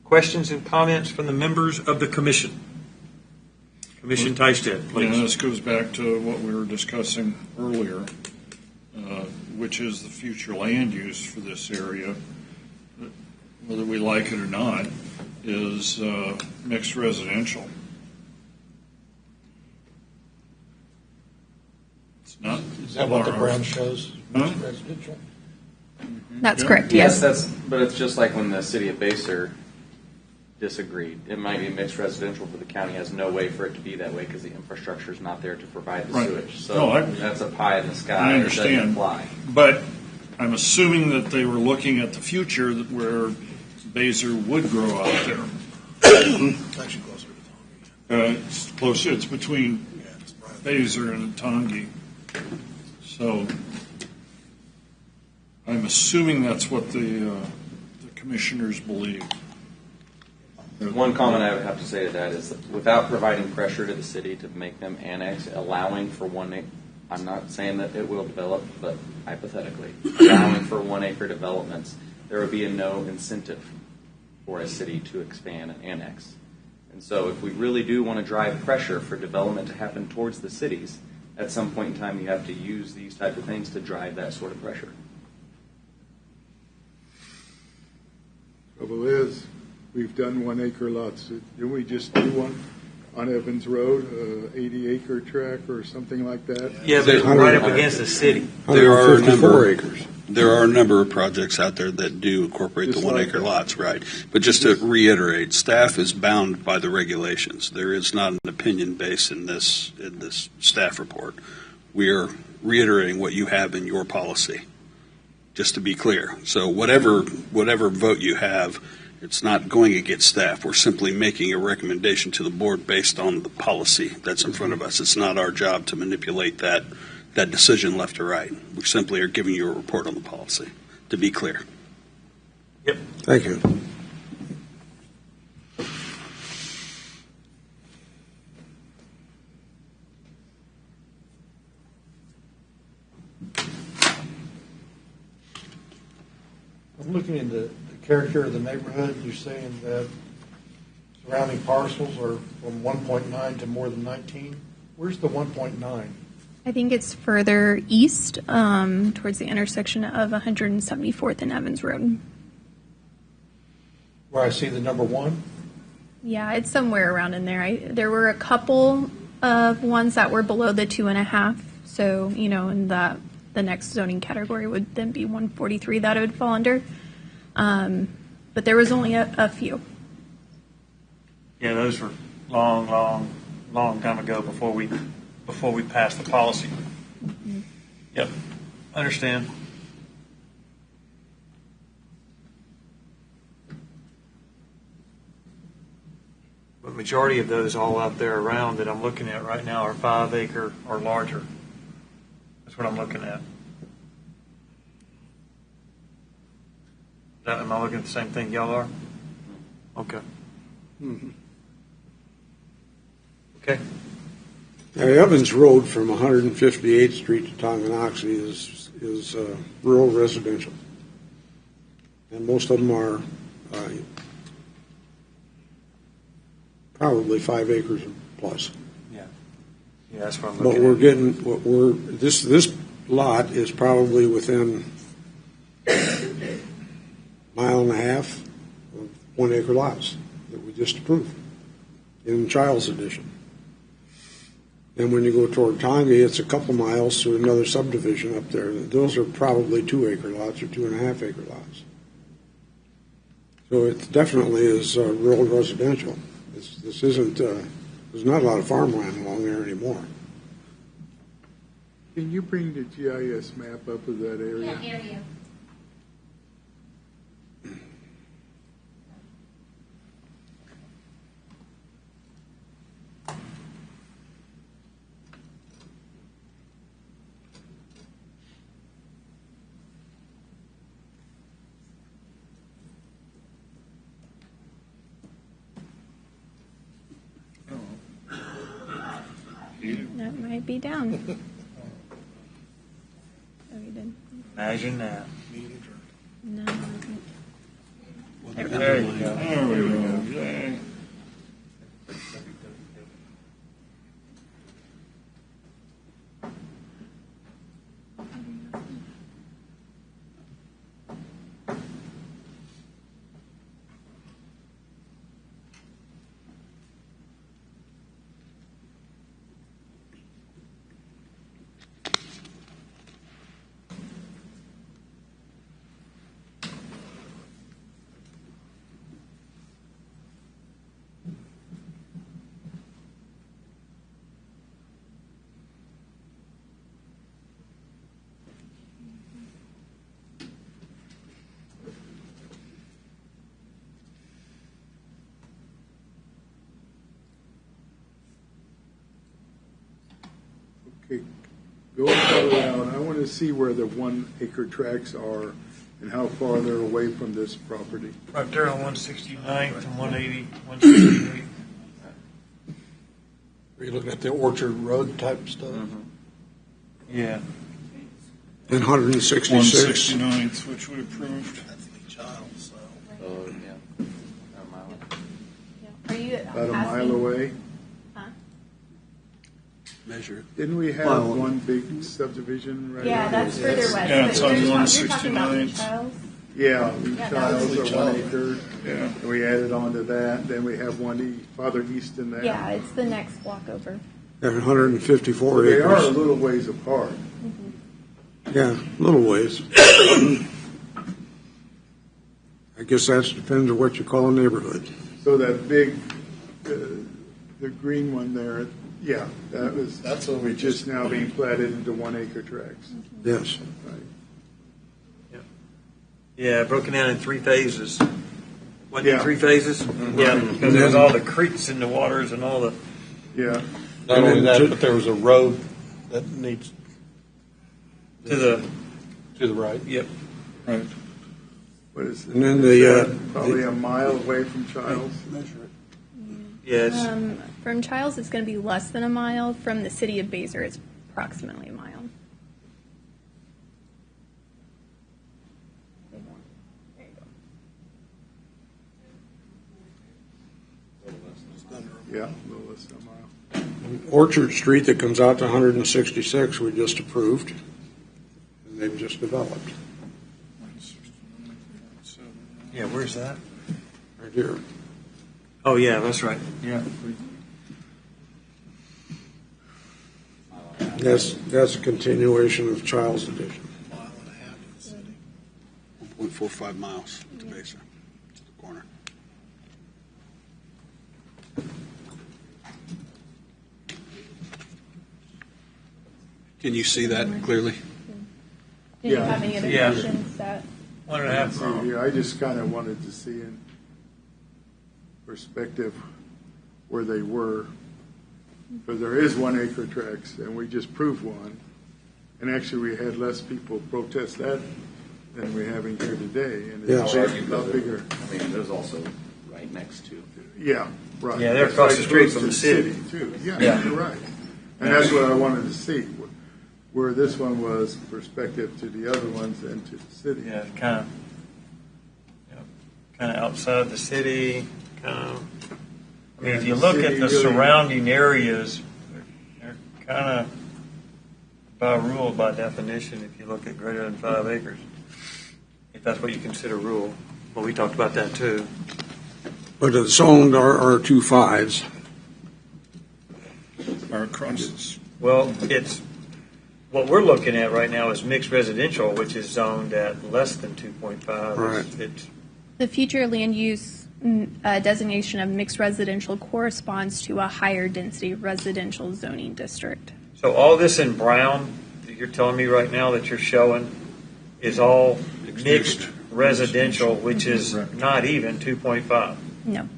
[SPEAKER 1] Questions and comments from the members of the commission? Commissioner Tysted, please.
[SPEAKER 4] Yeah, this goes back to what we were discussing earlier. which is the future land use for this area, whether we like it or not, is mixed residential. It's not.
[SPEAKER 19] Is that what the
[SPEAKER 4] RR.
[SPEAKER 19] brown shows?
[SPEAKER 4] Huh?
[SPEAKER 19] Residential?
[SPEAKER 6] That's
[SPEAKER 4] Yeah.
[SPEAKER 6] correct, yes.
[SPEAKER 10] But it's just like when the city of Basehor disagreed. It might be mixed residential, but the county has no way for it to be that way because the infrastructure is not there to provide the
[SPEAKER 4] Right.
[SPEAKER 10] sewage. So
[SPEAKER 4] No,
[SPEAKER 10] that's a pie in the sky.
[SPEAKER 4] I
[SPEAKER 10] It doesn't
[SPEAKER 4] understand.
[SPEAKER 10] apply.
[SPEAKER 4] But I'm assuming that they were looking at the future where Basehor would grow out there.
[SPEAKER 19] Actually closer to
[SPEAKER 4] It's close. It's between Basehor and Tongi. So I'm assuming that's what the commissioners believe.
[SPEAKER 10] One comment I would have to say to that is that without providing pressure to the city to make them annex, allowing for I'm not saying that it will develop, but hypothetically, allowing for 1 acre developments, there would be no incentive for a city to expand and annex. And so if we really do want to drive pressure for development to happen towards the cities, at some point in time you have to use these type of things to drive that sort of pressure.
[SPEAKER 3] Trouble is, we've done 1 acre lots. Didn't we just do one on Evans Road, 80-acre tract or something like that?
[SPEAKER 1] Yeah, but it's right up against the city.
[SPEAKER 15] There are a
[SPEAKER 19] 154
[SPEAKER 15] number.
[SPEAKER 19] acres.
[SPEAKER 15] There are a number of projects out there that do incorporate
[SPEAKER 3] Just
[SPEAKER 15] the 1
[SPEAKER 3] like
[SPEAKER 15] acre
[SPEAKER 3] that.
[SPEAKER 15] lots, right? But just to reiterate, staff is bound by the regulations. There is not an opinion base in this staff report. We are reiterating what you have in your policy, just to be clear. So whatever vote you have, it's not going against staff. We're simply making a recommendation to the board based on the policy that's in front of us. It's not our job to manipulate that decision left or right. We simply are giving you a report on the policy, to be clear.
[SPEAKER 19] Thank you. I'm looking at the character of the neighborhood. You're saying that surrounding parcels are from 1.9 to more than 19. Where's the 1.9?
[SPEAKER 6] I think it's further east, towards the intersection of 174th and Evans Road.
[SPEAKER 19] Where I see the number 1?
[SPEAKER 6] Yeah, it's somewhere around in there. There were a couple of ones that were below the 2.5. So, in the next zoning category would then be 143 that it would fall under. But there was only a few.
[SPEAKER 5] Yeah, those were long time ago before we passed the policy. Yep, understand. But majority of those all out there around that I'm looking at right now are 5 acre or larger. That's what I'm looking at. Am I looking at the same thing y'all are? Okay. Okay.
[SPEAKER 19] Now, Evans Road from 158th Street to Tonganoxie is rural residential. And most of them are probably 5 acres plus.
[SPEAKER 5] Yeah, that's what I'm
[SPEAKER 19] But
[SPEAKER 5] looking
[SPEAKER 19] we're
[SPEAKER 5] at.
[SPEAKER 19] getting, this lot is probably within mile and a half of 1 acre lots that we just approved in Child's Edition. And when you go toward Tongi, it's a couple miles to another subdivision up there. Those are probably 2 acre lots or 2.5 acre lots. So it definitely is rural residential. This isn't, there's not a lot of farmland along there anymore.
[SPEAKER 3] Can you bring the GIS map up of that area?
[SPEAKER 16] area.
[SPEAKER 6] That might be down. Oh, you did.
[SPEAKER 5] Imagine that.
[SPEAKER 6] No.
[SPEAKER 5] There you go.
[SPEAKER 4] There we go. Yay.
[SPEAKER 3] Okay, going further out, I want to see where the 1 acre tracts are and how far they're away from this property.
[SPEAKER 5] Right there on 169th and 180, 168.
[SPEAKER 19] Are you looking at the Orchard Road type stuff?
[SPEAKER 5] Yeah.
[SPEAKER 19] And 166.
[SPEAKER 4] 169th, which we approved.
[SPEAKER 10] Oh, yeah.
[SPEAKER 6] Are you
[SPEAKER 3] About a mile away.
[SPEAKER 15] Measure it.
[SPEAKER 3] Didn't we have
[SPEAKER 15] Mile.
[SPEAKER 3] one big subdivision right
[SPEAKER 6] Yeah,
[SPEAKER 3] there?
[SPEAKER 6] that's further west.
[SPEAKER 4] Yeah, it's on
[SPEAKER 6] You're talking about
[SPEAKER 4] 169th.
[SPEAKER 6] Lee Charles?
[SPEAKER 3] Yeah, Lee
[SPEAKER 6] Yeah,
[SPEAKER 3] Childs
[SPEAKER 6] that was
[SPEAKER 3] are 1
[SPEAKER 4] Lee
[SPEAKER 3] acre.
[SPEAKER 4] Yeah.
[SPEAKER 3] And we added on to that. Then we have one farther east than that.
[SPEAKER 6] Yeah, it's the next block over.
[SPEAKER 19] And 154
[SPEAKER 3] So they are a
[SPEAKER 19] acres.
[SPEAKER 3] little ways apart.
[SPEAKER 19] Yeah, little ways. I guess that depends on what you call a neighborhood.
[SPEAKER 3] So that big, the green one there, yeah, that's what we just now being platted into 1 acre tracts.
[SPEAKER 19] Yes.
[SPEAKER 3] Right.
[SPEAKER 5] Yeah, broken down in 3 phases. What,
[SPEAKER 3] Yeah.
[SPEAKER 5] 3 phases? Yeah, because there's all the creeks and the waters and all the.
[SPEAKER 3] Yeah.
[SPEAKER 11] Not only that, but there was a road that needs
[SPEAKER 5] To the.
[SPEAKER 11] to the right.
[SPEAKER 5] Yep.
[SPEAKER 4] Right.
[SPEAKER 3] What is it?
[SPEAKER 19] And then the,
[SPEAKER 3] Probably a mile away from Childs.
[SPEAKER 11] Measure it.
[SPEAKER 5] Yes.
[SPEAKER 6] From Childs, it's going to be less than a mile. From the city of Basor, it's approximately a mile. There you go.
[SPEAKER 3] Yeah, a little less than a mile.
[SPEAKER 19] Orchard Street that comes out to 166, we just approved. And they've just developed.
[SPEAKER 5] Yeah, where's that?
[SPEAKER 19] Right here.
[SPEAKER 5] Oh, yeah, that's right. Yeah.
[SPEAKER 19] That's a continuation of Child's Edition.
[SPEAKER 15] 1.45 miles to Mesa, to the corner. Can you see that clearly?
[SPEAKER 6] Did you have any other
[SPEAKER 5] Yeah.
[SPEAKER 6] questions that?
[SPEAKER 5] 1.5
[SPEAKER 3] See
[SPEAKER 5] miles.
[SPEAKER 3] here, I just kind of wanted to see in perspective where they were. But there is 1 acre tracts, and we just proved one. And actually, we had less people protest that than we have in here today. And it's a lot bigger.
[SPEAKER 10] I mean, there's also right next to.
[SPEAKER 3] Yeah, right.
[SPEAKER 5] Yeah, they're
[SPEAKER 3] That's
[SPEAKER 5] across
[SPEAKER 3] right
[SPEAKER 5] the street
[SPEAKER 3] close
[SPEAKER 5] from
[SPEAKER 3] to
[SPEAKER 5] the city.
[SPEAKER 3] Too. Yeah,
[SPEAKER 5] Yeah.
[SPEAKER 3] you're right. And that's what I wanted to see, where this one was perspective to the other ones and to the city.
[SPEAKER 5] Yeah, kind of outside the city, kind of. I mean, if you look at the surrounding areas, they're kind of by rule, by definition, if you look at greater than 5 acres, if that's what you consider rural. Well, we talked about that too.
[SPEAKER 19] But it's owned R25s.
[SPEAKER 4] Or across this.
[SPEAKER 5] Well, it's, what we're looking at right now is mixed residential, which is zoned at less than 2.5.
[SPEAKER 19] Right.
[SPEAKER 5] It's
[SPEAKER 6] The future land use designation of mixed residential corresponds to a higher density residential zoning district.
[SPEAKER 5] So all this in brown that you're telling me right now that you're showing is all mixed residential, which is not even 2.5.
[SPEAKER 6] No.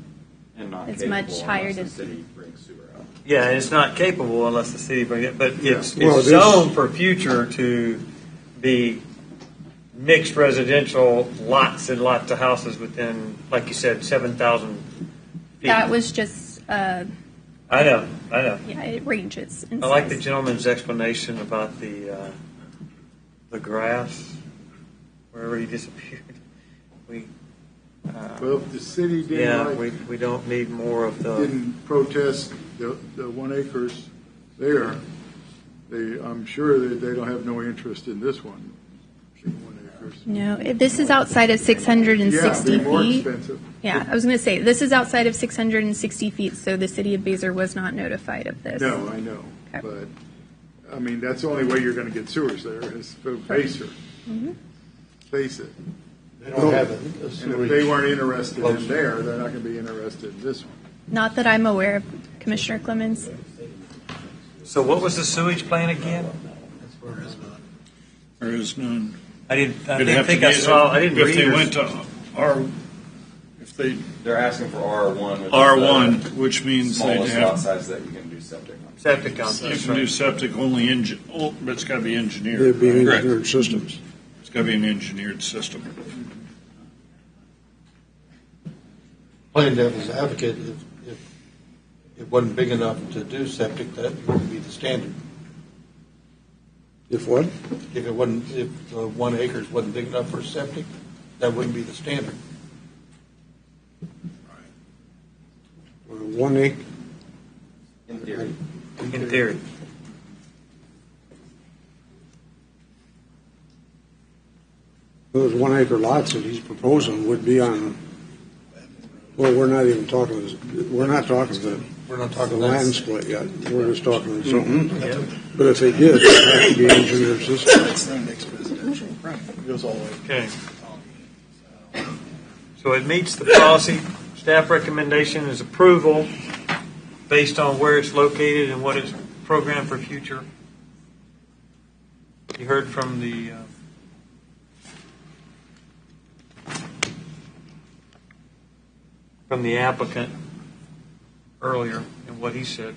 [SPEAKER 10] And not
[SPEAKER 6] It's
[SPEAKER 10] capable
[SPEAKER 6] much higher
[SPEAKER 10] unless the
[SPEAKER 6] density.
[SPEAKER 10] city brings sewer out.
[SPEAKER 5] Yeah, and it's not capable unless the city brings it, but it's
[SPEAKER 19] Well,
[SPEAKER 5] it's
[SPEAKER 19] it is-
[SPEAKER 5] zoned for future to be mixed residential lots and lots of houses within, like you said, 7,000 feet.
[SPEAKER 6] That was just,
[SPEAKER 5] I know.
[SPEAKER 6] yeah, it ranges in
[SPEAKER 5] I like the
[SPEAKER 6] size.
[SPEAKER 5] gentleman's explanation about the grass, wherever he disappeared.
[SPEAKER 3] Well, if the city
[SPEAKER 5] We don't need more of the.
[SPEAKER 3] didn't protest the 1 acres there, I'm sure that they don't have no interest in this one. 1 acres.
[SPEAKER 6] No, this is outside of 660
[SPEAKER 3] Yeah, it'd be more
[SPEAKER 6] feet.
[SPEAKER 3] expensive.
[SPEAKER 6] Yeah, I was going to say, this is outside of 660 feet, so the city of Basor was not notified of this.
[SPEAKER 3] No, I know, but, I mean, that's the only way you're gonna get sewers there, is through Pacer.
[SPEAKER 6] Mhm.
[SPEAKER 3] Face it.
[SPEAKER 11] They don't have a
[SPEAKER 3] And if
[SPEAKER 11] sewage
[SPEAKER 3] they weren't interested
[SPEAKER 11] close.
[SPEAKER 3] in there, they're not gonna be interested in this one.
[SPEAKER 6] Not that I'm aware of, Commissioner Clemens.
[SPEAKER 5] So what was the sewage plan again?
[SPEAKER 4] There is none.
[SPEAKER 5] I didn't
[SPEAKER 4] It'd have to
[SPEAKER 5] think I
[SPEAKER 4] be-
[SPEAKER 5] saw, I didn't read
[SPEAKER 4] If they
[SPEAKER 5] it.
[SPEAKER 4] went to if they,
[SPEAKER 10] They're asking for R1. Which is
[SPEAKER 4] R1,
[SPEAKER 10] the
[SPEAKER 4] which means they'd
[SPEAKER 10] smallest
[SPEAKER 4] have.
[SPEAKER 10] lot size that you can do septic on.
[SPEAKER 5] Septic on
[SPEAKER 4] You
[SPEAKER 5] this,
[SPEAKER 4] can do
[SPEAKER 5] right?
[SPEAKER 4] septic only but it's got to be engineered.
[SPEAKER 19] It'd be
[SPEAKER 4] Correct.
[SPEAKER 19] engineered systems.
[SPEAKER 4] It's got to be an engineered system.
[SPEAKER 11] Playing devil's advocate, if it wasn't big enough to do septic, that would be the standard.
[SPEAKER 19] If what?
[SPEAKER 11] If 1 acre wasn't big enough for septic, that wouldn't be the standard.
[SPEAKER 19] 1 acre.
[SPEAKER 10] In theory.
[SPEAKER 5] In theory.
[SPEAKER 19] Those 1 acre lots that he's proposing would be on, well, we're not even talking, we're not talking the land split yet. We're just talking the zoning. But if they did, it have to be engineered system.
[SPEAKER 22] That's the next residential. Right. It goes all the way.
[SPEAKER 5] Okay. So it meets the policy. Staff recommendation is approval based on where it's located and what it's programmed for future. You heard from the applicant earlier and what he said.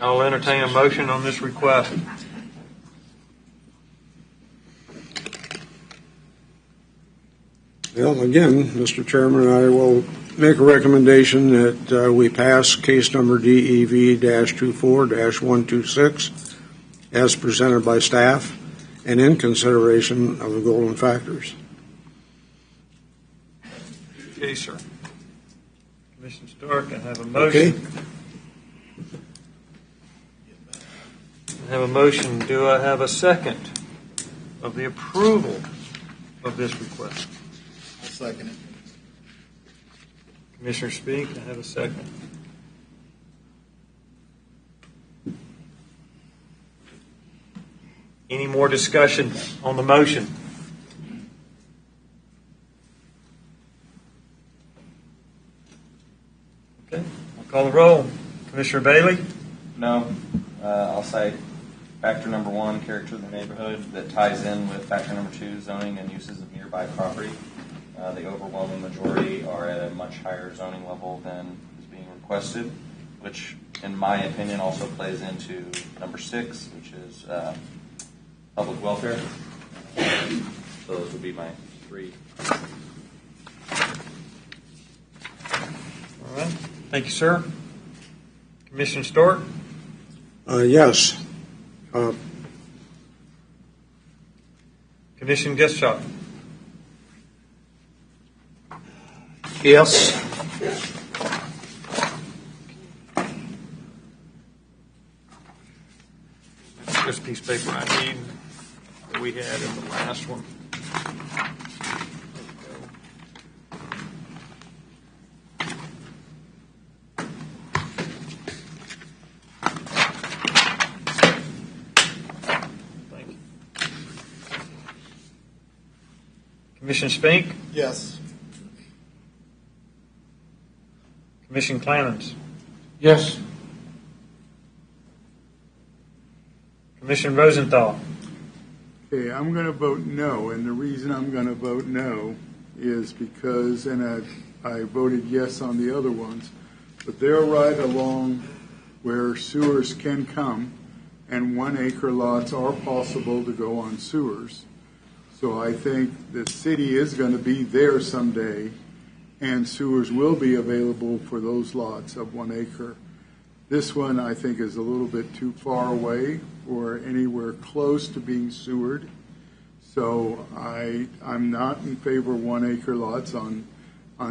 [SPEAKER 5] I'll entertain a motion on this request.
[SPEAKER 19] Well, again, Mr. Chairman, I will make a recommendation that we pass case number DEV-24-126 as presented by staff and in consideration of the golden factors.
[SPEAKER 5] Okay, sir. Commissioner Stark, I have a motion.
[SPEAKER 19] Okay.
[SPEAKER 5] I have a motion. Do I have a second of the approval of this request?
[SPEAKER 22] I'll second it.
[SPEAKER 5] Commissioner Speak, I have a second. Any more discussion on the motion? Okay, I'll call the roll. Commissioner Bailey?
[SPEAKER 10] No. I'll say factor number 1, character of the neighborhood, that ties in with factor number 2, zoning and uses of nearby property. The overwhelming majority are at a much higher zoning level than is being requested, which, in my opinion, also plays into number 6, which is public welfare. So those would be my 3.
[SPEAKER 5] All right. Thank you, sir. Commissioner Stork?
[SPEAKER 19] Yes.
[SPEAKER 5] Commissioner Gestschalk?
[SPEAKER 11] Yes.
[SPEAKER 5] This piece of paper I need that we had in the last one. Thank you. Commissioner Spink?
[SPEAKER 22] Yes.
[SPEAKER 5] Commissioner Clamens?
[SPEAKER 11] Yes.
[SPEAKER 5] Commissioner Rosenthal?
[SPEAKER 3] Okay, I'm going to vote no, and the reason I'm going to vote no is because, and I voted yes on the other ones, but they're right along where sewers can come, and 1 acre lots are possible to go on sewers. So I think the city is going to be there someday, and sewers will be available for those lots of 1 acre. This one, I think, is a little bit too far away or anywhere close to being sewered. So I'm not in favor of 1 acre lots on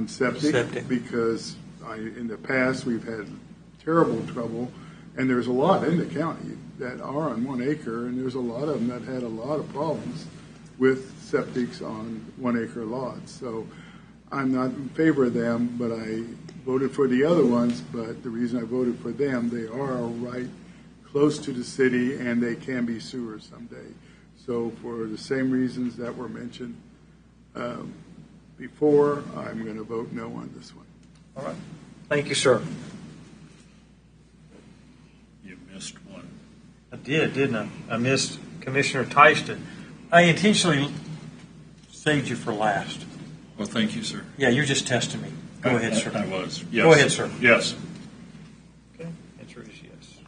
[SPEAKER 3] septic. Because in the past we've had terrible trouble, and there's a lot in the county that are on 1 acre, and there's a lot of them that had a lot of problems with septics on 1 acre lots. So I'm not in favor of them, but I voted for the other ones. But the reason I voted for them, they are right close to the city, and they can be sewers someday. So for the same reasons that were mentioned before, I'm going to vote no on this one.
[SPEAKER 5] All right. Thank you, sir.
[SPEAKER 4] You missed one.
[SPEAKER 5] I did, didn't I? I missed Commissioner Tyston. I intentionally saved you for last.
[SPEAKER 4] Well, thank you, sir.
[SPEAKER 5] Yeah, you're just testing me. Go ahead, sir.
[SPEAKER 4] I was. Yes.
[SPEAKER 5] Go ahead, sir.
[SPEAKER 4] Yes.
[SPEAKER 5] Okay, answer is yes.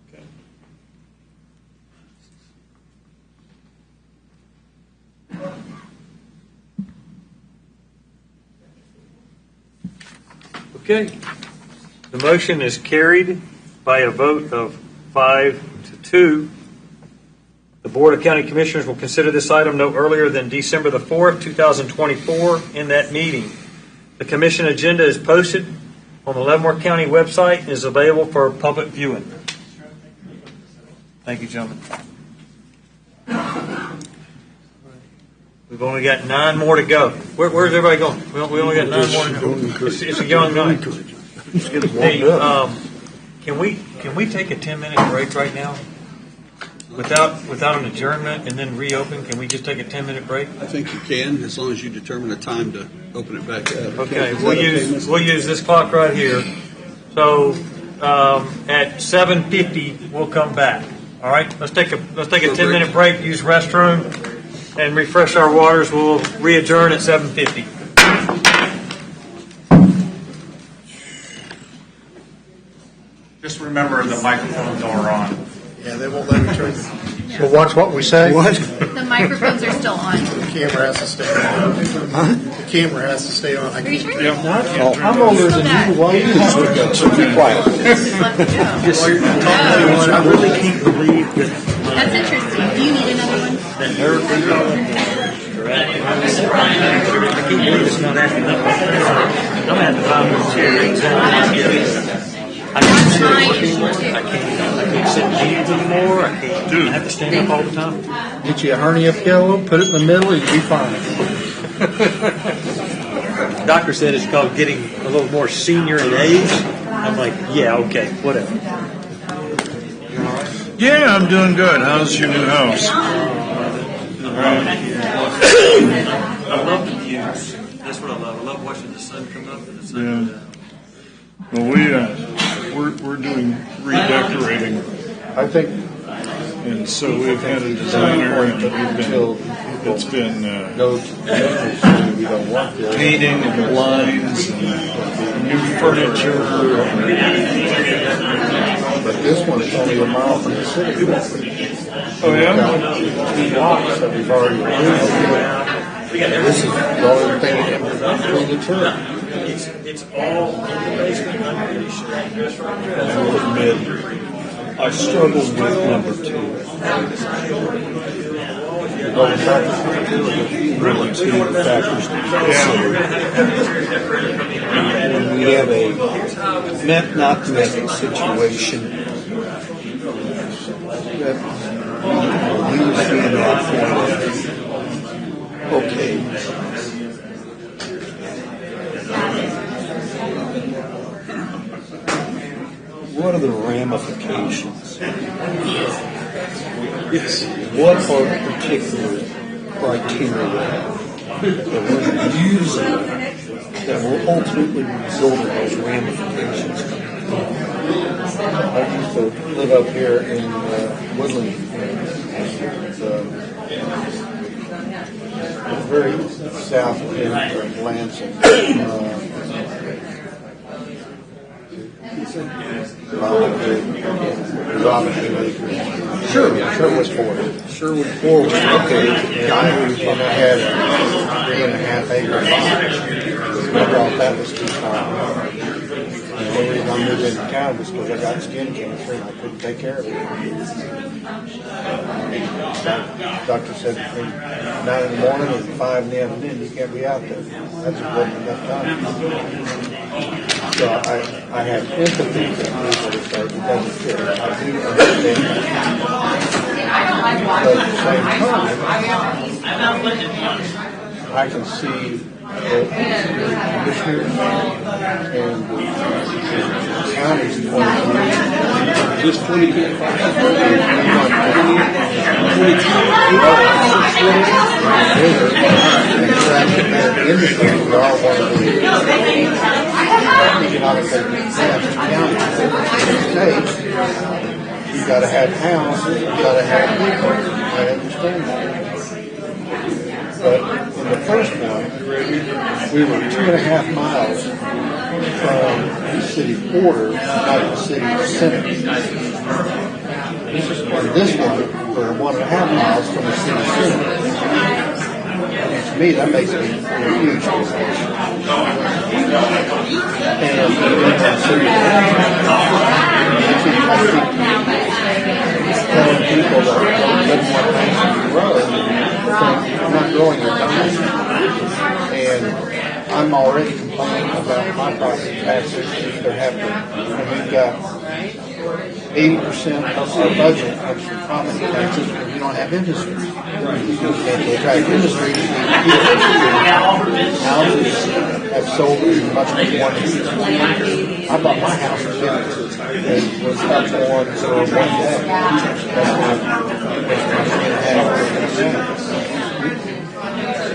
[SPEAKER 5] Okay. Okay. The motion is carried by a vote of 5-2. The Board of County Commissioners will consider this item no earlier than December the 4th, 2024, in that meeting. The commission agenda is posted on the Leavenworth County website and is available for public viewing. Thank you, gentlemen. We've only got 9 more to go. Where's everybody going? We only got 9 more to go. It's a young night. Hey, can we take a 10-minute break right now? Without an adjournment and then reopen, can we just take a 10-minute break?
[SPEAKER 15] I think you can, as long as you determine a time to open it back up.
[SPEAKER 5] Okay, we'll use this clock right here. So at 7:50, we'll come back. All right, let's take a 10-minute break, use restroom, and refresh our waters. We'll re-adjourn at 7:50.
[SPEAKER 13] Just remember the microphones are on.
[SPEAKER 11] Yeah, they won't let me turn it.
[SPEAKER 19] Well, watch what we say.
[SPEAKER 8] What?
[SPEAKER 6] The microphones are still on.
[SPEAKER 11] The camera has to stay on. The camera has to stay on. I
[SPEAKER 6] Are you sure?
[SPEAKER 19] I'm older than you. Why you have to be quiet?
[SPEAKER 6] No.
[SPEAKER 5] I really can't believe that.
[SPEAKER 6] That's interesting. Do you need another one?
[SPEAKER 5] That nerve thing. I can't believe it's not acting up. I'm gonna have to buy a chair. I can't sit working. I can't sit in meetings anymore. I have to stand up all the time.
[SPEAKER 19] Get you a hernia pillow, put it in the middle, and you'll be fine.
[SPEAKER 5] Doctor said it's called getting a little more senior in age. I'm like, yeah, okay, whatever.
[SPEAKER 4] Yeah, I'm doing good. How's your new house?
[SPEAKER 5] I love the views. That's what I love. I love watching the sun come up and the sun go down.
[SPEAKER 4] Well, we're doing redecorating,
[SPEAKER 11] I think
[SPEAKER 4] and so we've had a designer, and it's been
[SPEAKER 11] we don't want this.
[SPEAKER 4] painting and blinds and new furniture.
[SPEAKER 11] But this one is only a mile from the city.
[SPEAKER 4] Oh yeah.
[SPEAKER 11] 2 blocks that we've already approved. This is the only thing in between the two.
[SPEAKER 5] It's all in the basement. I'm pretty sure.
[SPEAKER 4] I will admit, I struggled with number 2. Really, 2 factors to consider.
[SPEAKER 11] When we have a met not met situation, that you see that point. Okay. What are the ramifications? Yes. What are the particular criteria that we're using that will ultimately result in those ramifications? I used to live up here in Woodland, very south end of Lansing. Sherwood Ford. Okay. And I had a 3.5 acre lot. I thought that was too small. And the only reason I moved into town was because I got skin cancer and I couldn't take care of it. The doctor said between 9 in the morning and 5 in the afternoon, you can't be out there. That's wasn't enough time. So I have empathy for people that say it doesn't fit. I do understand that. But at the same time, I can see the commissioners and the county's point of view. Just 20 people. You got to have houses, you got to have people. I understand that. But in the first one, we were 2.5 miles from the city border, not the city center. And this one, we're 1.5 miles from the city center. And to me, that makes a huge difference. And telling people that don't want things to grow, I'm not growing your time. And I'm already complaining about my property taxes. They're happening. And we've got 80% of our budget comes from property taxes because we don't have industry. And to attract industry, houses have sold much more than I bought my house in 50. It was up for one day.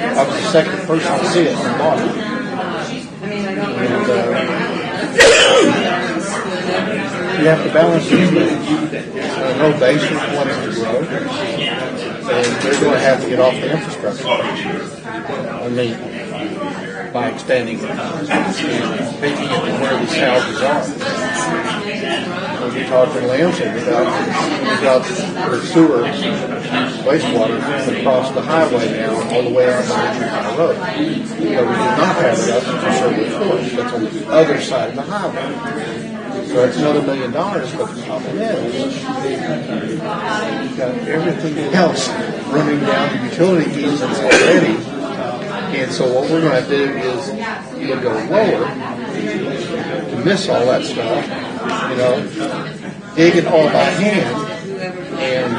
[SPEAKER 11] I was the second person to see it and bought it. And, you have to balance these things. No basic wants to grow, and they're going to have to get off the infrastructure. I mean, by expanding it, making it where these houses are. When you talk to Lansing about their sewer, wastewater across the highway now, all the way out on the road. We do not have it up in Sherwood Forest. That's on the other side of the highway. So that's another $1 million, but the problem is, you've got everything else running down the utility easements already. And so what we're going to do is either go lower to miss all that stuff, dig it all by hand, and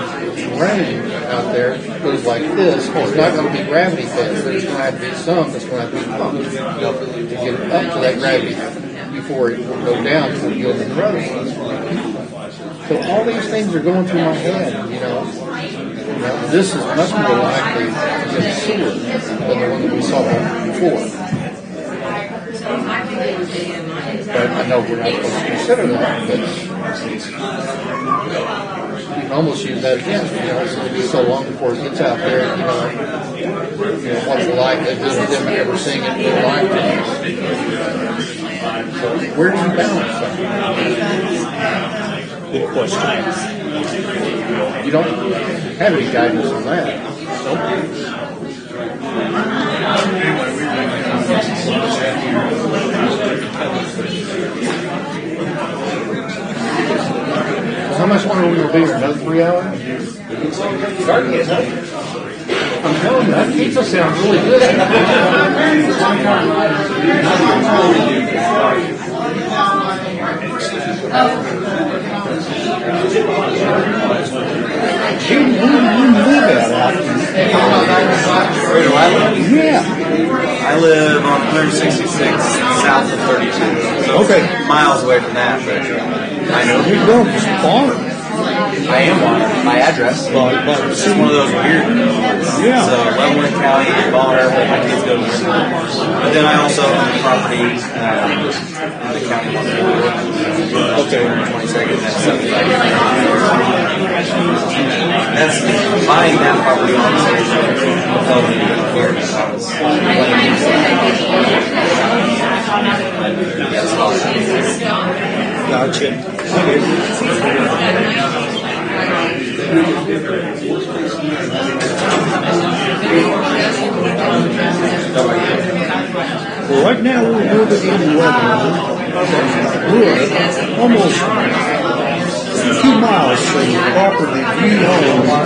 [SPEAKER 11] rain out there goes like this. Well, it's not going to be gravity fed. There's going to have to be some that's going to have to be pumped to get it up to that gravity before it will go down to the Gilman Road. So all these things are going through my head, This is much more likely than sewer than the one that we saw before. But I know we're not supposed to consider that, but you can almost use that again. It's going to be so long before it gets out there, what's the likelihood of them ever seeing it in their lifetime? So where do you balance that? Good question. You don't have any guidance on that. Nope. How much longer are we going to be here? Another 3 hours? Starting to get late. I'm telling you, that pizza sounds really good. You live
[SPEAKER 10] Where do I live?
[SPEAKER 11] Yeah.
[SPEAKER 10] I live on 166 south of 32. So
[SPEAKER 11] okay.
[SPEAKER 10] Miles away from that, but I know.
[SPEAKER 11] You don't just farm.
[SPEAKER 10] I am on my address. It's one of those weird.
[SPEAKER 11] Yeah.
[SPEAKER 10] So Leavenworth County, Bonner, where my kids go to work. But then I also own property in the county. Okay. 22nd, that's 75. That's buying that property on the station.
[SPEAKER 11] Gotcha. Well, right now we're moving into Lebanon. We're almost 2 miles from the property we own on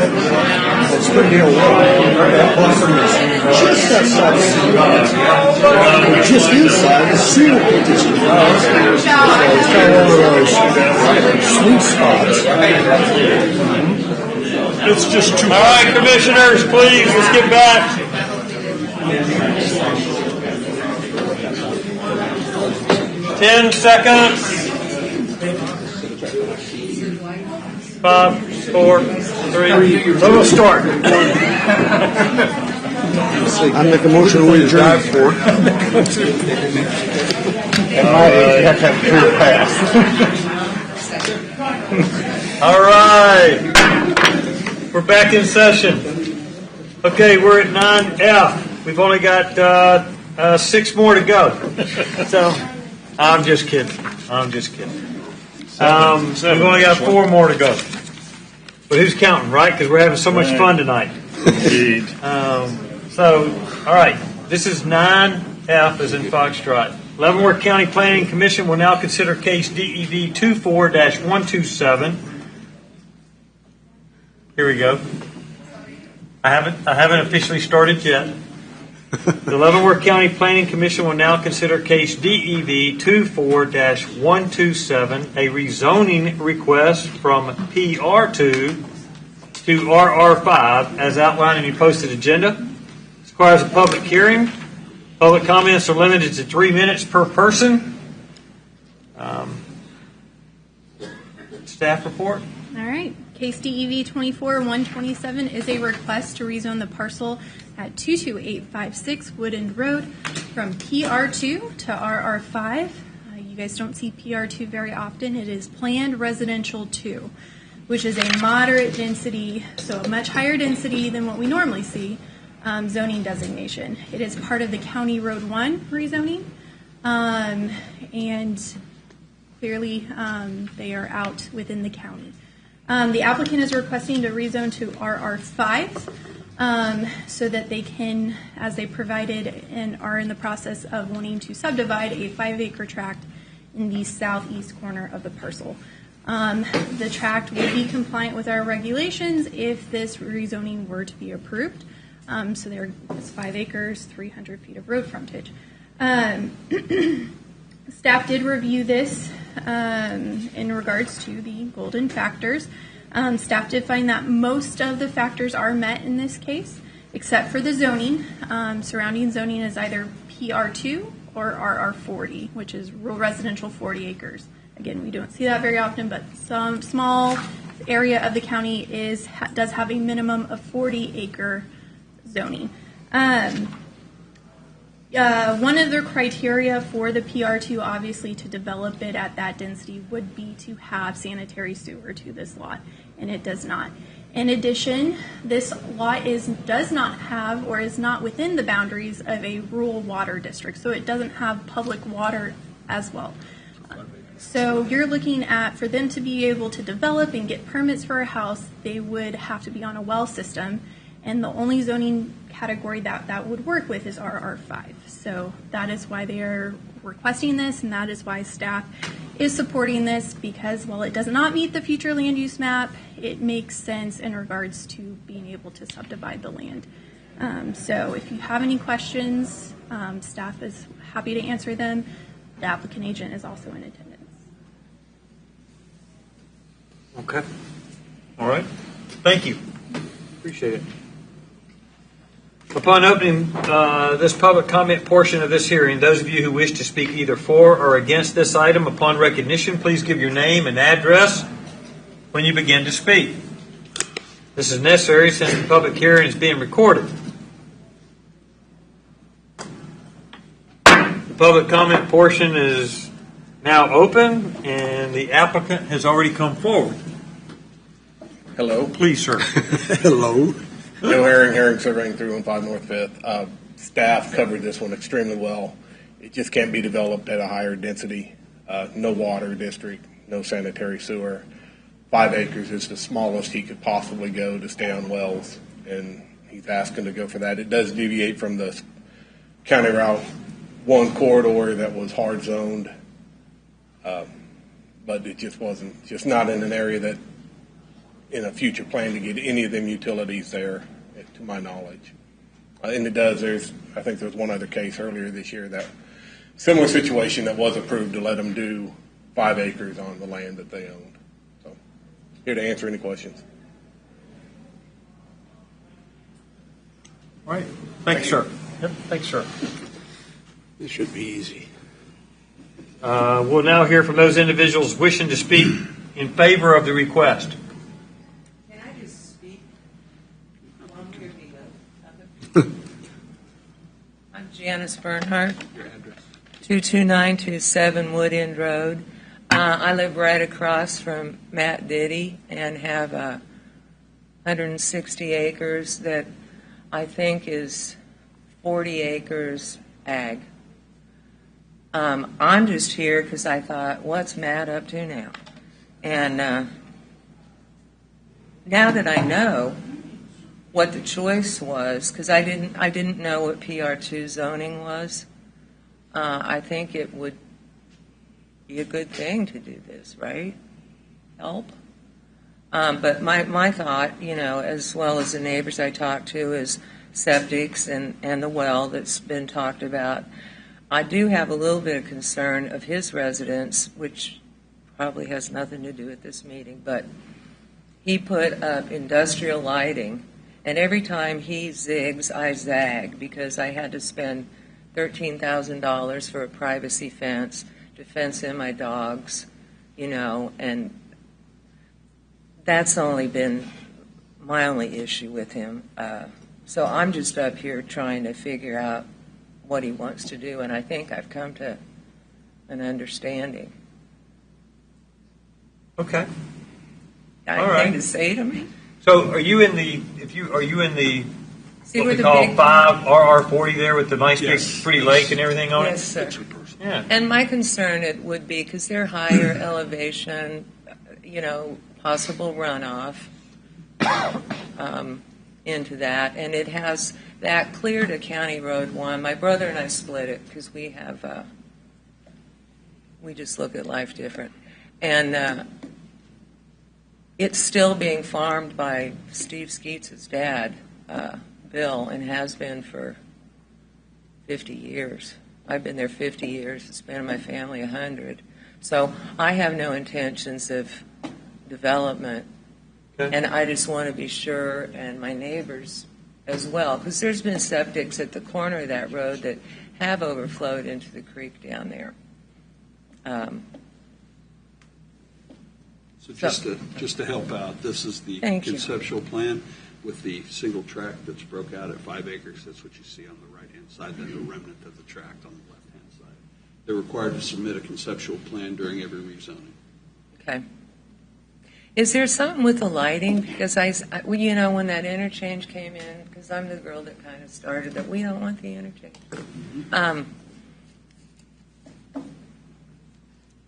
[SPEAKER 11] Spring Hill Road. That property is just outside the city limits. We're just inside the sewer petition. So it's kind of one of those sweet spots.
[SPEAKER 4] It's just too.
[SPEAKER 5] All right, commissioners, please, let's get back. Ten seconds. 5, 4, 3.
[SPEAKER 11] So we'll start. I make a motion we adjourn for. At my age, you have to have a clear path.
[SPEAKER 5] All right. We're back in session. Okay, we're at 9F. We've only got 6 more to go. So, I'm just kidding. We've only got 4 more to go. But who's counting, right? Because we're having so much fun tonight.
[SPEAKER 4] Indeed.
[SPEAKER 5] All right. This is 9F as in Foxtrot. Leavenworth County Planning Commission will now consider case DEV 24-127. Here we go. I haven't officially started yet. The Leavenworth County Planning Commission will now consider case DEV 24-127, a rezoning request from PR2 to RR5 as outlined in the posted agenda. This requires a public hearing. Public comments are limited to 3 minutes per person. Staff report.
[SPEAKER 6] All right. Case DEV 24-127 is a request to rezone the parcel at 22856 Woodend Road from PR2 to RR5. You guys don't see PR2 very often. It is Planned Residential 2, which is a moderate density, so a much higher density than what we normally see, zoning designation. It is part of the County Road 1 rezoning, and clearly they are out within the county. The applicant is requesting to rezone to RR5 so that they can, as they provided and are in the process of wanting to subdivide a 5-acre tract in the southeast corner of the parcel. The tract would be compliant with our regulations if this rezoning were to be approved. So there is 5 acres, 300 feet of road frontage. Staff did review this in regards to the golden factors. Staff did find that most of the factors are met in this case, except for the zoning. Surrounding zoning is either PR2 or RR40, which is rural residential 40 acres. Again, we don't see that very often, but some small area of the county does have a minimum of 40-acre zoning. One of the criteria for the PR2, obviously, to develop it at that density would be to have sanitary sewer to this lot, and it does not. In addition, this lot does not have or is not within the boundaries of a rural water district, so it doesn't have public water as well. So you're looking at, for them to be able to develop and get permits for a house, they would have to be on a well system, and the only zoning category that would work with is RR5. So that is why they are requesting this, and that is why staff is supporting this, because while it does not meet the future land use map, it makes sense in regards to being able to subdivide the land. So if you have any questions, staff is happy to answer them. The applicant agent is also in attendance.
[SPEAKER 5] Okay. All right. Thank you. Appreciate it. Upon opening this public comment portion of this hearing, those of you who wish to speak either for or against this item, upon recognition, please give your name and address when you begin to speak. This is necessary since the public hearing is being recorded. The public comment portion is now open, and the applicant has already come forward.
[SPEAKER 16] Hello.
[SPEAKER 5] Please, sir.
[SPEAKER 16] Hello. Joe Herring, surveying 315 North 5th. Staff covered this one extremely well. It just can't be developed at a higher density. No water district, no sanitary sewer. 5 acres is the smallest he could possibly go to stay on wells, and he's asking to go for that. It does deviate from the County Route 1 corridor that was hard zoned, but it just not in an area that in a future plan to get any of them utilities there, to my knowledge. And it does, I think there's one other case earlier this year, that similar situation that was approved to let them do 5 acres on the land that they owned. So, here to answer any questions.
[SPEAKER 5] All right. Thanks, sir. Yep. Thanks, sir.
[SPEAKER 19] This should be easy.
[SPEAKER 5] We'll now hear from those individuals wishing to speak in favor of the request.
[SPEAKER 17] I'm Janice Bernhardt, 22927 Woodend Road. I live right across from Matt Diddy and have 160 acres that I think is 40 acres ag. I'm just here because I thought, what's Matt up to now? And now that I know what the choice was, because I didn't know what PR2 zoning was, I think it would be a good thing to do this, right? Help. But my thought, as well as the neighbors I talked to, is septics and the well that's been talked about. I do have a little bit of concern of his residence, which probably has nothing to do with this meeting, but he put up industrial lighting, and every time he zigs, I zag, because I had to spend $13,000 for a privacy fence to fence in my dogs, and that's only been my only issue with him. So I'm just up here trying to figure out what he wants to do, and I think I've come to an understanding.
[SPEAKER 5] Okay.
[SPEAKER 17] Got
[SPEAKER 5] All
[SPEAKER 17] anything
[SPEAKER 5] right.
[SPEAKER 17] to say to me?
[SPEAKER 5] So are you in the
[SPEAKER 17] See
[SPEAKER 5] what
[SPEAKER 17] where
[SPEAKER 5] we
[SPEAKER 17] the
[SPEAKER 5] call
[SPEAKER 17] big-
[SPEAKER 5] 5 RR40 there with the nice big
[SPEAKER 15] Yes.
[SPEAKER 5] pretty lake and everything on
[SPEAKER 17] Yes,
[SPEAKER 5] it?
[SPEAKER 17] sir.
[SPEAKER 5] Yeah.
[SPEAKER 17] And my concern it would be, because they're higher elevation, possible runoff into that, and it has that clear to County Road 1. My brother and I split it because we just look at life different. And it's still being farmed by Steve Skeets' dad, Bill, and has been for 50 years. I've been there 50 years. It's been in my family 100. So I have no intentions of development.
[SPEAKER 5] Okay.
[SPEAKER 17] And I just want to be sure, and my neighbors as well, because there's been septics at the corner of that road that have overflowed into the creek down there.
[SPEAKER 15] So just to help out, this is the
[SPEAKER 17] Thank you.
[SPEAKER 15] conceptual plan with the single tract that's broke out at 5 acres. That's what you see on the right-hand side, then the remnant of the tract on the left-hand side. They're required to submit a conceptual plan during every rezoning.
[SPEAKER 17] Okay. Is there something with the lighting? Because when that interchange came in, because I'm the girl that kind of started that, we don't want the interchange.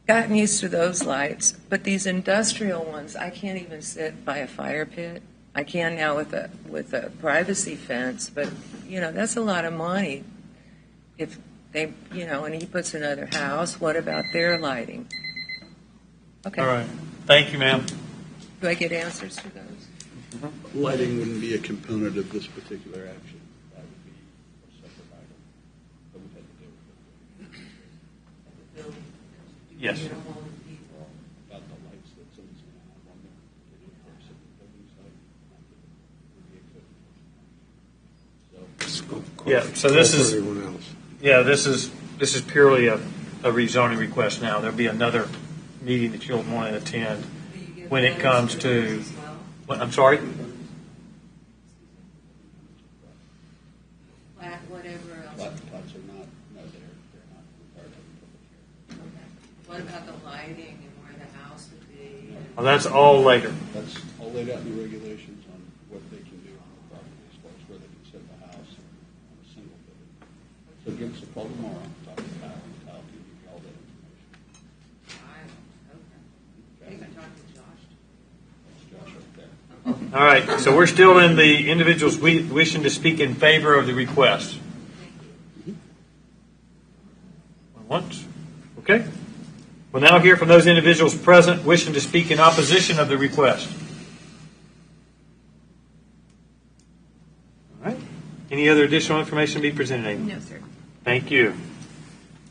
[SPEAKER 17] Gotten used to those lights, but these industrial ones, I can't even sit by a fire pit. I can now with a privacy fence, but that's a lot of money. If they, and he puts another house, what about their lighting? Okay.
[SPEAKER 5] All right. Thank you, ma'am.
[SPEAKER 17] Do I get answers to those?
[SPEAKER 15] Lighting wouldn't be a component of this particular action. That would be a separate item that we had to deal with.
[SPEAKER 5] Yes.
[SPEAKER 15] About the lights that someone's going to have on there. They did fix it at the building site, not the
[SPEAKER 5] Yeah. So this is
[SPEAKER 19] Anyone else?
[SPEAKER 5] this is purely a rezoning request. Now there'll be another meeting that you'll want to attend when it comes to. I'm sorry.
[SPEAKER 17] Whatever else.
[SPEAKER 15] Plots are not, no, they're not required to be public hearing.
[SPEAKER 17] What about the lighting and where the house would be?
[SPEAKER 5] Well, that's all later.
[SPEAKER 15] That's all laid out in the regulations on what they can do on the property as far as where they can set the house on a single building. So give us a call tomorrow, talk to Kyle, and Kyle can give you all that information.
[SPEAKER 17] I can talk to Josh.
[SPEAKER 15] That's Josh up there.
[SPEAKER 5] All right. So we're still in the individuals wishing to speak in favor of the request. Once. Okay. We'll now hear from those individuals present wishing to speak in opposition of the request. All right. Any other additional information to be presented, Amy?
[SPEAKER 6] No, sir.
[SPEAKER 5] Thank you.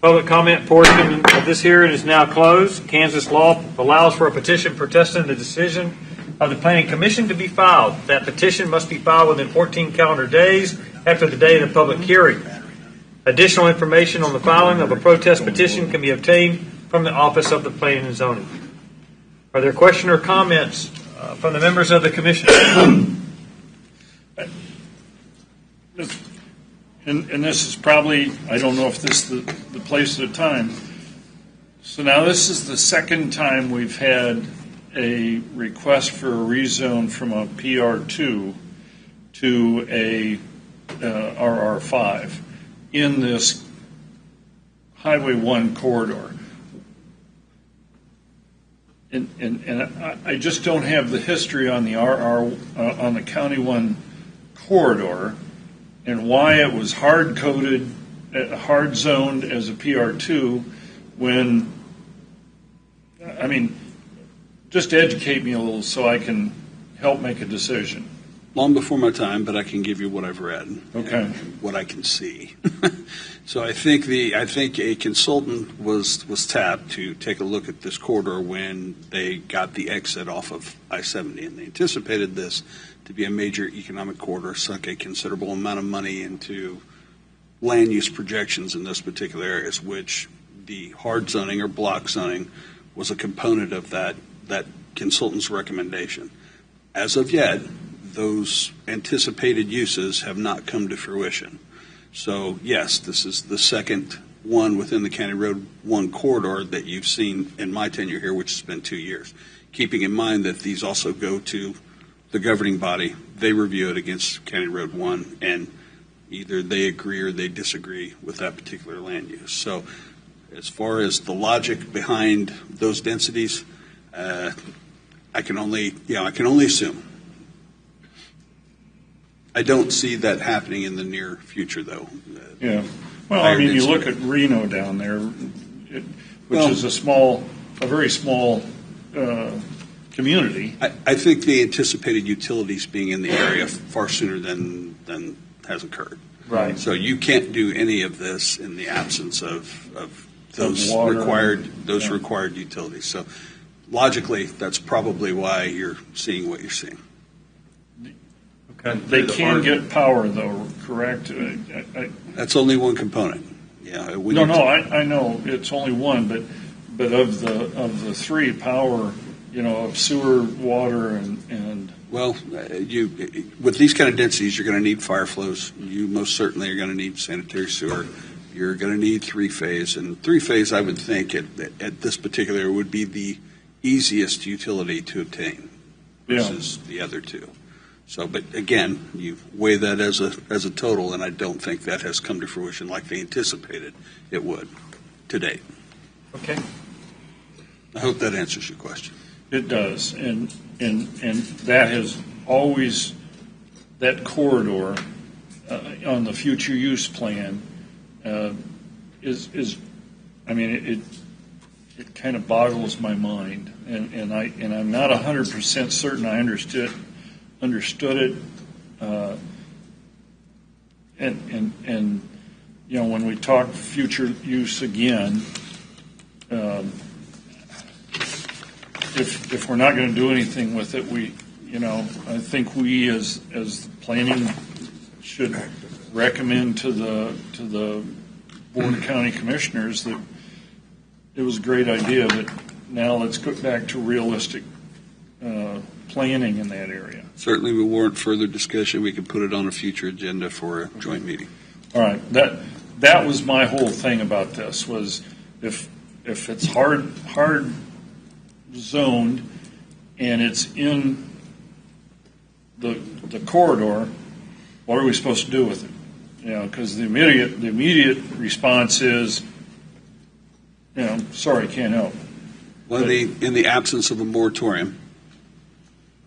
[SPEAKER 5] Public comment portion of this hearing is now closed. Kansas law allows for a petition protesting the decision of the Planning Commission to be filed. That petition must be filed within 14 calendar days after the day of the public hearing. Additional information on the filing of a protest petition can be obtained from the Office of the Planning and Zoning. Are there questions or comments from the members of the Commission?
[SPEAKER 4] And this is probably, I don't know if this is the place or the time. So now this is the second time we've had a request for a rezone from a PR2 to a RR5 in this Highway 1 corridor. And I just don't have the history on the on the County 1 corridor and why it was hard coded, hard zoned as a PR2 when, I mean, just educate me a little so I can help make a decision.
[SPEAKER 15] Long before my time, but I can give you what I've read.
[SPEAKER 4] Okay.
[SPEAKER 15] And what I can see. So I think a consultant was tapped to take a look at this corridor when they got the exit off of I-70, and they anticipated this to be a major economic corridor, sunk a considerable amount of money into land use projections in those particular areas, which the hard zoning or block zoning was a component of that consultant's recommendation. As of yet, those anticipated uses have not come to fruition. So yes, this is the second one within the County Road 1 corridor that you've seen in my tenure here, which has been 2 years. Keeping in mind that these also go to the governing body, they review it against County Road 1, and either they agree or they disagree with that particular land use. So as far as the logic behind those densities, I can only assume. I don't see that happening in the near future, though.
[SPEAKER 4] Yeah. Well, I mean, you look at Reno down there, which is a very small community.
[SPEAKER 15] I think the anticipated utilities being in the area far sooner than has occurred.
[SPEAKER 4] Right.
[SPEAKER 15] So you can't do any of this in the absence of those
[SPEAKER 4] water,
[SPEAKER 15] required utilities. So logically, that's probably why you're seeing what you're seeing.
[SPEAKER 4] Okay. They can get power, though, correct?
[SPEAKER 15] That's only one component. Yeah.
[SPEAKER 4] I know it's only one, but of the three, power, of sewer, water, and
[SPEAKER 15] well, with these kind of densities, you're going to need fire flows. You most certainly are going to need sanitary sewer. You're going to need three-phase, and three-phase, I would think at this particular would be the easiest utility to obtain versus the other two. So, but again, you weigh that as a total, and I don't think that has come to fruition like they anticipated it would to date.
[SPEAKER 4] Okay.
[SPEAKER 15] I hope that answers your question.
[SPEAKER 4] It does, and that has always, that corridor on the future use plan is I mean, it kind of boggles my mind, and I'm not 100% certain I understood it, and when we talk future use again, if we're not going to do anything with it, I think we as planning should recommend to the Board of County Commissioners that it was a great idea, but now let's go back to realistic planning in that area.
[SPEAKER 15] Certainly will warrant further discussion. We can put it on a future agenda for a joint meeting.
[SPEAKER 4] All right. That was my whole thing about this, was if it's hard zoned and it's in the corridor, what are we supposed to do with it? Because the immediate response is, sorry, can't help.
[SPEAKER 15] Well, in the absence of a moratorium,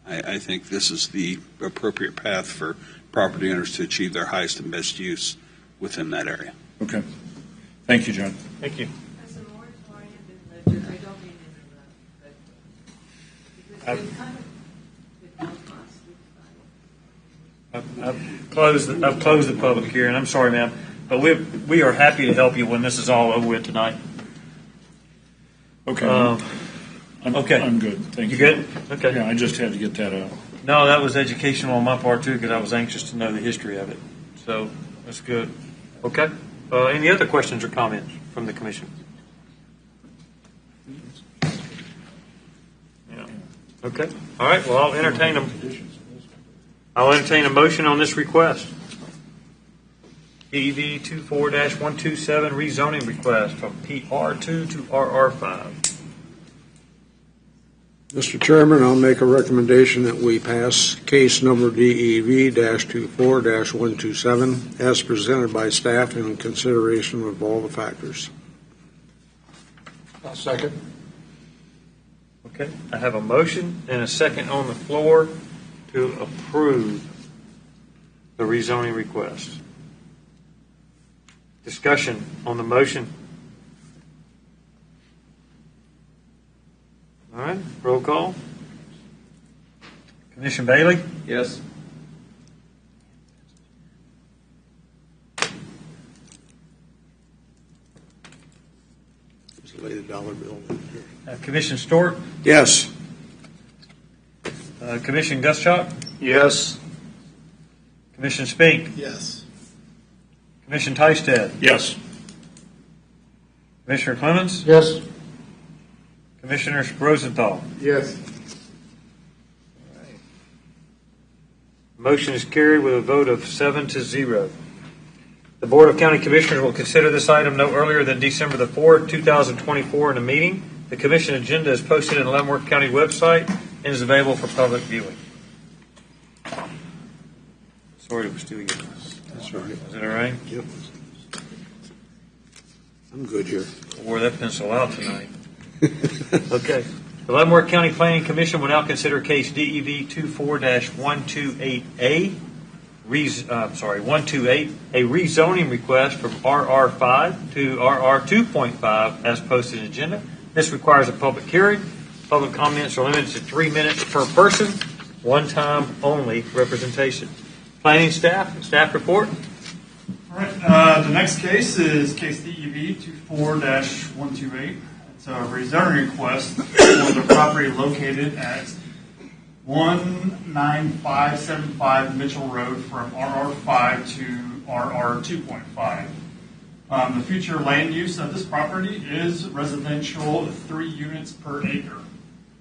[SPEAKER 15] I think this is the appropriate path for property owners to achieve their highest and best use within that area.
[SPEAKER 4] Okay. Thank you, John.
[SPEAKER 5] Thank you.
[SPEAKER 17] Has a moratorium been lifted? I don't mean to interrupt, but because
[SPEAKER 5] I've closed the public hearing. I'm sorry, ma'am, but we are happy to help you when this is all over with tonight.
[SPEAKER 4] Okay.
[SPEAKER 5] Okay.
[SPEAKER 4] I'm good. Thank you.
[SPEAKER 5] You good? Okay.
[SPEAKER 4] Yeah, I just had to get that out.
[SPEAKER 5] No, that was educational on my part too, because I was anxious to know the history of it. So that's good. Okay. Any other questions or comments from the commission? Yeah. Okay. All right. Well, I'll entertain a motion on this request. EV 24-127 rezoning request from PR2 to RR5.
[SPEAKER 19] Mr. Chairman, I'll make a recommendation that we pass case number DEV-24-127 as presented by staff in consideration of all the factors.
[SPEAKER 11] I'll second.
[SPEAKER 5] Okay, I have a motion and a second on the floor to approve the rezoning request. Discussion on the motion. All right, roll call. Commissioner Bailey?
[SPEAKER 10] Yes.
[SPEAKER 19] Just lay the dollar bill in here.
[SPEAKER 5] Commissioner Stewart?
[SPEAKER 19] Yes.
[SPEAKER 5] Commissioner Guschok?
[SPEAKER 4] Yes.
[SPEAKER 5] Commissioner Spink?
[SPEAKER 11] Yes.
[SPEAKER 5] Commissioner Tysted?
[SPEAKER 4] Yes.
[SPEAKER 5] Commissioner Clemens?
[SPEAKER 11] Yes.
[SPEAKER 5] Commissioner Rosenthal?
[SPEAKER 3] Yes.
[SPEAKER 5] Motion is carried with a vote of 7-0. The Board of County Commissioners will consider this item no earlier than December the 4th, 2024 in a meeting. The commission agenda is posted on the Leavenworth County website and is available for public viewing. Sorry to steal yours.
[SPEAKER 19] That's right.
[SPEAKER 5] Is that all right?
[SPEAKER 19] Yep. I'm good here.
[SPEAKER 5] I wore that pencil out tonight. Okay. The Leavenworth County Planning Commission will now consider case DEV 24-128A, 128, a rezoning request from RR5 to RR2.5 as posted in the agenda. This requires a public hearing. Public comments are limited to 3 minutes per person, one time only representation. Planning staff report.
[SPEAKER 9] All right, the next case is case DEV 24-128. It's a rezoning request for the property located at 19575 Mitchell Road from RR5 to RR2.5. The future land use of this property is residential, 3 units per acre.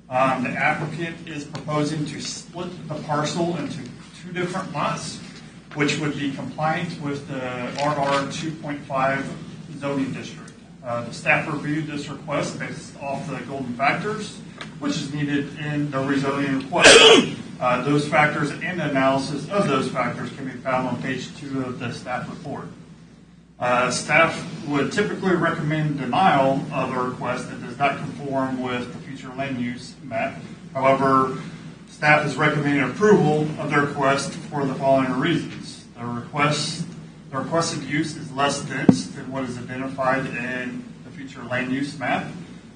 [SPEAKER 9] The applicant is proposing to split the parcel into 2 different lots, which would be compliant with the RR 2.5 zoning district. The staff reviewed this request based off the golden factors, which is needed in the rezoning request. Those factors and the analysis of those factors can be found on page 2 of the staff report. Staff would typically recommend denial of a request that does not conform with the future land use map. However, staff is recommending approval of the request for the following reasons. The requested use is less dense than what is identified in the future land use map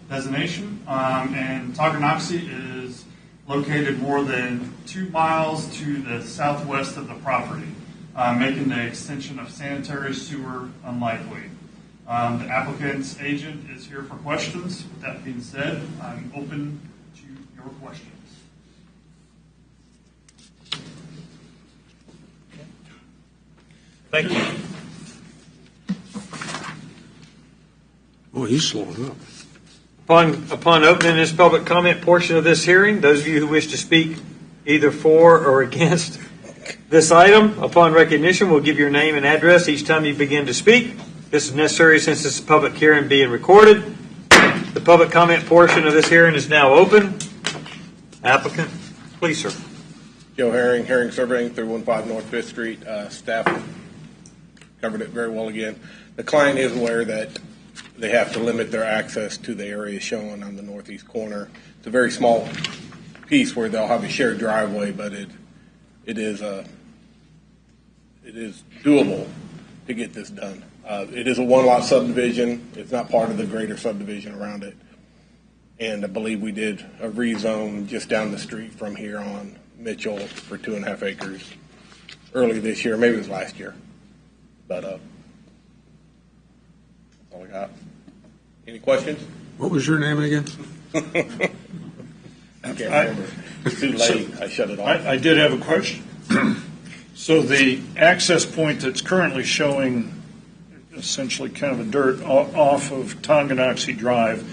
[SPEAKER 9] designation, and Tonganoxie is located more than 2 miles to the southwest of the property, making the extension of sanitary sewer unlikely. The applicant's agent is here for questions. With that being said, I'm open to your questions.
[SPEAKER 5] Thank you.
[SPEAKER 19] Oh, he's slowing up.
[SPEAKER 5] Upon opening this public comment portion of this hearing, those of you who wish to speak either for or against this item, upon recognition, will give your name and address each time you begin to speak. This is necessary since this is a public hearing being recorded. The public comment portion of this hearing is now open. Applicant, please, sir.
[SPEAKER 16] Joe Herring Surveying, 315 North 5th Street. Staff covered it very well again. The client is aware that they have to limit their access to the area shown on the northeast corner. It's a very small piece where they'll have a shared driveway, but it is doable to get this done. It is a 1-lot subdivision. It's not part of the greater subdivision around it. And I believe we did a rezone just down the street from here on Mitchell for 2.5 acres early this year. Maybe it was last year. But that's all I got. Any questions?
[SPEAKER 19] What was your name again?
[SPEAKER 16] I can't remember. It's too late. I shut it off.
[SPEAKER 4] I did have a question. So the access point that's currently showing essentially kind of a dirt off of Tonganoxie Drive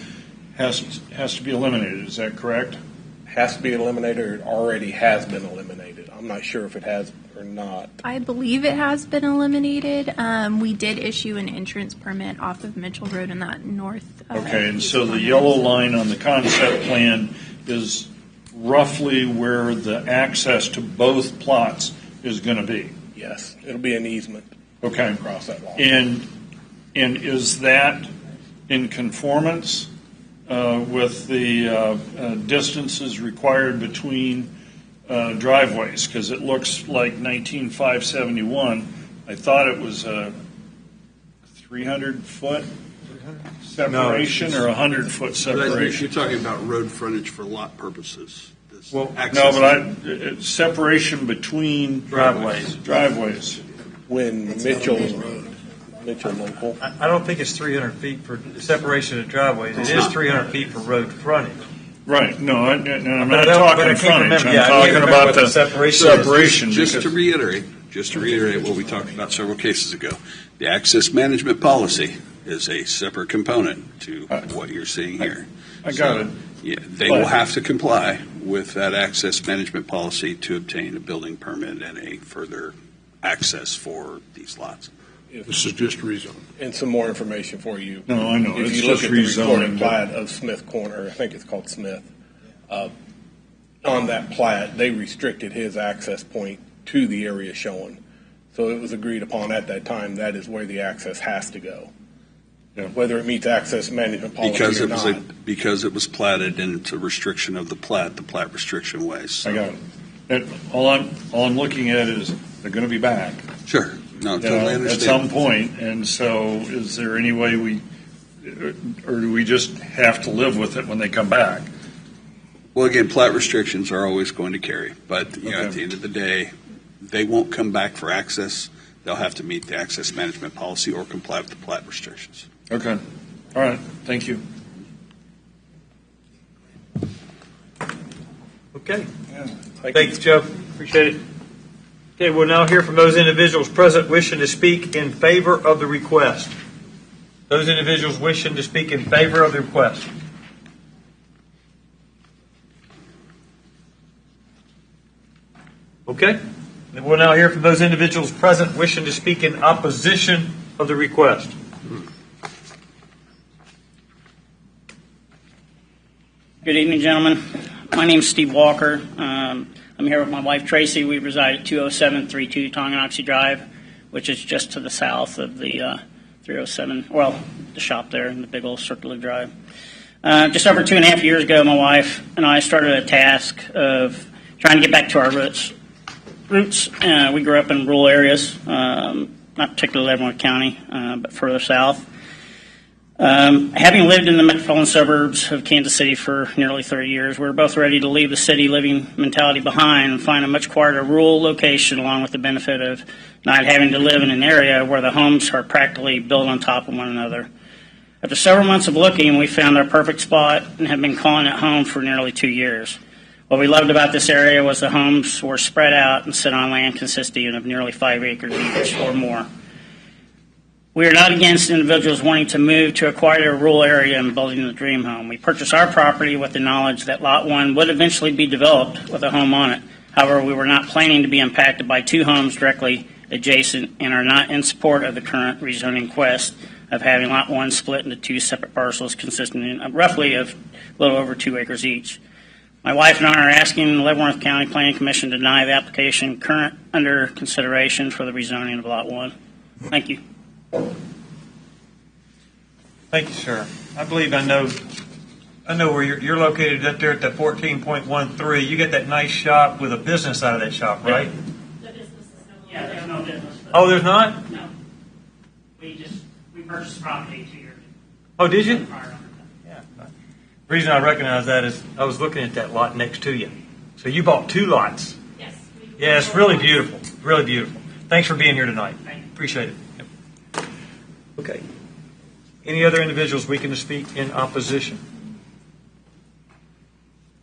[SPEAKER 4] has to be eliminated. Is that correct?
[SPEAKER 16] Has to be eliminated. It already has been eliminated. I'm not sure if it has or not.
[SPEAKER 6] I believe it has been eliminated. We did issue an entrance permit off of Mitchell Road in that north.
[SPEAKER 4] Okay, and so the yellow line on the concept plan is roughly where the access to both plots is going to be?
[SPEAKER 16] Yes, it'll be an easement.
[SPEAKER 4] Okay.
[SPEAKER 16] Across that lot.
[SPEAKER 4] And is that in conformance with the distances required between driveways? Because it looks like 19571. I thought it was a 300-foot separation or a 100-foot separation.
[SPEAKER 15] You're talking about road frontage for lot purposes.
[SPEAKER 4] Well, no, but separation between driveways.
[SPEAKER 16] When Mitchell local.
[SPEAKER 5] I don't think it's 300 feet for separation of driveways. It is 300 feet for road frontage.
[SPEAKER 4] Right. No, I'm not
[SPEAKER 5] But I
[SPEAKER 4] talking
[SPEAKER 5] can't
[SPEAKER 4] frontage.
[SPEAKER 5] remember.
[SPEAKER 4] I'm
[SPEAKER 5] Yeah, I can't
[SPEAKER 4] talking
[SPEAKER 5] remember
[SPEAKER 4] about
[SPEAKER 5] what
[SPEAKER 4] the
[SPEAKER 5] the separation is.
[SPEAKER 15] Just to reiterate what we talked about several cases ago, the access management policy is a separate component to what you're seeing here.
[SPEAKER 4] I got it.
[SPEAKER 15] Yeah, they will have to comply with that access management policy to obtain a building permit and a further access for these lots.
[SPEAKER 19] This is just rezone.
[SPEAKER 16] And some more information for you.
[SPEAKER 4] No, I know.
[SPEAKER 16] If
[SPEAKER 4] It's
[SPEAKER 16] you look
[SPEAKER 4] just
[SPEAKER 16] at the recorded
[SPEAKER 4] rezoning.
[SPEAKER 16] plat of Smith Corner, I think it's called Smith, on that plat, they restricted his access point to the area shown. So it was agreed upon at that time that is where the access has to go.
[SPEAKER 4] Yeah.
[SPEAKER 16] Whether it meets access management policy
[SPEAKER 15] Because
[SPEAKER 16] or
[SPEAKER 15] it was
[SPEAKER 16] not.
[SPEAKER 15] because it was platted and it's a restriction of the plat restriction ways. So.
[SPEAKER 4] I got it. And all I'm looking at is they're going to be back.
[SPEAKER 15] Sure. No, totally
[SPEAKER 4] At
[SPEAKER 15] understand.
[SPEAKER 4] some point, and so is there any way or do we just have to live with it when they come back?
[SPEAKER 15] Well, again, plat restrictions are always going to carry, but at the end of the day, they won't come back for access. They'll have to meet the access management policy or comply with the plat restrictions.
[SPEAKER 4] Okay. All right. Thank you.
[SPEAKER 5] Okay. Thanks, Joe. Appreciate it. Okay, we'll now hear from those individuals present wishing to speak in favor of the request. Those individuals wishing to speak in favor of the request. Okay. And we'll now hear from those individuals present wishing to speak in opposition of the request.
[SPEAKER 18] Good evening, gentlemen. My name is Steve Walker. I'm here with my wife, Tracy. We reside at 20732 Tonganoxie Drive, which is just to the south of the 307, well, the shop there in the big old circular drive. Just over 2.5 years ago, my wife and I started a task of trying to get back to our roots. We grew up in rural areas, not particularly Leavenworth County, but further south. Having lived in the metropolitan suburbs of Kansas City for nearly 30 years, we were both ready to leave the city living mentality behind and find a much quieter rural location, along with the benefit of not having to live in an area where the homes are practically built on top of one another. After several months of looking, we found our perfect spot and have been calling it home for nearly 2 years. What we loved about this area was the homes were spread out and sit on land consisting of nearly 5 acres each or more. We are not against individuals wanting to move to a quieter rural area and building the dream home. We purchased our property with the knowledge that Lot 1 would eventually be developed with a home on it. However, we were not planning to be impacted by 2 homes directly adjacent and are not in support of the current rezoning quest of having Lot 1 split into 2 separate parcels consisting of roughly of a little over 2 acres each. My wife and I are asking the Leavenworth County Planning Commission to deny the application current under consideration for the rezoning of Lot 1. Thank you.
[SPEAKER 5] Thank you, sir. I believe I know where you're located up there at the 14.13. You get that nice shop with a business out of that shop, right?
[SPEAKER 18] Yeah, there's no business.
[SPEAKER 5] Oh, there's not?
[SPEAKER 18] No. We purchased property 2 years ago.
[SPEAKER 5] Oh, did you? Yeah. The reason I recognize that is I was looking at that lot next to you. So you bought 2 lots.
[SPEAKER 18] Yes.
[SPEAKER 5] Yeah, it's really beautiful. Really beautiful. Thanks for being here tonight. Appreciate it. Yep. Okay. Any other individuals we can speak in opposition?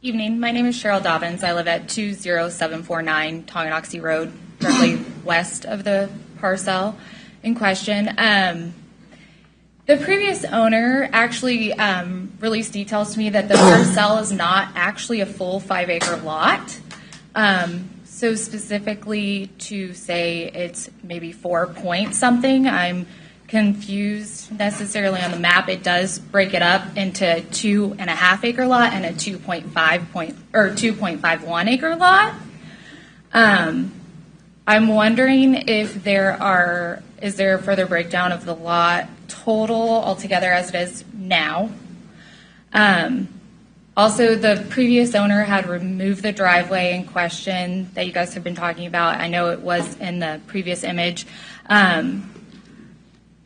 [SPEAKER 20] Evening. My name is Cheryl Dobbins. I live at 20749 Tonganoxie Road, directly west of the parcel in question. The previous owner actually released details to me that the parcel is not actually a full 5-acre lot. So specifically to say it's maybe 4 point something, I'm confused necessarily on the map. It does break it up into 2.5 acre lot and a 2.51 acre lot. I'm wondering if is there a further breakdown of the lot total altogether as it is now? Also, the previous owner had removed the driveway in question that you guys have been talking about. I know it was in the previous image.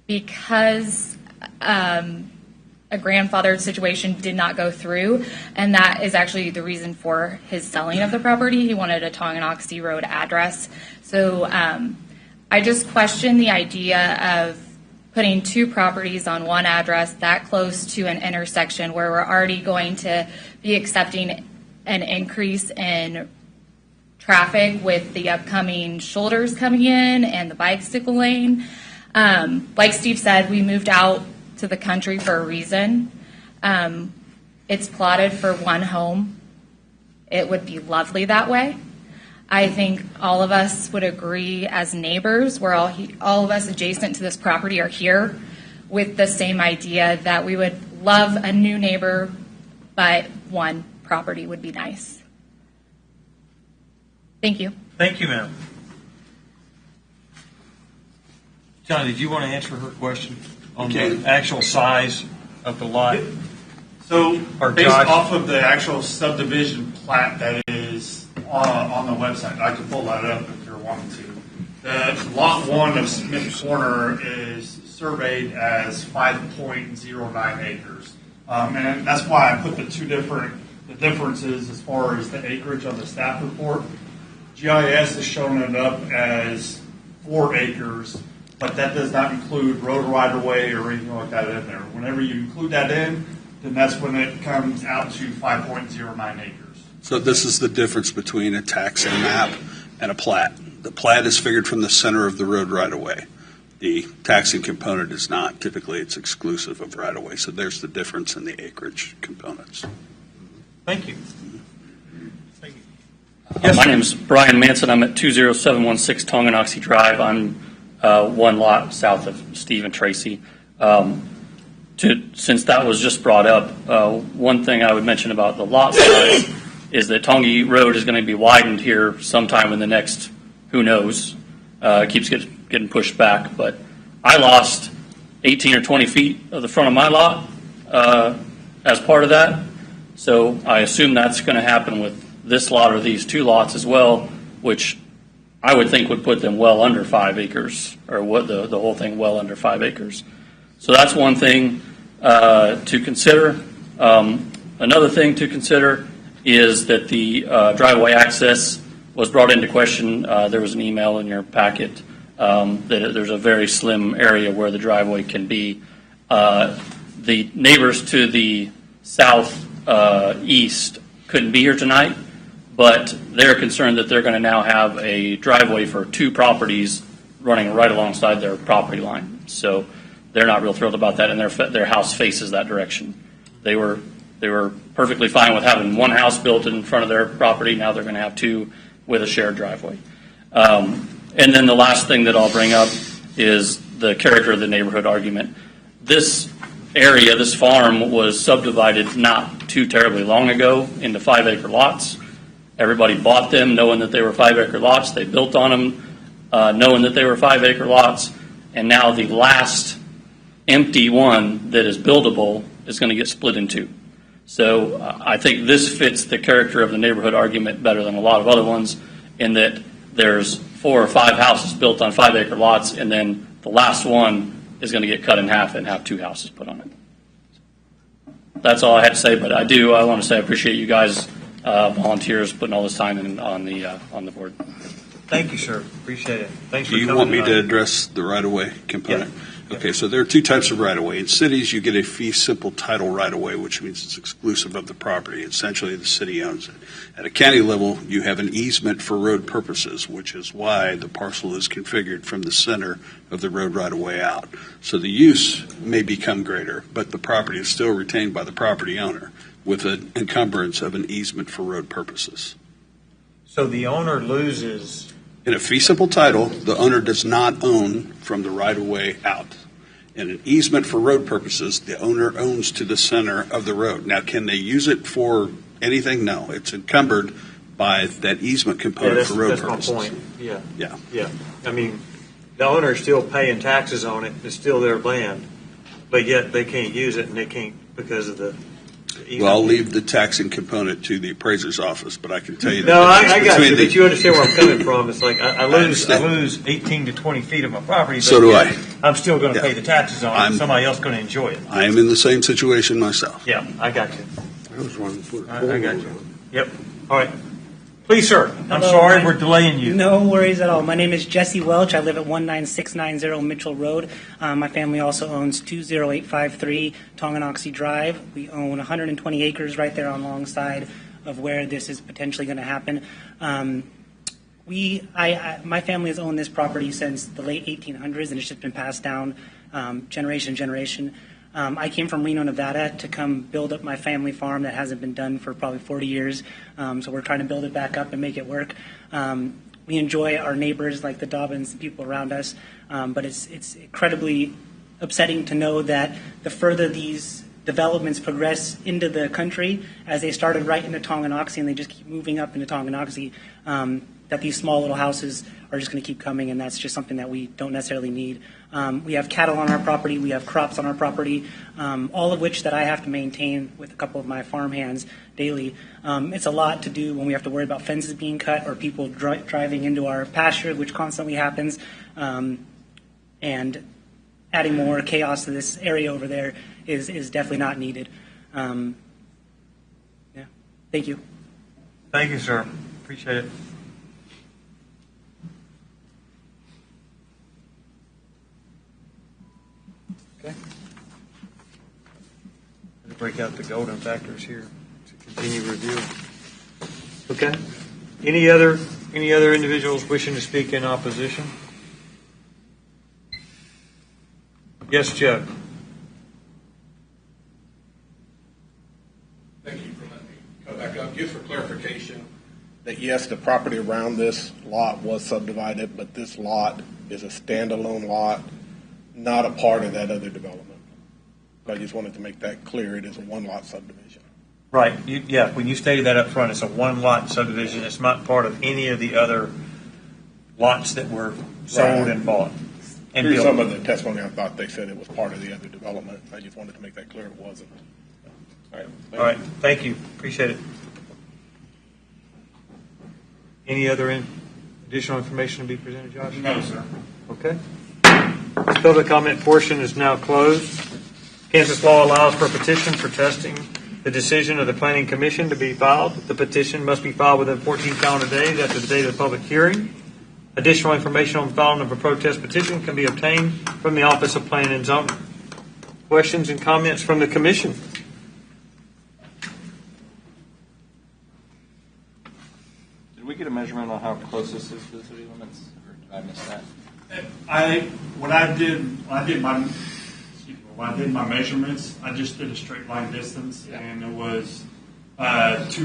[SPEAKER 20] Because a grandfathered situation did not go through, and that is actually the reason for his selling of the property. He wanted a Tonganoxie Road address. So I just question the idea of putting two properties on one address that close to an intersection where we're already going to be accepting an increase in traffic with the upcoming shoulders coming in and the bicycle lane. Like Steve said, we moved out to the country for a reason. It's plotted for one home. It would be lovely that way. I think all of us would agree as neighbors, we're all of us adjacent to this property are here with the same idea that we would love a new neighbor, but one property would be nice. Thank you.
[SPEAKER 5] Thank you, ma'am. John, did you want to answer her question on the actual size of the lot?
[SPEAKER 9] So,
[SPEAKER 5] Or
[SPEAKER 9] based
[SPEAKER 5] Josh?
[SPEAKER 9] off of the actual subdivision plat that is on the website, I can pull that up if you're wanting to. The lot 1 of Smith Corner is surveyed as 5.09 acres. And that's why I put the differences as far as the acreage on the staff report. GIS is showing it up as 4 acres, but that does not include road right-of-way or anything like that in there. Whenever you include that in, then that's when it comes out to 5.09 acres.
[SPEAKER 15] So this is the difference between a taxing map and a plat. The plat is figured from the center of the road right-of-way. The taxing component is not. Typically, it's exclusive of right-of-way. So there's the difference in the acreage components.
[SPEAKER 5] Thank you.
[SPEAKER 2] My name is Brian Manson. I'm at 20716 Tonganoxie Drive. I'm one lot south of Steve and Tracy. Since that was just brought up, one thing I would mention about the lot size is that Tongi Road is going to be widened here sometime in the next, who knows, it keeps getting pushed back, but I lost 18 or 20 feet of the front of my lot as part of that, so I assume that's going to happen with this lot or these two lots as well, which I would think would put them well under 5 acres, or what the whole thing well under 5 acres. So that's one thing to consider. Another thing to consider is that the driveway access was brought into question. There was an email in your packet that there's a very slim area where the driveway can be. The neighbors to the southeast couldn't be here tonight, but they're concerned that they're going to now have a driveway for 2 properties running right alongside their property line. So they're not real thrilled about that, and their house faces that direction. They were perfectly fine with having one house built in front of their property. Now they're going to have 2 with a shared driveway. And then the last thing that I'll bring up is the character of the neighborhood argument. This area, this farm, was subdivided not too terribly long ago into 5-acre lots. Everybody bought them knowing that they were 5-acre lots. They built on them knowing that they were 5-acre lots. And now the last empty one that is buildable is going to get split in 2. So I think this fits the character of the neighborhood argument better than a lot of other ones, in that there's 4 or 5 houses built on 5-acre lots, and then the last one is going to get cut in half and have 2 houses put on it. That's all I had to say, but I want to say I appreciate you guys volunteers putting all this time in on the board.
[SPEAKER 5] Thank you, sir. Appreciate it. Thanks for
[SPEAKER 15] Do you
[SPEAKER 5] coming
[SPEAKER 15] want me to
[SPEAKER 5] tonight.
[SPEAKER 15] address the right-of-way component?
[SPEAKER 5] Yeah.
[SPEAKER 15] Okay, so there are 2 types of right-of-way. In cities, you get a fee simple title right-of-way, which means it's exclusive of the property. Essentially, the city owns it. At a county level, you have an easement for road purposes, which is why the parcel is configured from the center of the road right-of-way out. So the use may become greater, but the property is still retained by the property owner with an encumbrance of an easement for road purposes.
[SPEAKER 5] So the owner loses.
[SPEAKER 15] In a fee simple title, the owner does not own from the right-of-way out. And an easement for road purposes, the owner owns to the center of the road. Now, can they use it for anything? No. It's encumbered by that easement component for road
[SPEAKER 5] that's
[SPEAKER 15] purposes.
[SPEAKER 5] my point. Yeah.
[SPEAKER 15] Yeah.
[SPEAKER 5] Yeah. I mean, the owner's still paying taxes on it. It's still their land, but yet they can't use it, and they can't because of the easement.
[SPEAKER 15] Well, I'll leave the taxing component to the appraiser's office, but I can tell you that.
[SPEAKER 5] No, I got you,
[SPEAKER 15] between
[SPEAKER 5] but you understand where I'm coming from. It's like I lose
[SPEAKER 15] understand.
[SPEAKER 5] 18 to 20 feet of my property. But
[SPEAKER 15] So do
[SPEAKER 5] yet
[SPEAKER 15] I.
[SPEAKER 5] I'm still going to
[SPEAKER 15] Yeah.
[SPEAKER 5] pay the taxes on it. Somebody else going to enjoy it.
[SPEAKER 15] I am in the same situation myself.
[SPEAKER 5] Yeah, I got you.
[SPEAKER 19] I was one for
[SPEAKER 5] I got you. Yep. All right. Please, sir. I'm
[SPEAKER 7] Hello,
[SPEAKER 5] sorry we're delaying you.
[SPEAKER 7] No worries at all. My name is Jesse Welch. I live at 19690 Mitchell Road. My family also owns 20853 Tonganoxie Drive. We own 120 acres right there alongside of where this is potentially going to happen. My family has owned this property since the late 1800s, and it's just been passed down generation to generation. I came from Reno, Nevada to come build up my family farm that hasn't been done for probably 40 years. So we're trying to build it back up and make it work. We enjoy our neighbors like the Dobbins and people around us, but it's incredibly upsetting to know that the further these developments progress into the country, as they started right into Tonganoxie and they just keep moving up into Tonganoxie, that these small little houses are just going to keep coming, and that's just something that we don't necessarily need. We have cattle on our property, we have crops on our property, all of which that I have to maintain with a couple of my farm hands daily. It's a lot to do when we have to worry about fences being cut or people driving into our pasture, which constantly happens, and adding more chaos to this area over there is definitely not needed. Yeah. Thank you.
[SPEAKER 5] Thank you, sir. Appreciate it. Okay. Let's break out the golden factors here to continue review. Okay. Any other individuals wishing to speak in opposition? Yes, Joe.
[SPEAKER 16] Thank you for letting me come back up. Just for clarification, that yes, the property around this lot was subdivided, but this lot is a standalone lot, not a part of that other development. I just wanted to make that clear. It is a one-lot subdivision.
[SPEAKER 5] Right. Yeah, when you stated that up front, it's a one-lot subdivision. It's not part of any of the other lots that were sold and bought. And
[SPEAKER 16] Through
[SPEAKER 5] built.
[SPEAKER 16] some of the testimony, I thought they said it was part of the other development. I just wanted to make that clear it wasn't. All right.
[SPEAKER 5] All right. Thank you. Appreciate it. Any other additional information to be presented, Josh?
[SPEAKER 9] No, sir.
[SPEAKER 5] Okay. This public comment portion is now closed. Kansas law allows for a petition for testing the decision of the Planning Commission to be filed. The petition must be filed within 14 calendar days after the date of the public hearing. Additional information on filing of a protest petition can be obtained from the Office of Planning and Zoning. Questions and comments from the Commission?
[SPEAKER 10] Did we get a measurement on how close this is to the city limits, or did I miss that?
[SPEAKER 9] When I did my measurements, I just did a straight line distance, and it was 2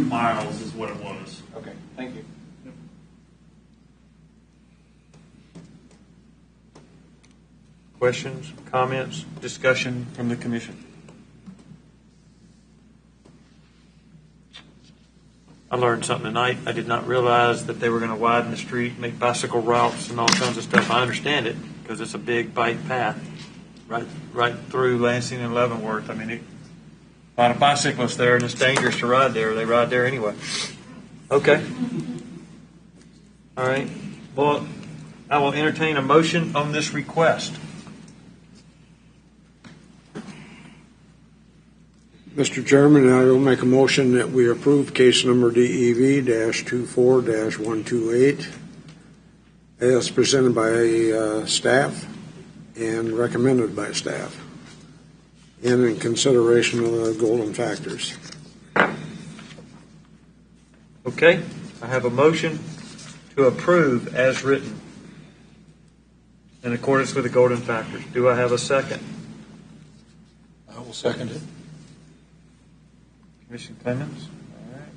[SPEAKER 9] miles is what it was.
[SPEAKER 10] Okay, thank you.
[SPEAKER 5] Questions, comments, discussion from the Commission? I learned something tonight. I did not realize that they were going to widen the street, make bicycle routes and all kinds of stuff. I understand it because it's a big bike path right through Lansing and Leavenworth. I mean, a lot of bicyclists there, and it's dangerous to ride there. They ride there anyway. Okay. All right. Well, I will entertain a motion on this request.
[SPEAKER 19] Mr. Chairman, I will make a motion that we approve case number DEV-24-128 as presented by staff and recommended by staff, and in consideration of the golden factors.
[SPEAKER 5] Okay. I have a motion to approve as written in accordance with the golden factors. Do I have a second?
[SPEAKER 11] I will second it.
[SPEAKER 5] Commissioner Clemens? All right.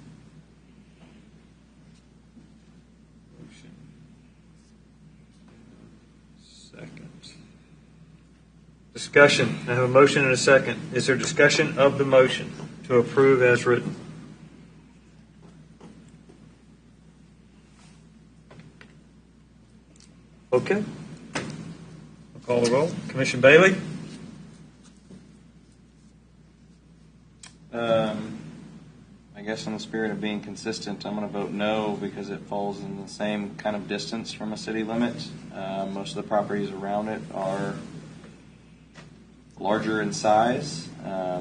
[SPEAKER 5] Motion. Second. Discussion. I have a motion and a second. Is there discussion of the motion to approve as written? Okay. I'll call the roll. Commissioner Bailey?
[SPEAKER 10] I guess in the spirit of being consistent, I'm going to vote no because it falls in the same kind of distance from a city limit. Most of the properties around it are larger in size,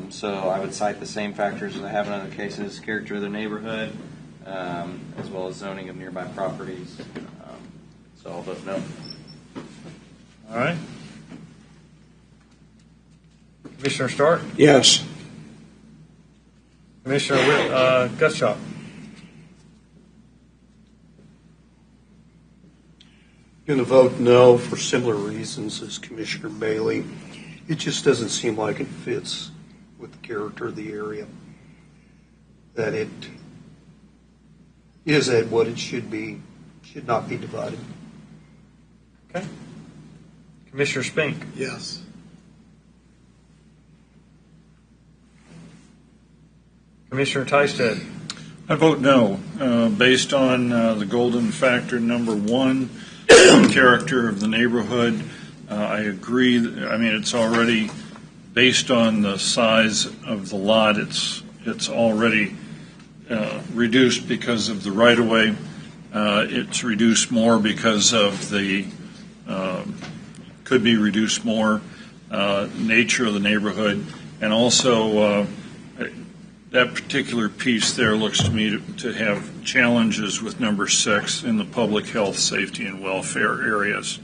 [SPEAKER 10] so I would cite the same factors as I have in other cases: character of the neighborhood, as well as zoning of nearby properties. So I'll vote no.
[SPEAKER 5] All right. Commissioner Stark?
[SPEAKER 19] Yes.
[SPEAKER 5] Commissioner Gutschall?
[SPEAKER 12] Going to vote no for similar reasons as Commissioner Bailey. It just doesn't seem like it fits with the character of the area. That it is at what it should be, should not be divided.
[SPEAKER 5] Okay. Commissioner Spink?
[SPEAKER 12] Yes.
[SPEAKER 5] Commissioner Tysted?
[SPEAKER 4] I vote no, based on the golden factor number 1, character of the neighborhood. I agree. I mean, it's already based on the size of the lot. It's already reduced because of the right-of-way. It's reduced more because of the could be reduced more nature of the neighborhood, and also that particular piece there looks to me to have challenges with number 6 in the public health, safety, and welfare areas.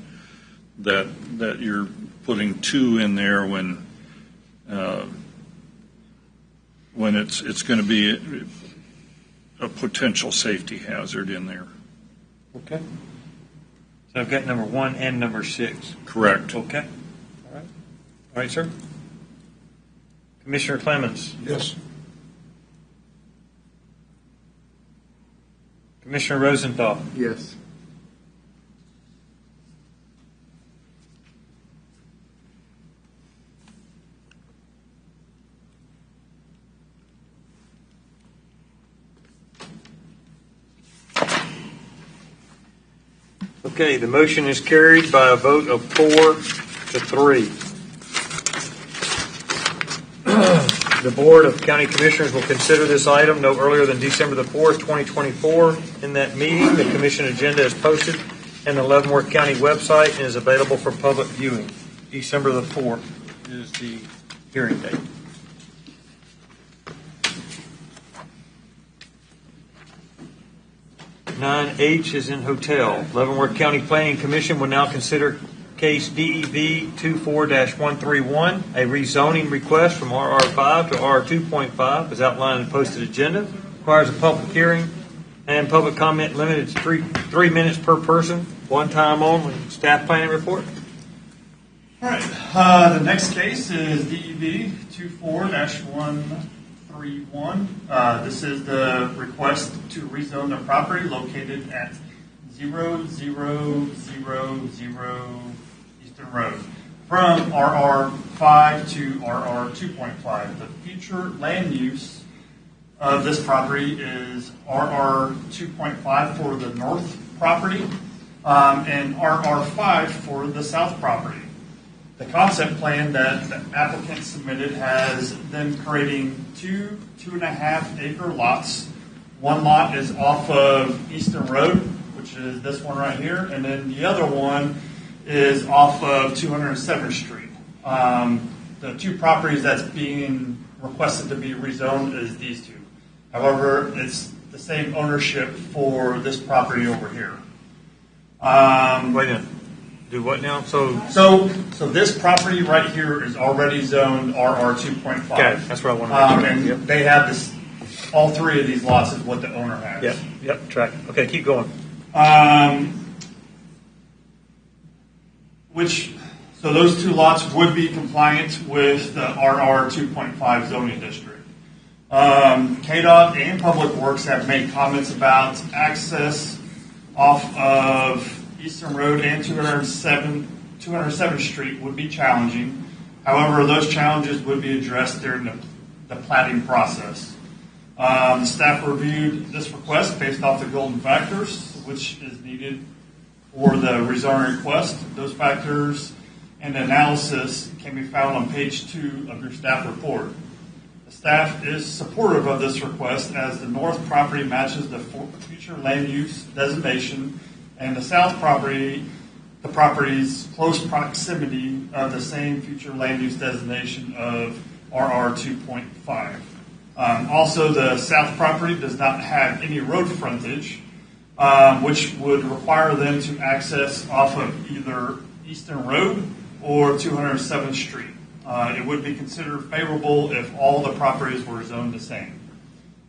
[SPEAKER 4] That you're putting 2 in there when it's going to be a potential safety hazard in there.
[SPEAKER 5] Okay. So I've got number 1 and number 6.
[SPEAKER 4] Correct.
[SPEAKER 5] Okay. All right. All right, sir. Commissioner Clemens?
[SPEAKER 19] Yes.
[SPEAKER 5] Commissioner Rosenthal?
[SPEAKER 3] Yes.
[SPEAKER 5] Okay, the motion is carried by a vote of 4-3. The Board of County Commissioners will consider this item no earlier than December the 4th, 2024. In that meeting, the commission agenda is posted on the Leavenworth County website and is available for public viewing. December the 4th is the hearing date. Nine H is in hotel. Leavenworth County Planning Commission will now consider case DEV 24-131, a rezoning request from RR5 to R2.5 as outlined in the posted agenda. Requires a public hearing and public comment limited to 3 minutes per person, one time only. Staff planning report.
[SPEAKER 9] All right. The next case is DEV 24-131. This is the request to rezone the property located at 0000 Eastern Road from RR5 to RR2.5. The future land use of this property is RR2.5 for the north property and RR5 for the south property. The concept plan that the applicant submitted has them creating 2.5 acre lots. One lot is off of Eastern Road, which is this one right here, and then the other one is off of 207th Street. The 2 properties that's being requested to be rezoned is these 2. However, it's the same ownership for this property over here.
[SPEAKER 5] Wait a minute. Do what now?
[SPEAKER 9] So this property right here is already zoned RR 2.5.
[SPEAKER 5] Okay, that's what I want to make sure.
[SPEAKER 9] And they have this. All 3 of these lots is what the owner has.
[SPEAKER 5] Yep. Track. Okay, keep going.
[SPEAKER 9] So those 2 lots would be compliant with the RR 2.5 zoning district. KDOT and Public Works have made comments about access off of Eastern Road and 207th Street would be challenging. However, those challenges would be addressed during the plating process. The staff reviewed this request based off the golden factors, which is needed for the rezoning request. Those factors and analysis can be found on page 2 of your staff report. The staff is supportive of this request as the north property matches the future land use designation, and the south property, the property's close proximity of the same future land use designation of RR 2.5. Also, the south property does not have any road frontage, which would require them to access off of either Eastern Road or 207th Street. It would be considered favorable if all the properties were zoned the same.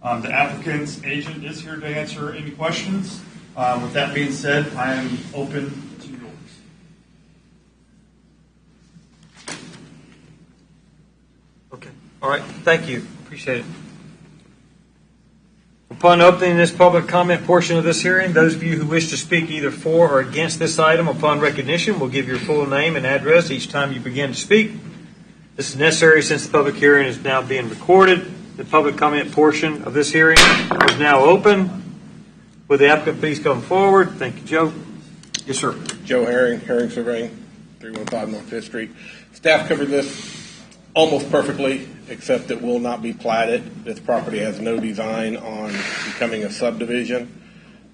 [SPEAKER 9] The applicant's agent is here to answer any questions. With that being said, I am open to yours.
[SPEAKER 5] Okay. All right. Thank you. Appreciate it. Upon opening this public comment portion of this hearing, those of you who wish to speak either for or against this item upon recognition will give your full name and address each time you begin to speak. This is necessary since the public hearing is now being recorded. The public comment portion of this hearing is now open. Would the applicant please come forward? Thank you, Joe.
[SPEAKER 19] Yes, sir.
[SPEAKER 16] Joe Herring, Herring Surveying, 315 North 5th Street. Staff covered this almost perfectly, except it will not be platted. This property has no design on becoming a subdivision.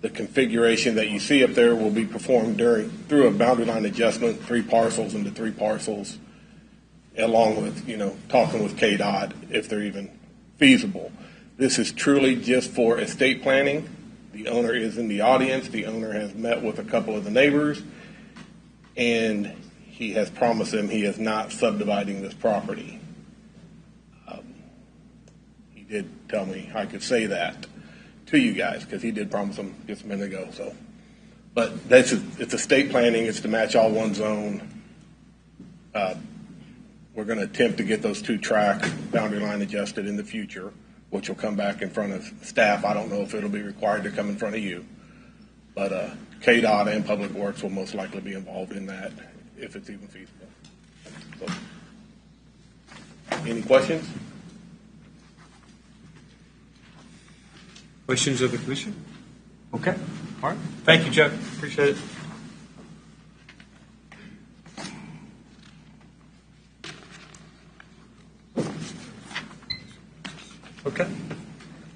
[SPEAKER 16] The configuration that you see up there will be performed through a boundary line adjustment, 3 parcels into 3 parcels, along with, talking with KDOT if they're even feasible. This is truly just for estate planning. The owner is in the audience. The owner has met with a couple of the neighbors, and he has promised them he is not subdividing this property. He did tell me I could say that to you guys because he did promise them just a minute ago. So, but it's estate planning. It's to match all one zone. We're going to attempt to get those 2 track boundary line adjusted in the future, which will come back in front of staff. I don't know if it'll be required to come in front of you, but KDOT and Public Works will most likely be involved in that if it's even feasible. So, any questions?
[SPEAKER 5] Questions of the commission? Okay. All right. Thank you, Joe. Appreciate it. Okay.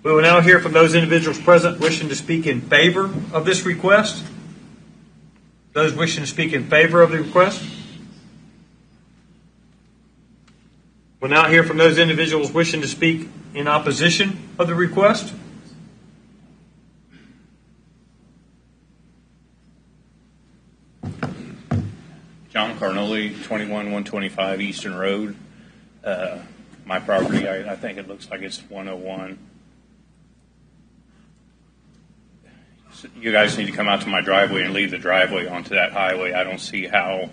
[SPEAKER 5] We will now hear from those individuals present wishing to speak in favor of this request. Those wishing to speak in favor of the request. We'll now hear from those individuals wishing to speak in opposition of the request.
[SPEAKER 14] John Carnoli, 21125 Eastern Road. My property, I think it looks like it's 101. So you guys need to come out to my driveway and leave the driveway onto that highway. I don't see how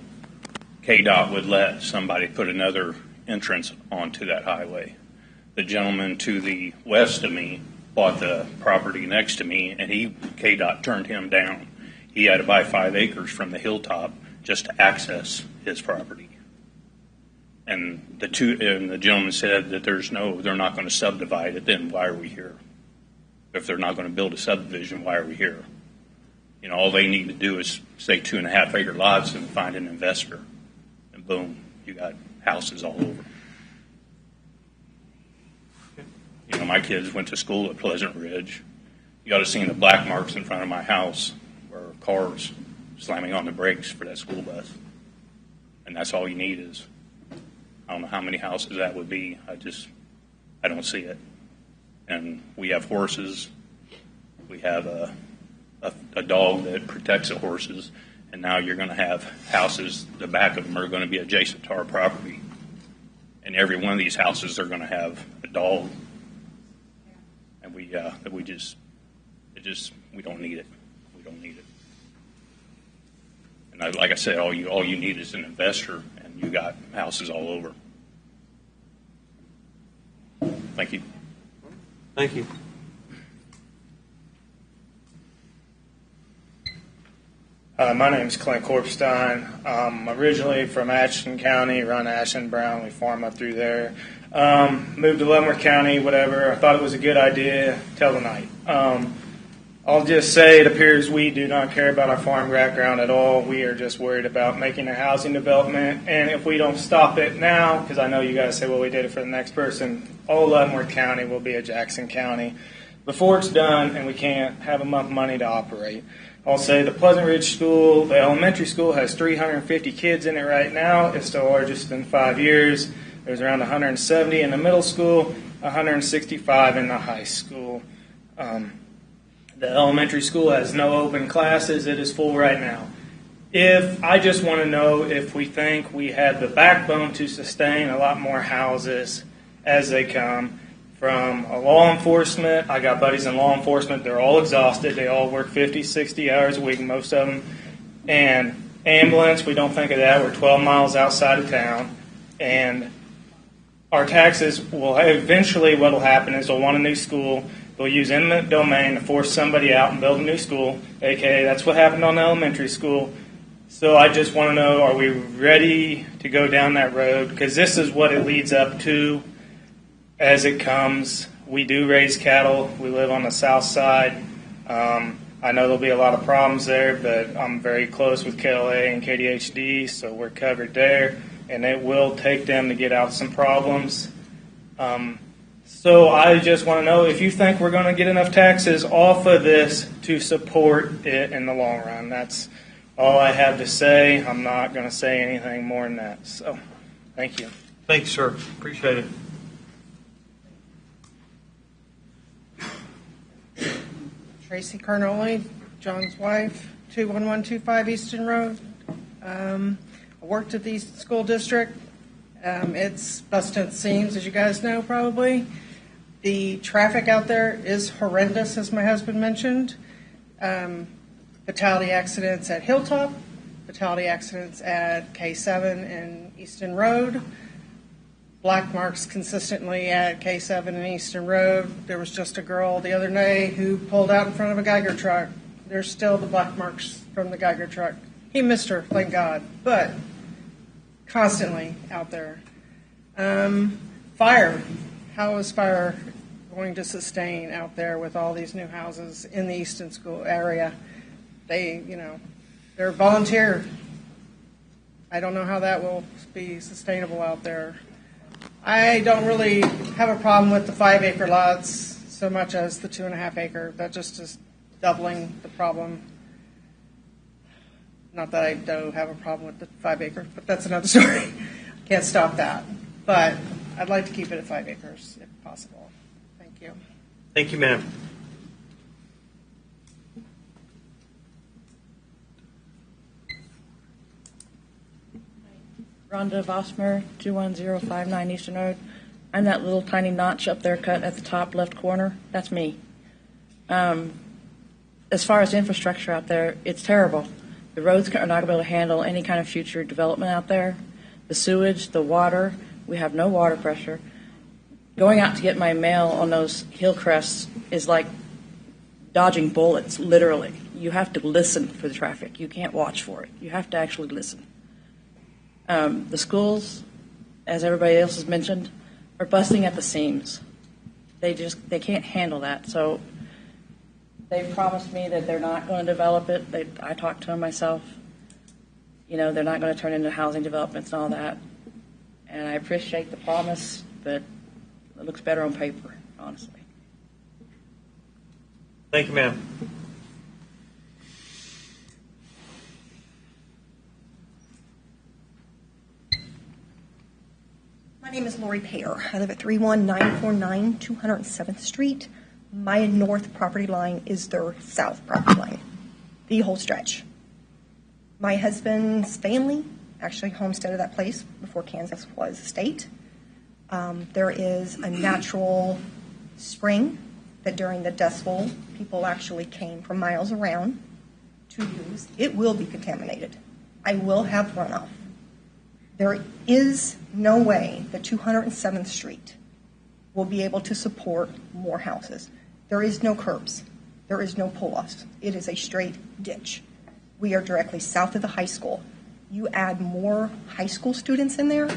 [SPEAKER 14] KDOT would let somebody put another entrance onto that highway. The gentleman to the west of me bought the property next to me, and KDOT turned him down. He had to buy 5 acres from the hilltop just to access his property. And the gentleman said that they're not going to subdivide it. Then why are we here? If they're not going to build a subdivision, why are we here? All they need to do is say 2.5 acre lots and find an investor, and boom, you got houses all over. My kids went to school at Pleasant Ridge. You ought to see the black marks in front of my house where cars slamming on the brakes for that school bus. And that's all you need is, I don't know how many houses that would be. I don't see it. And we have horses. We have a dog that protects the horses. And now you're going to have houses, the back of them are going to be adjacent to our property. And every one of these houses are going to have a dog. And we don't need it. We don't need it. And like I said, all you need is an investor, and you got houses all over. Thank you.
[SPEAKER 5] Thank you.
[SPEAKER 1] My name is Clint Korpstein. I'm originally from Ashton County, run Ashton Brown. We farm up through there. Moved to Leavenworth County, whatever. I thought it was a good idea till tonight. I'll just say it appears we do not care about our farm background at all. We are just worried about making a housing development. And if we don't stop it now, because I know you guys say, well, we did it for the next person, all Leavenworth County will be a Jackson County before it's done, and we can't have enough money to operate. I'll say the Pleasant Ridge School, the elementary school, has 350 kids in it right now. It's the largest in 5 years. There's around 170 in the middle school, 165 in the high school. The elementary school has no open classes. It is full right now. I just want to know if we think we have the backbone to sustain a lot more houses as they come. From law enforcement, I got buddies in law enforcement. They're all exhausted. They all work 50, 60 hours a week, most of them. And ambulance, we don't think of that. We're 12 miles outside of town. And our taxes will eventually, what will happen is they'll want a new school. They'll use eminent domain to force somebody out and build a new school, a.k.a. that's what happened on the elementary school. So I just want to know, are we ready to go down that road? Because this is what it leads up to as it comes. We do raise cattle. We live on the south side. I know there'll be a lot of problems there, but I'm very close with KLA and KDHD, so we're covered there. And it will take them to get out some problems. So I just want to know if you think we're going to get enough taxes off of this to support it in the long run. That's all I have to say. I'm not going to say anything more than that. So, thank you.
[SPEAKER 5] Thanks, sir. Appreciate it.
[SPEAKER 21] Tracy Carnoli, John's wife, 21125 Easton Road. I worked at the Easton School District. It's busted at the seams, as you guys know, probably. The traffic out there is horrendous, as my husband mentioned. Fatality accidents at Hilltop, fatality accidents at K7 and Easton Road, black marks consistently at K7 and Easton Road. There was just a girl the other day who pulled out in front of a Geiger truck. There's still the black marks from the Geiger truck. He missed her, thank God, but constantly out there. Fire. How is fire going to sustain out there with all these new houses in the Easton School area? They're volunteer. I don't know how that will be sustainable out there. I don't really have a problem with the 5-acre lots so much as the 2.5-acre. That just is doubling the problem. Not that I do have a problem with the 5-acre, but that's another story. Can't stop that. But I'd like to keep it at 5 acres if possible. Thank you.
[SPEAKER 5] Thank you, ma'am.
[SPEAKER 23] Rhonda Vosmer, 21059 Eastern Road. I'm that little tiny notch up there cut at the top left corner. That's me. As far as infrastructure out there, it's terrible. The roads are not going to be able to handle any kind of future development out there. The sewage, the water, we have no water pressure. Going out to get my mail on those hill crests is like dodging bullets, literally. You have to listen for the traffic. You can't watch for it. You have to actually listen. The schools, as everybody else has mentioned, are busting at the seams. They can't handle that. So they promised me that they're not going to develop it. I talked to them myself. They're not going to turn into housing developments and all that. And I appreciate the promise, but it looks better on paper, honestly.
[SPEAKER 5] Thank you, ma'am.
[SPEAKER 24] My name is Lori Payer. I live at 31949 207th Street. My north property line is their south property line, the whole stretch. My husband's family actually homesteaded that place before Kansas was a state. There is a natural spring that during the Dust Bowl, people actually came from miles around to use. It will be contaminated. I will have runoff. There is no way that 207th Street will be able to support more houses. There is no curbs. There is no pull-offs. It is a straight ditch. We are directly south of the high school. You add more high school students in there,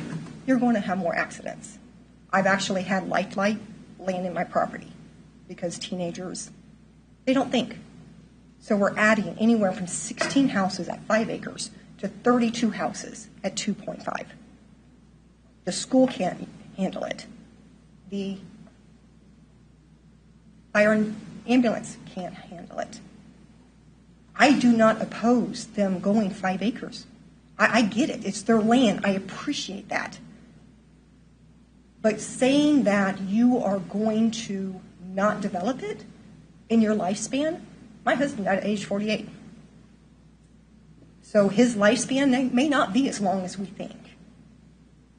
[SPEAKER 24] you're going to have more accidents. I've actually had light land in my property because teenagers, they don't think. So we're adding anywhere from 16 houses at 5 acres to 32 houses at 2.5. The school can't handle it. The fire and ambulance can't handle it. I do not oppose them going 5 acres. I get it. It's their land. I appreciate that. But saying that you are going to not develop it in your lifespan, my husband died at age 48. So his lifespan may not be as long as we think.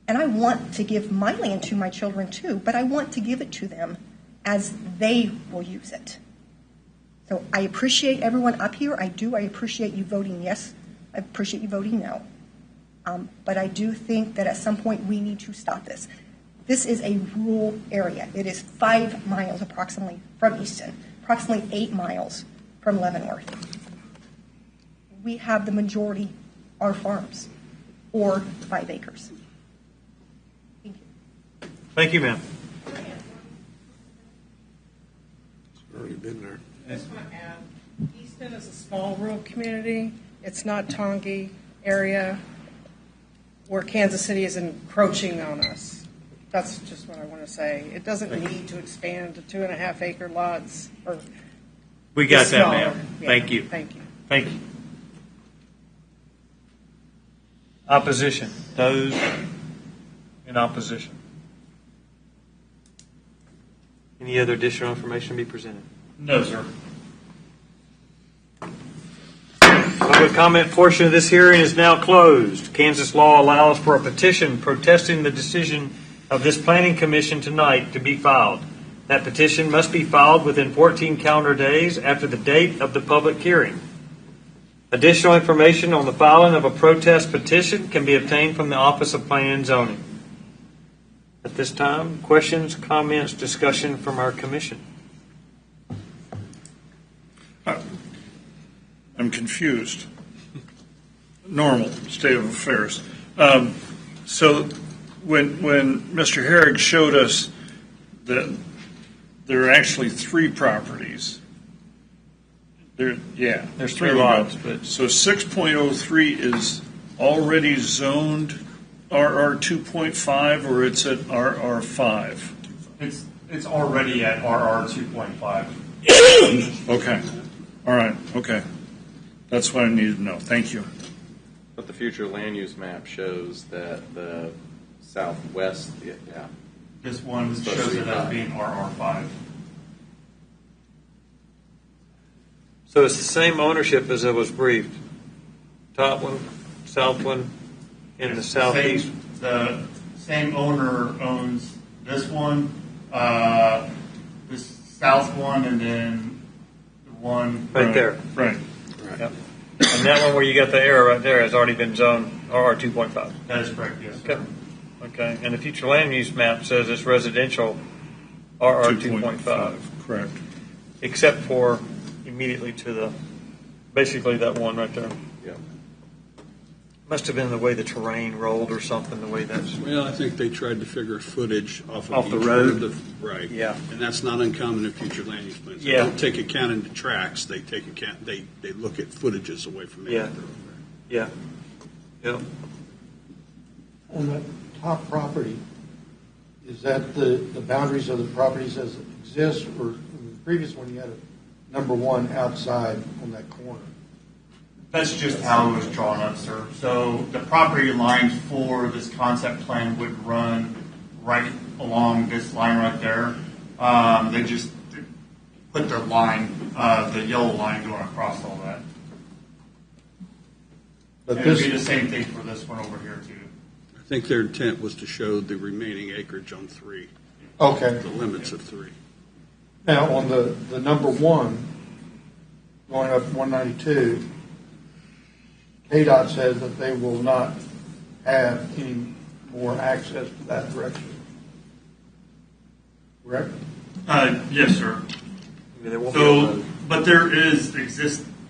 [SPEAKER 24] And I want to give my land to my children too, but I want to give it to them as they will use it. So I appreciate everyone up here. I do. I appreciate you voting yes. I appreciate you voting no. But I do think that at some point we need to stop this. This is a rural area. It is 5 miles approximately from Easton, approximately 8 miles from Leavenworth. We have the majority are farms or 5 acres. Thank you.
[SPEAKER 5] Thank you, ma'am.
[SPEAKER 19] Already been there.
[SPEAKER 21] I just want to add, Easton is a small rural community. It's not Tongi area where Kansas City is encroaching on us. That's just what I want to say. It doesn't need to expand to 2.5 acre lots.
[SPEAKER 5] We got that,
[SPEAKER 21] smaller.
[SPEAKER 5] ma'am.
[SPEAKER 21] Yeah.
[SPEAKER 5] Thank you.
[SPEAKER 21] Thank you.
[SPEAKER 5] Thank you. Opposition. Those in opposition. Any other additional information to be presented?
[SPEAKER 9] No, sir.
[SPEAKER 5] Public comment portion of this hearing is now closed. Kansas law allows for a petition protesting the decision of this planning commission tonight to be filed. That petition must be filed within 14 calendar days after the date of the public hearing. Additional information on the filing of a protest petition can be obtained from the Office of Planning and Zoning. At this time, questions, comments, discussion from our commission.
[SPEAKER 4] I'm confused. Normal state of affairs. So when Mr. Herrig showed us that there are actually 3 properties. There's
[SPEAKER 5] 3 lots.
[SPEAKER 4] But so 6.03 is already zoned RR 2.5, or it's at RR 5?
[SPEAKER 9] It's already at RR 2.5.
[SPEAKER 4] Okay. All right. Okay. That's what I needed to know. Thank you.
[SPEAKER 10] But the future land use map shows that the southwest,
[SPEAKER 9] This one shows it as being RR 5.
[SPEAKER 5] So it's the same ownership as it was briefed. Top one, south one, and the southeast.
[SPEAKER 9] The same owner owns this one, this south one, and then the one
[SPEAKER 5] Right there.
[SPEAKER 4] Right.
[SPEAKER 5] Yep. And that one where you got the arrow right there has already been zoned RR 2.5.
[SPEAKER 9] That is correct, yes.
[SPEAKER 5] Okay. Okay. And the future land use map says it's residential RR 2.5.
[SPEAKER 4] Correct.
[SPEAKER 5] Except for immediately to the, basically that one right there.
[SPEAKER 10] Yeah.
[SPEAKER 5] Must have been the way the terrain rolled or something, the way that's.
[SPEAKER 15] Well, I think they tried to figure footage off
[SPEAKER 5] Off the
[SPEAKER 15] each
[SPEAKER 5] road.
[SPEAKER 15] Right.
[SPEAKER 5] Yeah.
[SPEAKER 15] And that's not uncommon in future land use plans. They
[SPEAKER 5] Yeah.
[SPEAKER 15] don't take account into tracks. They take account. They look at footages away from the.
[SPEAKER 5] Yeah. Yeah. Yeah.
[SPEAKER 11] On the top property, is that the boundaries of the properties as it exists, or in the previous one you had a number 1 outside on that corner?
[SPEAKER 9] That's just how it was drawn up, sir. So the property lines for this concept plan would run right along this line right there. They just put their line, the yellow line going across all that.
[SPEAKER 11] But
[SPEAKER 9] And it'd
[SPEAKER 11] this-
[SPEAKER 9] be the same thing for this one over here too.
[SPEAKER 15] I think their intent was to show the remaining acreage on 3.
[SPEAKER 11] Okay.
[SPEAKER 15] The limits of 3.
[SPEAKER 11] Now, on the number 1, going up 192, KDOT says that they will not have any more access to that direction. Correct?
[SPEAKER 9] Yes, sir.
[SPEAKER 5] There won't be a road.
[SPEAKER 9] But there is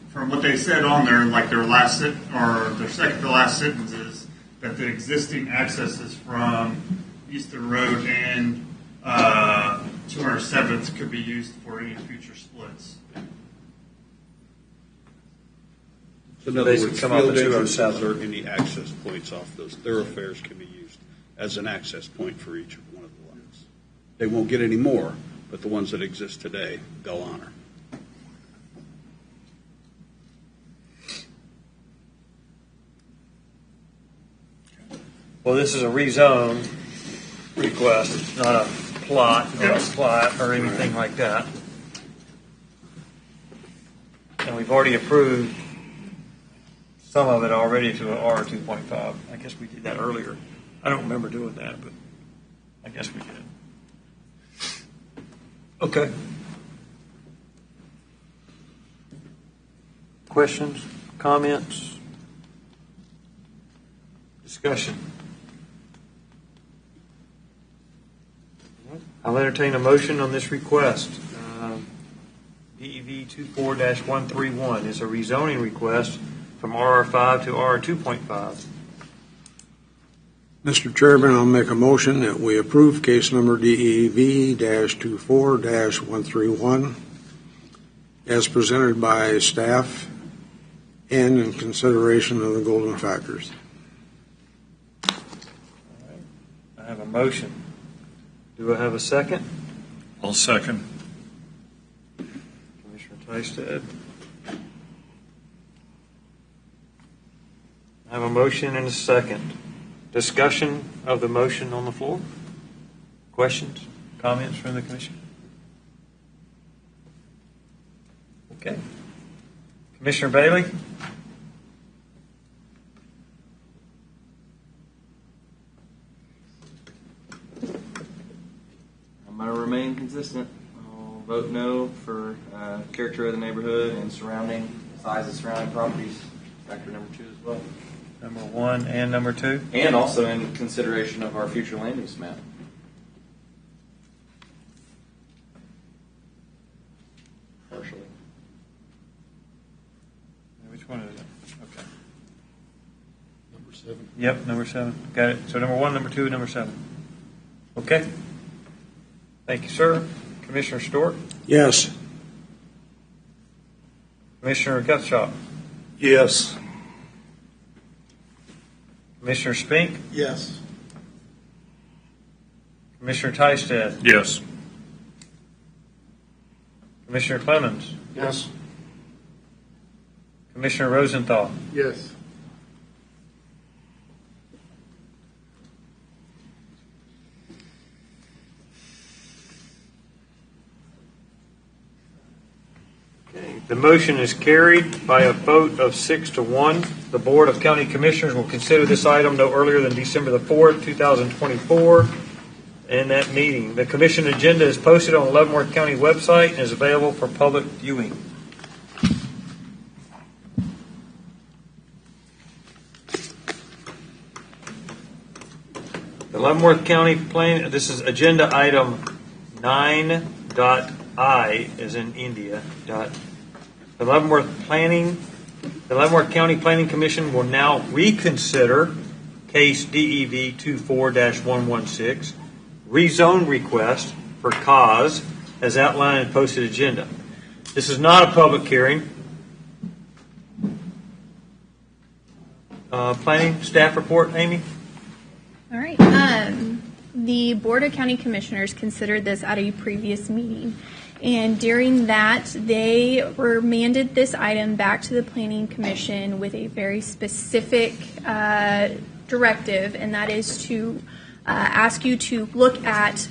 [SPEAKER 9] from what they said on there, like their last or their second to last sentence is that the existing accesses from Easton Road and 207th could be used for any future splits.
[SPEAKER 15] So in other
[SPEAKER 5] Basically
[SPEAKER 15] words,
[SPEAKER 5] come off the
[SPEAKER 15] field entrances
[SPEAKER 5] 207.
[SPEAKER 15] or any access points off those thoroughfares can be used as an access point for each one of the lots. They won't get any more, but the ones that exist today, they'll honor.
[SPEAKER 5] Well, this is a rezone request. It's not a plot or a plat or anything like that. And we've already approved some of it already to an R 2.5. I guess we did that earlier. I don't remember doing that, but I guess we did. Okay. Questions, comments, discussion? I'll entertain a motion on this request. DEV 24-131 is a rezoning request from RR5 to RR 2.5.
[SPEAKER 19] Mr. Chairman, I'll make a motion that we approve case number DEV-24-131 as presented by staff and in consideration of the golden factors.
[SPEAKER 5] I have a motion. Do I have a second?
[SPEAKER 4] I'll second.
[SPEAKER 5] Commissioner Tysted. I have a motion and a second. Discussion of the motion on the floor? Questions, comments from the commission? Okay. Commissioner Bailey?
[SPEAKER 10] I'm going to remain consistent. I'll vote no for character of the neighborhood and surrounding size of surrounding properties. Factor number 2 as well.
[SPEAKER 5] Number 1 and number 2?
[SPEAKER 10] And also in consideration of our future land use map. Partially.
[SPEAKER 5] Which one is it? Okay.
[SPEAKER 12] Number 7.
[SPEAKER 5] Yep, number 7. Got it. So number 1, number 2, and number 7. Okay. Thank you, sir. Commissioner Stewart?
[SPEAKER 19] Yes.
[SPEAKER 5] Commissioner Gutschop?
[SPEAKER 12] Yes.
[SPEAKER 5] Commissioner Spink?
[SPEAKER 12] Yes.
[SPEAKER 5] Commissioner Tysted?
[SPEAKER 4] Yes.
[SPEAKER 5] Commissioner Clemens?
[SPEAKER 12] Yes.
[SPEAKER 5] Commissioner Rosenthal?
[SPEAKER 3] Yes.
[SPEAKER 5] Okay. The motion is carried by a vote of 6-1. The Board of County Commissioners will consider this item no earlier than December the 4th, 2024, in that meeting. The commission agenda is posted on the Leavenworth County website and is available for public viewing. The Leavenworth County Plan, this is agenda item 9.I, as in India. The Leavenworth County Planning Commission will now reconsider case DEV 24-116, rezone request for cause as outlined in posted agenda. This is not a public hearing. Planning staff report, Amy?
[SPEAKER 6] All right. The Board of County Commissioners considered this at a previous meeting. And during that, they remanded this item back to the Planning Commission with a very specific directive, and that is to ask you to look at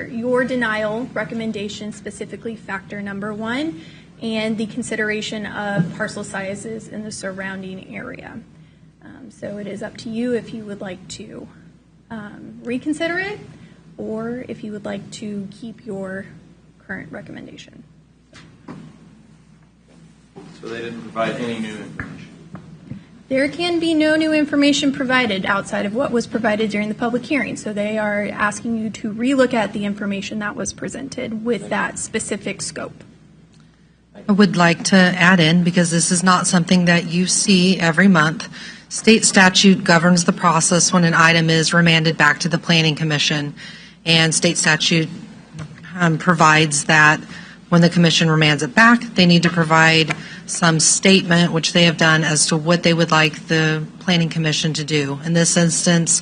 [SPEAKER 6] your denial recommendation, specifically factor number 1, and the consideration of parcel sizes in the surrounding area. So it is up to you if you would like to reconsider it, or if you would like to keep your current recommendation.
[SPEAKER 10] So they didn't provide any new information.
[SPEAKER 6] There can be no new information provided outside of what was provided during the public hearing. So they are asking you to relook at the information that was presented with that specific scope.
[SPEAKER 8] I would like to add in, because this is not something that you see every month. State statute governs the process when an item is remanded back to the Planning Commission, and state statute provides that when the commission remands it back, they need to provide some statement, which they have done, as to what they would like the Planning Commission to do. In this instance,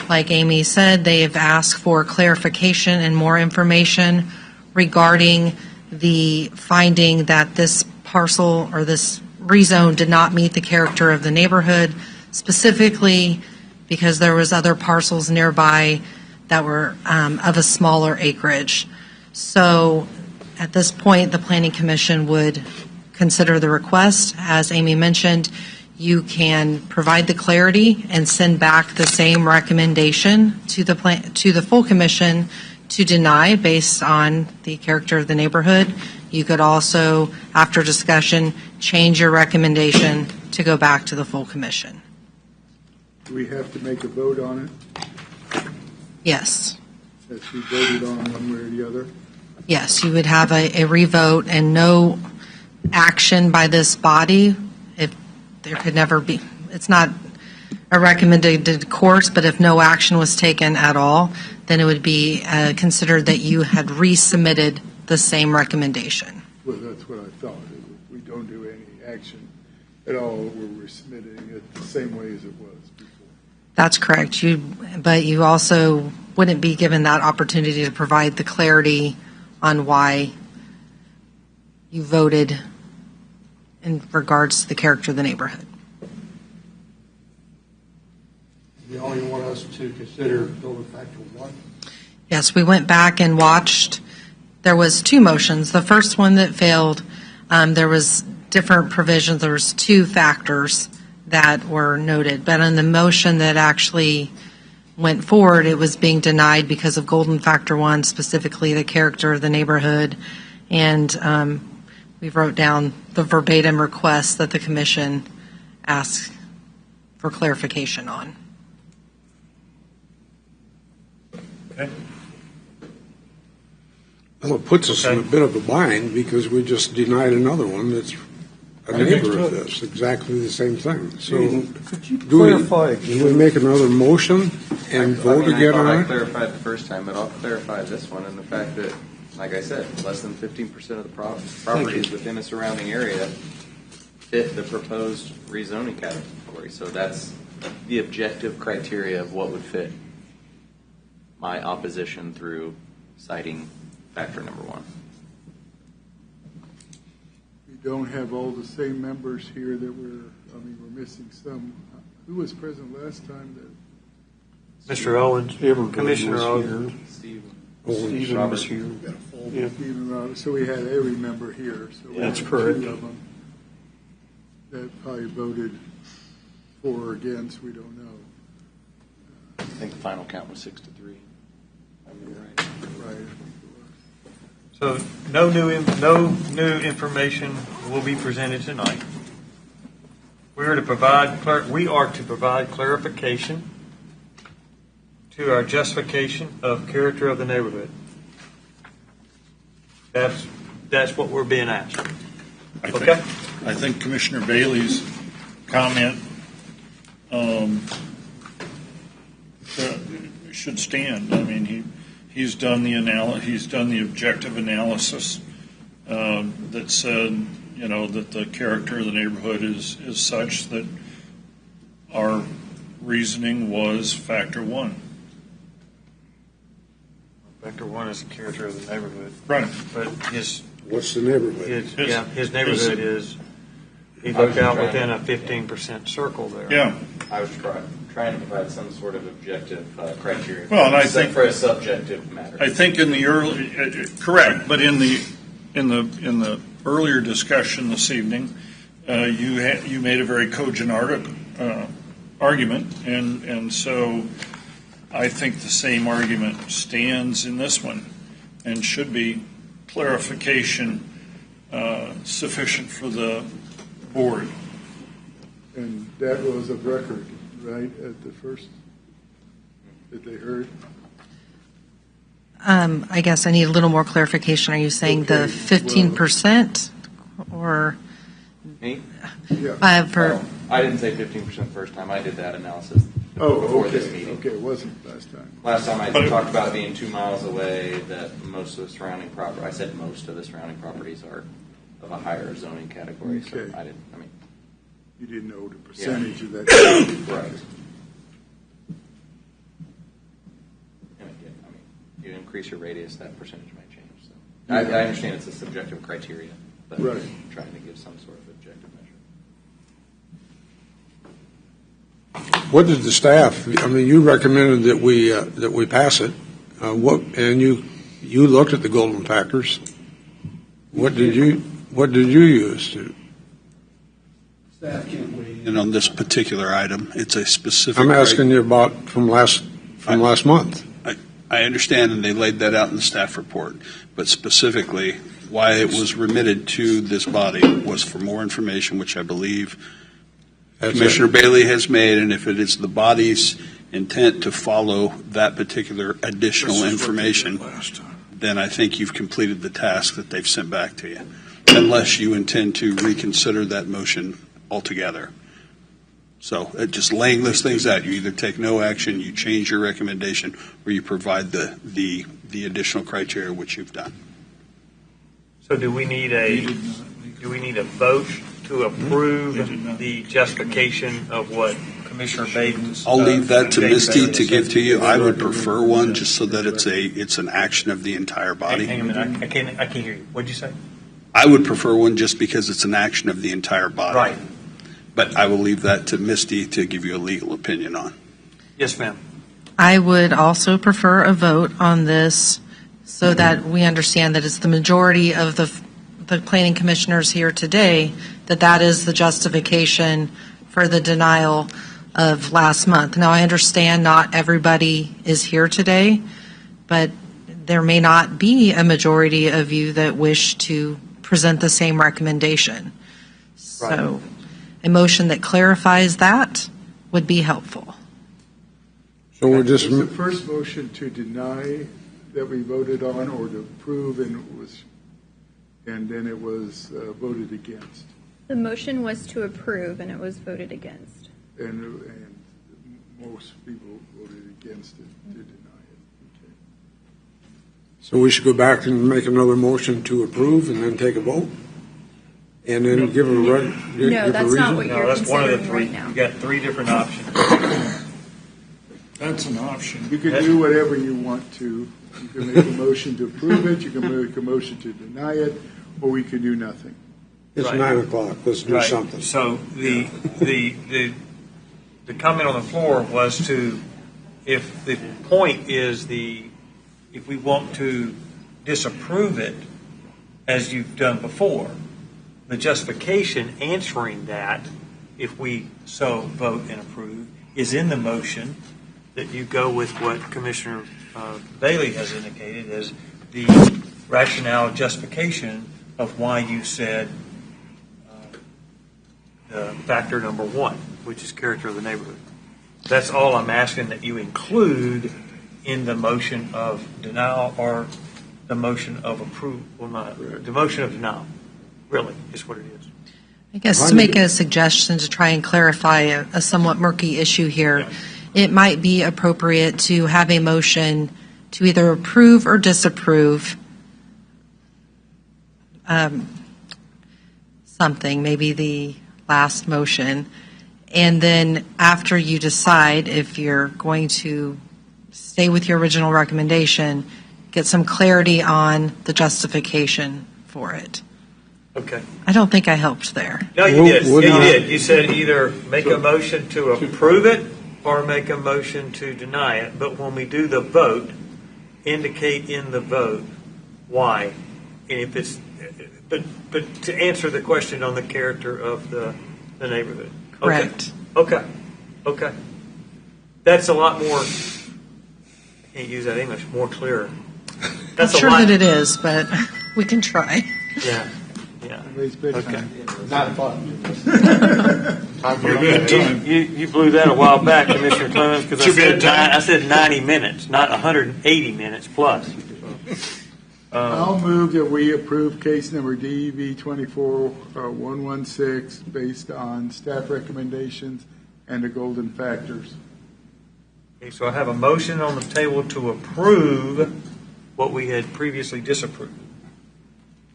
[SPEAKER 8] like Amy said, they have asked for clarification and more information regarding the finding that this parcel or this rezone did not meet the character of the neighborhood, specifically because there was other parcels nearby that were of a smaller acreage. So at this point, the Planning Commission would consider the request. As Amy mentioned, you can provide the clarity and send back the same recommendation to the full commission to deny based on the character of the neighborhood. You could also, after discussion, change your recommendation to go back to the full commission.
[SPEAKER 3] Do we have to make a vote on it?
[SPEAKER 8] Yes.
[SPEAKER 3] That we voted on one way or the other?
[SPEAKER 8] Yes, you would have a revote and no action by this body. If there could never be, it's not a recommended course, but if no action was taken at all, then it would be considered that you had resubmitted the same recommendation.
[SPEAKER 3] Well, that's what I thought. If we don't do any action at all, we're submitting it the same way as it was before.
[SPEAKER 8] That's correct. But you also wouldn't be given that opportunity to provide the clarity on why you voted in regards to the character of the neighborhood.
[SPEAKER 19] You only want us to consider building factor one?
[SPEAKER 8] Yes, we went back and watched. There was two motions. The first one that failed, there was different provisions. There was two factors that were noted. But on the motion that actually went forward, it was being denied because of golden factor one, specifically the character of the neighborhood. And we wrote down the verbatim request that the commission asked for clarification on.
[SPEAKER 5] Okay.
[SPEAKER 19] Well, it puts us in a bit of a bind because we just denied another one that's a neighbor of this, exactly the same thing. So
[SPEAKER 12] Could you clarify?
[SPEAKER 19] Do we make another motion and vote again on
[SPEAKER 10] I
[SPEAKER 19] it?
[SPEAKER 10] clarified the first time, but I'll clarify this one and the fact that, like I said, less than 15% of the properties within a surrounding area fit the proposed rezoning category. So that's the objective criteria of what would fit my opposition through citing factor number one.
[SPEAKER 3] We don't have all the same members here that we're missing some. Who was present last time?
[SPEAKER 5] Mr. Owens, Commissioner Owens.
[SPEAKER 12] Stephen was here.
[SPEAKER 3] Yeah. Stephen Roberts. So we had every member here. So we
[SPEAKER 12] That's
[SPEAKER 3] had
[SPEAKER 12] correct.
[SPEAKER 3] two of them that probably voted for or against. We don't know.
[SPEAKER 10] I think the final count was 6-3.
[SPEAKER 3] Right. Right.
[SPEAKER 5] So no new information will be presented tonight. We are to provide clarification to our justification of character of the neighborhood. That's what we're being asked. Okay.
[SPEAKER 4] I think Commissioner Bailey's comment should stand. I mean, he's done the objective analysis that said, that the character of the neighborhood is such that our reasoning was factor one.
[SPEAKER 5] Factor one is the character of the neighborhood.
[SPEAKER 4] Right.
[SPEAKER 5] But
[SPEAKER 19] what's the neighborhood?
[SPEAKER 5] His neighborhood is he looked out within a 15% circle there.
[SPEAKER 4] Yeah.
[SPEAKER 10] I was trying to provide some sort of objective criteria.
[SPEAKER 4] Well, and I think
[SPEAKER 10] for a subjective matter.
[SPEAKER 4] I think in the early, correct, but in the earlier discussion this evening, you made a very cogent argument, and so I think the same argument stands in this one, and should be clarification sufficient for the board.
[SPEAKER 3] And that was of record, right, at the first that they heard?
[SPEAKER 8] I guess I need a little more clarification. Are you saying the 15%? or
[SPEAKER 10] Me?
[SPEAKER 8] for?
[SPEAKER 10] I didn't say 15% first time. I did that analysis before this meeting.
[SPEAKER 3] Okay, it wasn't last time.
[SPEAKER 10] Last time I talked about being 2 miles away, that most of the surrounding property, I said most of the surrounding properties are of a higher zoning category. So
[SPEAKER 3] Okay.
[SPEAKER 10] you
[SPEAKER 3] didn't know the percentage of that.
[SPEAKER 10] Right. And again, you increase your radius, that percentage might change. So I understand it's a subjective criteria, but
[SPEAKER 3] Right.
[SPEAKER 10] I'm trying to give some sort of objective measure.
[SPEAKER 19] What did the staff, you recommended that we pass it. And you looked at the golden factors. What did you use to?
[SPEAKER 15] Staff can't weigh in on this particular item. It's a specific.
[SPEAKER 19] I'm asking you about from last month.
[SPEAKER 15] I understand, and they laid that out in the staff report. But specifically, why it was remitted to this body was for more information, which I believe Commissioner Bailey has made, and if it is the body's intent to follow that particular additional information, then I think you've completed the task that they've sent back to you, unless you intend to reconsider that motion altogether. So just laying those things out, you either take no action, you change your recommendation, or you provide the additional criteria, which you've done.
[SPEAKER 5] So do we need a vote to approve the justification of what Commissioner Baden's?
[SPEAKER 15] I'll leave that to Misty to give to you. I would prefer one just so that it's an action of the entire body.
[SPEAKER 5] Hang a minute, I can't hear you. What'd you say?
[SPEAKER 15] I would prefer one just because it's an action of the entire body.
[SPEAKER 5] Right.
[SPEAKER 15] But I will leave that to Misty to give you a legal opinion on.
[SPEAKER 5] Yes, ma'am.
[SPEAKER 8] I would also prefer a vote on this so that we understand that it's the majority of the planning commissioners here today, that is the justification for the denial of last month. Now, I understand not everybody is here today, but there may not be a majority of you that wish to present the same recommendation. So a motion that clarifies that would be helpful.
[SPEAKER 19] So we're just.
[SPEAKER 3] Was the first motion to deny that we voted on, or to approve, and then it was voted against?
[SPEAKER 6] The motion was to approve, and it was voted against.
[SPEAKER 3] And most people voted against it, to deny it. Okay.
[SPEAKER 19] So we should go back and make another motion to approve and then take a vote? And then give a reason?
[SPEAKER 6] No, that's not what you're
[SPEAKER 5] that's one of the
[SPEAKER 6] considering
[SPEAKER 5] three.
[SPEAKER 6] right now.
[SPEAKER 5] You got 3 different options.
[SPEAKER 4] That's an option.
[SPEAKER 3] You can do whatever you want to. You can make a motion to approve it, you can make a motion to deny it, or we can do nothing.
[SPEAKER 19] It's 9 o'clock, let's do something.
[SPEAKER 5] So the comment on the floor was to, if the point is if we want to disapprove it as you've done before, the justification answering that, if we so vote and approve, is in the motion, that you go with what Commissioner Bailey has indicated as the rationale justification of why you said the factor number 1, which is character of the neighborhood. That's all I'm asking that you include in the motion of denial or the motion of approval. Well, not the motion of denial. Really, is what it is.
[SPEAKER 8] I guess to make a suggestion to try and clarify a somewhat murky issue here, it might be appropriate to have a motion to either approve or disapprove something, maybe the last motion, and then after you decide if you're going to stay with your original recommendation, get some clarity on the justification for it.
[SPEAKER 5] Okay.
[SPEAKER 8] I don't think I helped there.
[SPEAKER 5] No, you did. You did. You said either make a motion to approve it or make a motion to deny it. But when we do the vote, indicate in the vote why. And if it's, but to answer the question on the character of the neighborhood. Okay.
[SPEAKER 8] Correct.
[SPEAKER 5] Okay. That's a lot more. I can't use that English. More clearer. That's
[SPEAKER 8] I'm sure that it is, but we can try.
[SPEAKER 5] Yeah. Okay.
[SPEAKER 11] Not fun.
[SPEAKER 5] You blew that a while back, Commissioner Clemens, because I said 90 minutes, not 180 minutes plus.
[SPEAKER 3] I'll move that we approve case number DEV 24-116 based on staff recommendations and the golden factors.
[SPEAKER 5] Okay, so I have a motion on the table to approve what we had previously disapproved,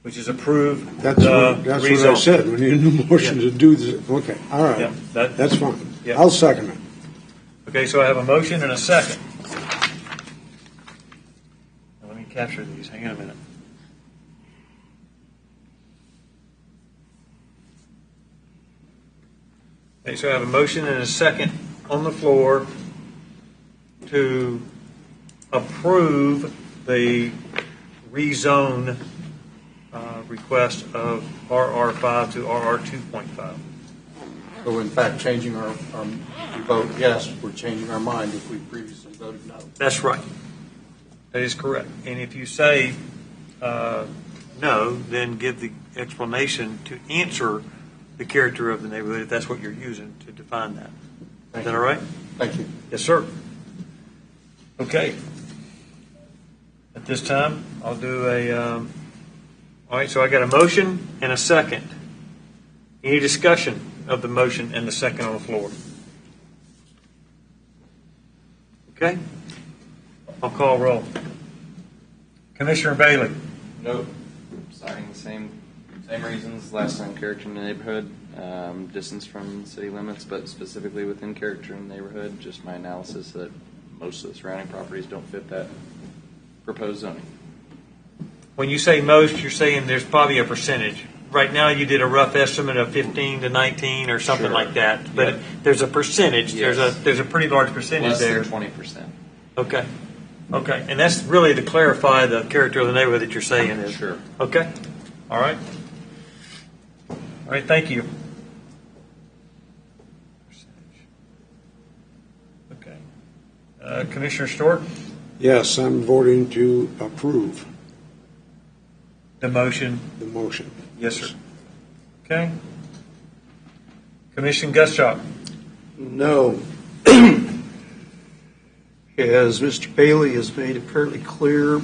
[SPEAKER 5] which is approve
[SPEAKER 19] That's what I said. We need a new motion to do this. Okay, all right.
[SPEAKER 5] Yeah,
[SPEAKER 19] That's fine.
[SPEAKER 5] Yeah.
[SPEAKER 19] I'll second it.
[SPEAKER 5] Okay, so I have a motion and a second. Now, let me capture these. Hang on a minute. Okay, so I have a motion and a second on the floor to approve the rezone request of RR5 to RR 2.5.
[SPEAKER 11] So in fact, changing our we vote yes, we're changing our mind if we previously voted no.
[SPEAKER 5] That's right. That is correct. And if you say no, then give the explanation to answer the character of the neighborhood if that's what you're using to define that. Is that all right?
[SPEAKER 11] Thank you.
[SPEAKER 5] Yes, sir. Okay. At this time, I'll do all right, so I got a motion and a second. Any discussion of the motion and the second on the floor? Okay. I'll call roll. Commissioner Bailey.
[SPEAKER 10] Nope. Citing the same reasons. Last time, character in the neighborhood, distance from city limits, but specifically within character in the neighborhood, just my analysis that most of the surrounding properties don't fit that proposed zoning.
[SPEAKER 5] When you say most, you're saying there's probably a percentage. Right now, you did a rough estimate of 15 to 19 or something
[SPEAKER 10] Sure.
[SPEAKER 5] like that. But there's a percentage.
[SPEAKER 10] Yes.
[SPEAKER 5] There's a pretty large percentage
[SPEAKER 10] Less
[SPEAKER 5] there.
[SPEAKER 10] than 20%.
[SPEAKER 5] Okay. Okay. And that's really to clarify the character of the neighborhood that you're saying is.
[SPEAKER 10] Sure.
[SPEAKER 5] Okay. All right. All right. Thank you. Okay. Commissioner Stewart?
[SPEAKER 19] Yes, I'm voting to approve
[SPEAKER 5] The motion.
[SPEAKER 19] the motion.
[SPEAKER 5] Yes, sir. Okay. Commissioner Guschok?
[SPEAKER 12] No. As Mr. Bailey has made it fairly clear,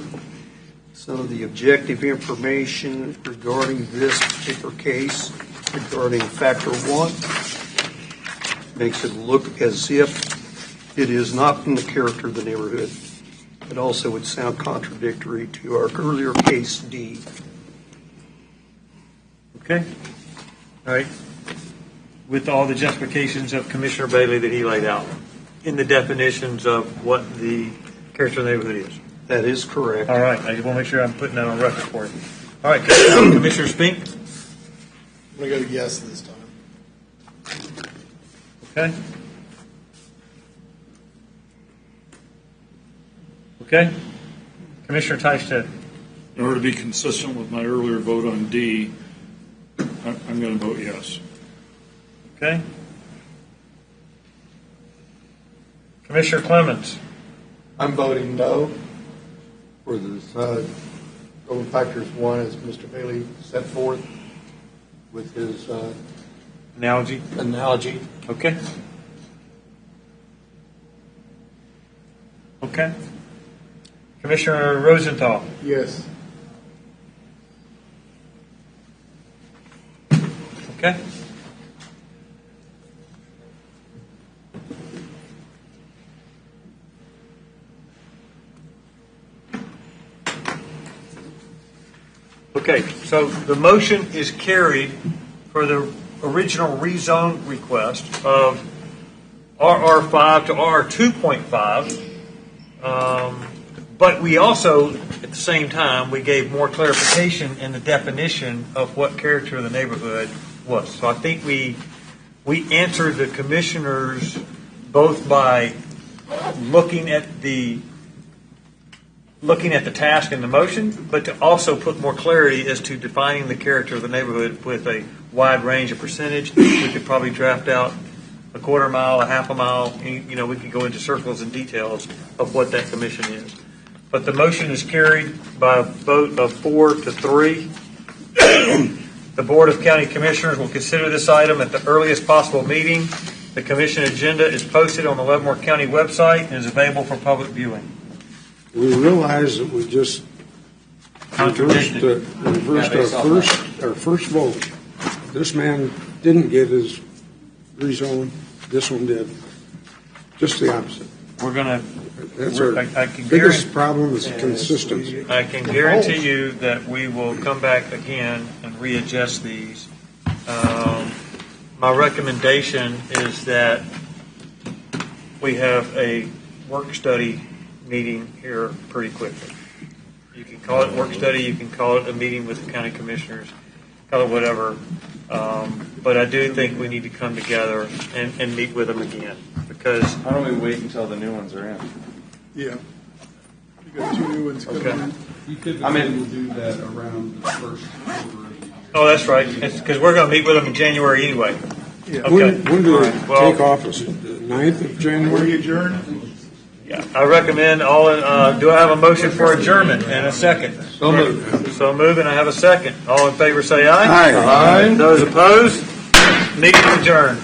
[SPEAKER 12] some of the objective information regarding this particular case, regarding factor one, makes it look as if it is not in the character of the neighborhood. It also would sound contradictory to our earlier case D.
[SPEAKER 5] Okay. All right. With all the justifications of Commissioner Bailey that he laid out in the definitions of what the character of the neighborhood is.
[SPEAKER 12] That is correct.
[SPEAKER 5] All right. I just want to make sure I'm putting that on record for you. All right. Commissioner Spink?
[SPEAKER 13] I'm going to go yes this time.
[SPEAKER 5] Okay. Okay. Commissioner Teichstedt?
[SPEAKER 4] In order to be consistent with my earlier vote on D, I'm going to vote yes.
[SPEAKER 5] Okay. Commissioner Clemens?
[SPEAKER 11] I'm voting no for the golden factors one, as Mr. Bailey set forth with his
[SPEAKER 5] Analogy? Okay. Okay. Commissioner Rosenthal?
[SPEAKER 3] Yes.
[SPEAKER 5] Okay. Okay, so the motion is carried for the original rezone request of RR5 to RR 2.5. But we also, at the same time, we gave more clarification in the definition of what character of the neighborhood was. So I think we answered the commissioners both by looking at the task and the motion, but to also put more clarity as to defining the character of the neighborhood with a wide range of percentage. We could probably draft out a quarter mile, a half a mile. You know, we could go into circles and details of what that commission is. But the motion is carried by a vote of 4-3. The Board of County Commissioners will consider this item at the earliest possible meeting. The commission agenda is posted on the Leavenworth County website and is available for public viewing.
[SPEAKER 19] We realize that we just
[SPEAKER 5] contradicted.
[SPEAKER 19] Reversed our first vote. This man didn't get his rezone, this one did. Just the opposite.
[SPEAKER 5] We're going
[SPEAKER 19] That's
[SPEAKER 5] to,
[SPEAKER 19] our
[SPEAKER 5] I can
[SPEAKER 19] biggest problem is consistency.
[SPEAKER 5] I can guarantee you that we will come back again and readjust these. My recommendation is that we have a work study meeting here pretty quickly. You can call it work study, you can call it a meeting with the county commissioners, call it whatever. But I do think we need to come together and meet with them again, because.
[SPEAKER 10] Why don't we wait until the new ones are in?
[SPEAKER 3] Yeah. We got 2 new ones coming in.
[SPEAKER 15] You typically will do that around the first quarter.
[SPEAKER 5] Oh, that's right, because we're going to meet with them in January anyway.
[SPEAKER 3] Yeah.
[SPEAKER 5] Okay.
[SPEAKER 19] When do they
[SPEAKER 5] Well-
[SPEAKER 19] take office? The 9th of January?
[SPEAKER 3] Adjourn?
[SPEAKER 5] Yeah, I recommend do I have a motion for adjournment and a second?
[SPEAKER 19] So moved.
[SPEAKER 5] So moved, and I have a second. All in favor say aye.
[SPEAKER 19] Aye.
[SPEAKER 5] Those opposed? Meeting adjourned.